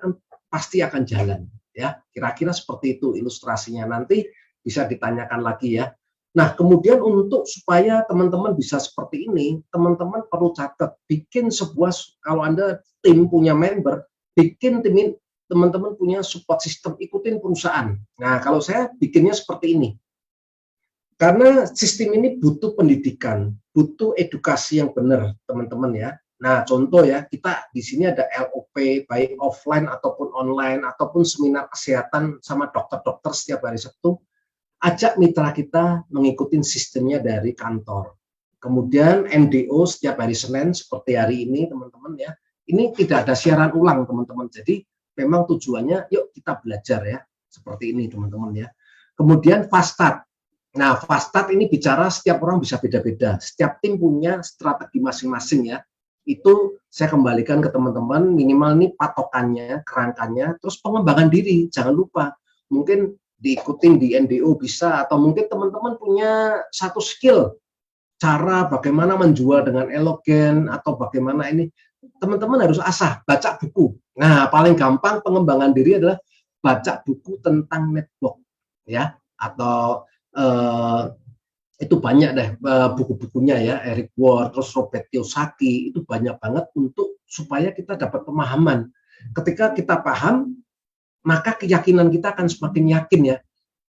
pasti akan jalan ya. Kira-kira seperti itu ilustrasinya. Nanti bisa ditanyakan lagi ya. Nah, kemudian untuk supaya teman-teman bisa seperti ini, teman-teman perlu catat, bikin sebuah, kalau Anda tim punya member, bikin tim, teman-teman punya support system, ikutin perusahaan. Nah, kalau saya bikinnya seperti ini. Karena sistem ini butuh pendidikan, butuh edukasi yang benar, teman-teman ya. Nah, contoh ya, kita di sini ada LOP, baik offline ataupun online, ataupun seminar kesehatan sama dokter-dokter setiap hari Sabtu. Ajak mitra kita mengikuti sistemnya dari kantor. Kemudian NDO setiap hari Senin, seperti hari ini, teman-teman ya. Ini tidak ada siaran ulang, teman-teman. Jadi, memang tujuannya, yuk kita belajar ya. Seperti ini, teman-teman ya. Kemudian fast start. Nah, fast start ini bicara setiap orang bisa beda-beda. Setiap tim punya strategi masing-masing ya. Itu saya kembalikan ke teman-teman, minimal nih patokannya, kerangkanya, terus pengembangan diri. Jangan lupa, mungkin diikutin di NDO bisa, atau mungkin teman-teman punya satu skill, cara bagaimana menjual dengan elegan, atau bagaimana ini. Teman-teman harus asah, baca buku. Nah, paling gampang pengembangan diri adalah baca buku tentang network. Ya, atau itu banyak deh buku-bukunya ya, Eric Ward, terus Robert Kiyosaki, itu banyak banget untuk supaya kita dapat pemahaman. Ketika kita paham, maka keyakinan kita akan semakin yakin ya.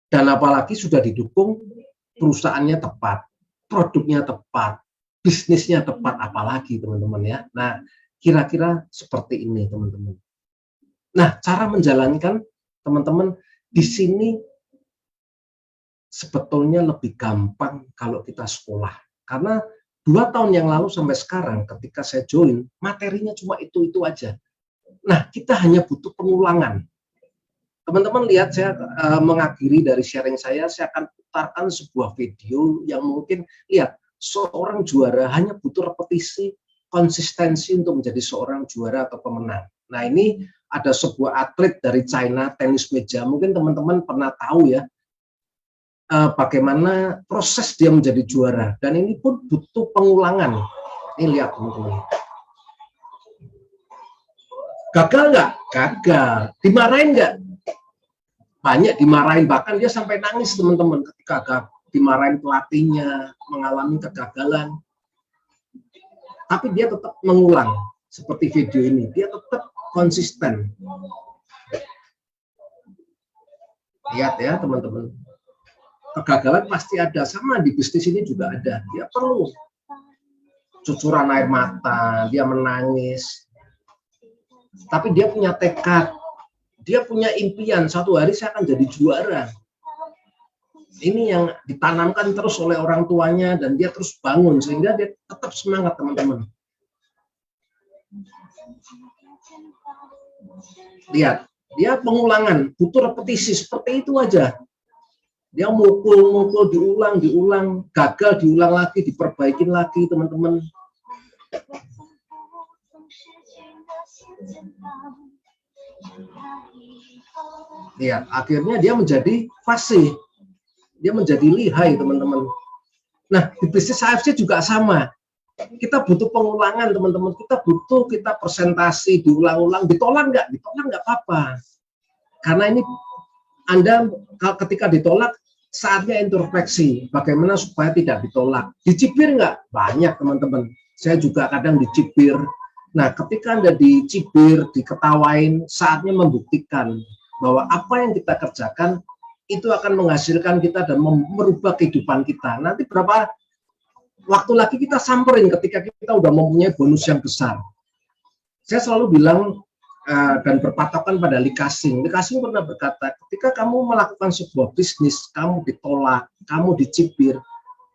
Dan apalagi sudah didukung perusahaannya tepat, produknya tepat, bisnisnya tepat, apalagi teman-teman ya. Nah, kira-kira seperti ini teman-teman. Nah, cara menjalankan teman-teman di sini sebetulnya lebih gampang kalau kita sekolah. Karena 2 tahun yang lalu sampai sekarang ketika saya join, materinya cuma itu-itu aja. Nah, kita hanya butuh pengulangan. Teman-teman lihat, saya mengakhiri dari sharing saya akan putarkan sebuah video yang mungkin, lihat, seorang juara hanya butuh repetisi, konsistensi untuk menjadi seorang juara atau pemenang. Nah, ini ada sebuah atlet dari China, tenis meja, mungkin teman-teman pernah tahu ya, bagaimana proses dia menjadi juara, dan ini pun butuh pengulangan. Ini lihat teman-teman, gagal nggak? Gagal. Dimarahin nggak? Banyak dimarahin, bahkan dia sampai nangis teman-teman ketika dimarahin pelatihnya, mengalami kegagalan. Tapi dia tetap mengulang, seperti video ini, dia tetap konsisten. Lihat ya teman-teman, kegagalan pasti ada, sama di bisnis ini juga ada. Dia perlu cucuran air mata, dia menangis, tapi dia punya tekad, dia punya impian, suatu hari saya akan jadi juara. Ini yang ditanamkan terus oleh orang tuanya dan dia terus bangun sehingga dia tetap semangat, teman-teman. Lihat, dia pengulangan, butuh repetisi seperti itu aja. Dia mukul, diulang, gagal diulang lagi, diperbaikin lagi, teman-teman. Lihat, akhirnya dia menjadi fasih. Dia menjadi lihai, teman-teman. Nah, di bisnis AFC juga sama. Kita butuh pengulangan, teman-teman. Kita presentasi, diulang-ulang, ditolak nggak apa-apa. Karena ini Anda ketika ditolak, saatnya introspeksi. Bagaimana supaya tidak ditolak? Dicibir nggak? Banyak, teman-teman. Saya juga kadang dicibir. Nah, ketika Anda dicibir, diketawain, saatnya membuktikan bahwa apa yang kita kerjakan itu akan menghasilkan kita dan merubah kehidupan kita. Nanti berapa waktu lagi kita samperin ketika kita udah mempunyai bonus yang besar. Saya selalu bilang dan berpatokan pada Lee Ka-shing. Lee Ka-shing pernah berkata, ketika kamu melakukan sebuah bisnis, kamu ditolak, kamu dicibir,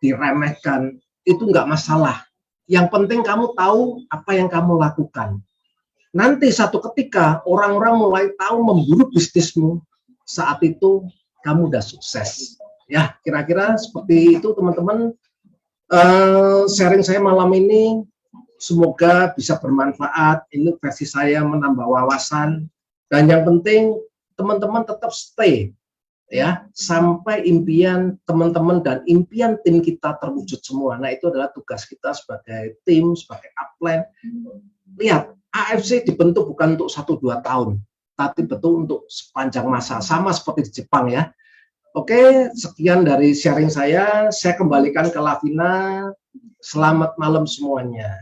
diremehkan, itu nggak masalah. Yang penting kamu tahu apa yang kamu lakukan. Nanti satu ketika orang-orang mulai tahu memburu bisnismu, saat itu kamu udah sukses. Ya, kira-kira seperti itu, teman-teman. Sharing saya malam ini semoga bisa bermanfaat. Ini versi saya menambah wawasan, dan yang penting teman-teman tetap stay ya sampai impian teman-teman dan impian tim kita terwujud semua. Nah, itu adalah tugas kita sebagai tim, sebagai upline. Lihat, AFC dibentuk bukan untuk 1-2 tahun, tapi betul untuk sepanjang masa, sama seperti di Jepang ya. Oke, sekian dari sharing saya kembalikan ke Lavina. Selamat malam semuanya.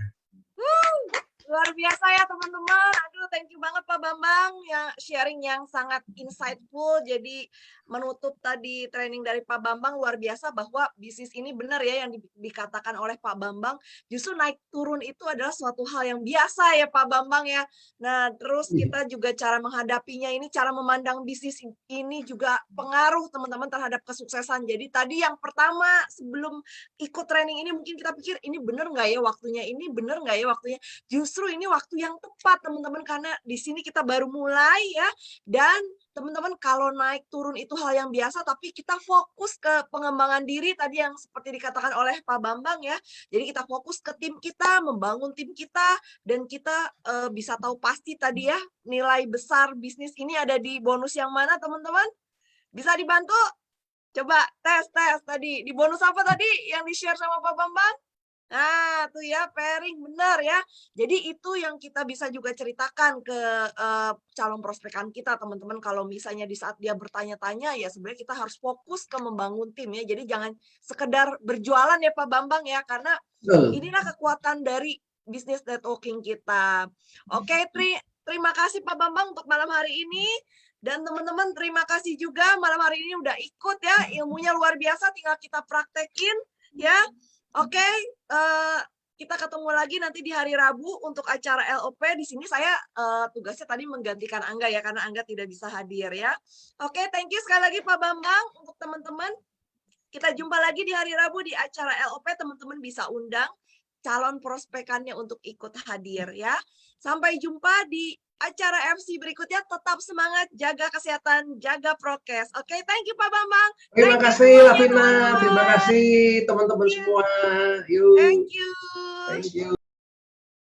Luar biasa ya teman-teman. Aduh, thank you banget Pak Bambang ya, sharing yang sangat insightful. Jadi menutup tadi training dari Pak Bambang, luar biasa bahwa bisnis ini benar ya yang dikatakan oleh Pak Bambang. Justru naik turun itu adalah suatu hal yang biasa ya Pak Bambang ya. Nah, terus kita juga cara menghadapinya ini, cara memandang bisnis ini juga pengaruh teman-teman terhadap kesuksesan. Jadi tadi yang pertama sebelum ikut training ini mungkin kita pikir ini benar nggak ya waktunya, ini benar nggak ya waktunya. Justru ini waktu yang tepat teman-teman, karena di sini kita baru mulai ya. Dan teman-teman kalau naik turun itu hal yang biasa, tapi kita fokus ke pengembangan diri tadi yang seperti dikatakan oleh Pak Bambang ya. Jadi kita fokus ke tim kita, membangun tim kita, dan kita bisa tahu pasti tadi ya nilai besar bisnis ini ada di bonus yang mana teman-teman. Bisa dibantu? Coba tes tadi. Di bonus apa tadi yang di-share sama Pak Bambang? Nah, tuh ya, pairing benar ya. Jadi itu yang kita bisa juga ceritakan ke calon prospekan kita, teman-teman. Kalau misalnya di saat dia bertanya-tanya, ya sebenarnya kita harus fokus ke membangun tim ya. Jadi jangan sekedar berjualan ya Pak Bambang ya, karena inilah kekuatan dari business networking kita. Oke, terima kasih Pak Bambang untuk malam hari ini. Dan teman-teman terima kasih juga malam hari ini udah ikut ya. Ilmunya luar biasa, tinggal kita praktekin ya. Oke, kita ketemu lagi nanti di hari Rabu untuk acara LOP. Di sini saya tugasnya tadi menggantikan Angga ya, karena Angga tidak bisa hadir ya. Oke, thank you sekali lagi Pak Bambang. Untuk teman-teman, kita jumpa lagi di hari Rabu di acara LOP. Teman-teman bisa undang calon prospekannya untuk ikut hadir ya. Sampai jumpa di acara FC berikutnya. Tetap semangat, jaga kesehatan, jaga prokes. Oke, thank you Pak Bambang. Terima kasih Lavina, terima kasih teman-teman semua. Yuk. Thank you. Thank you.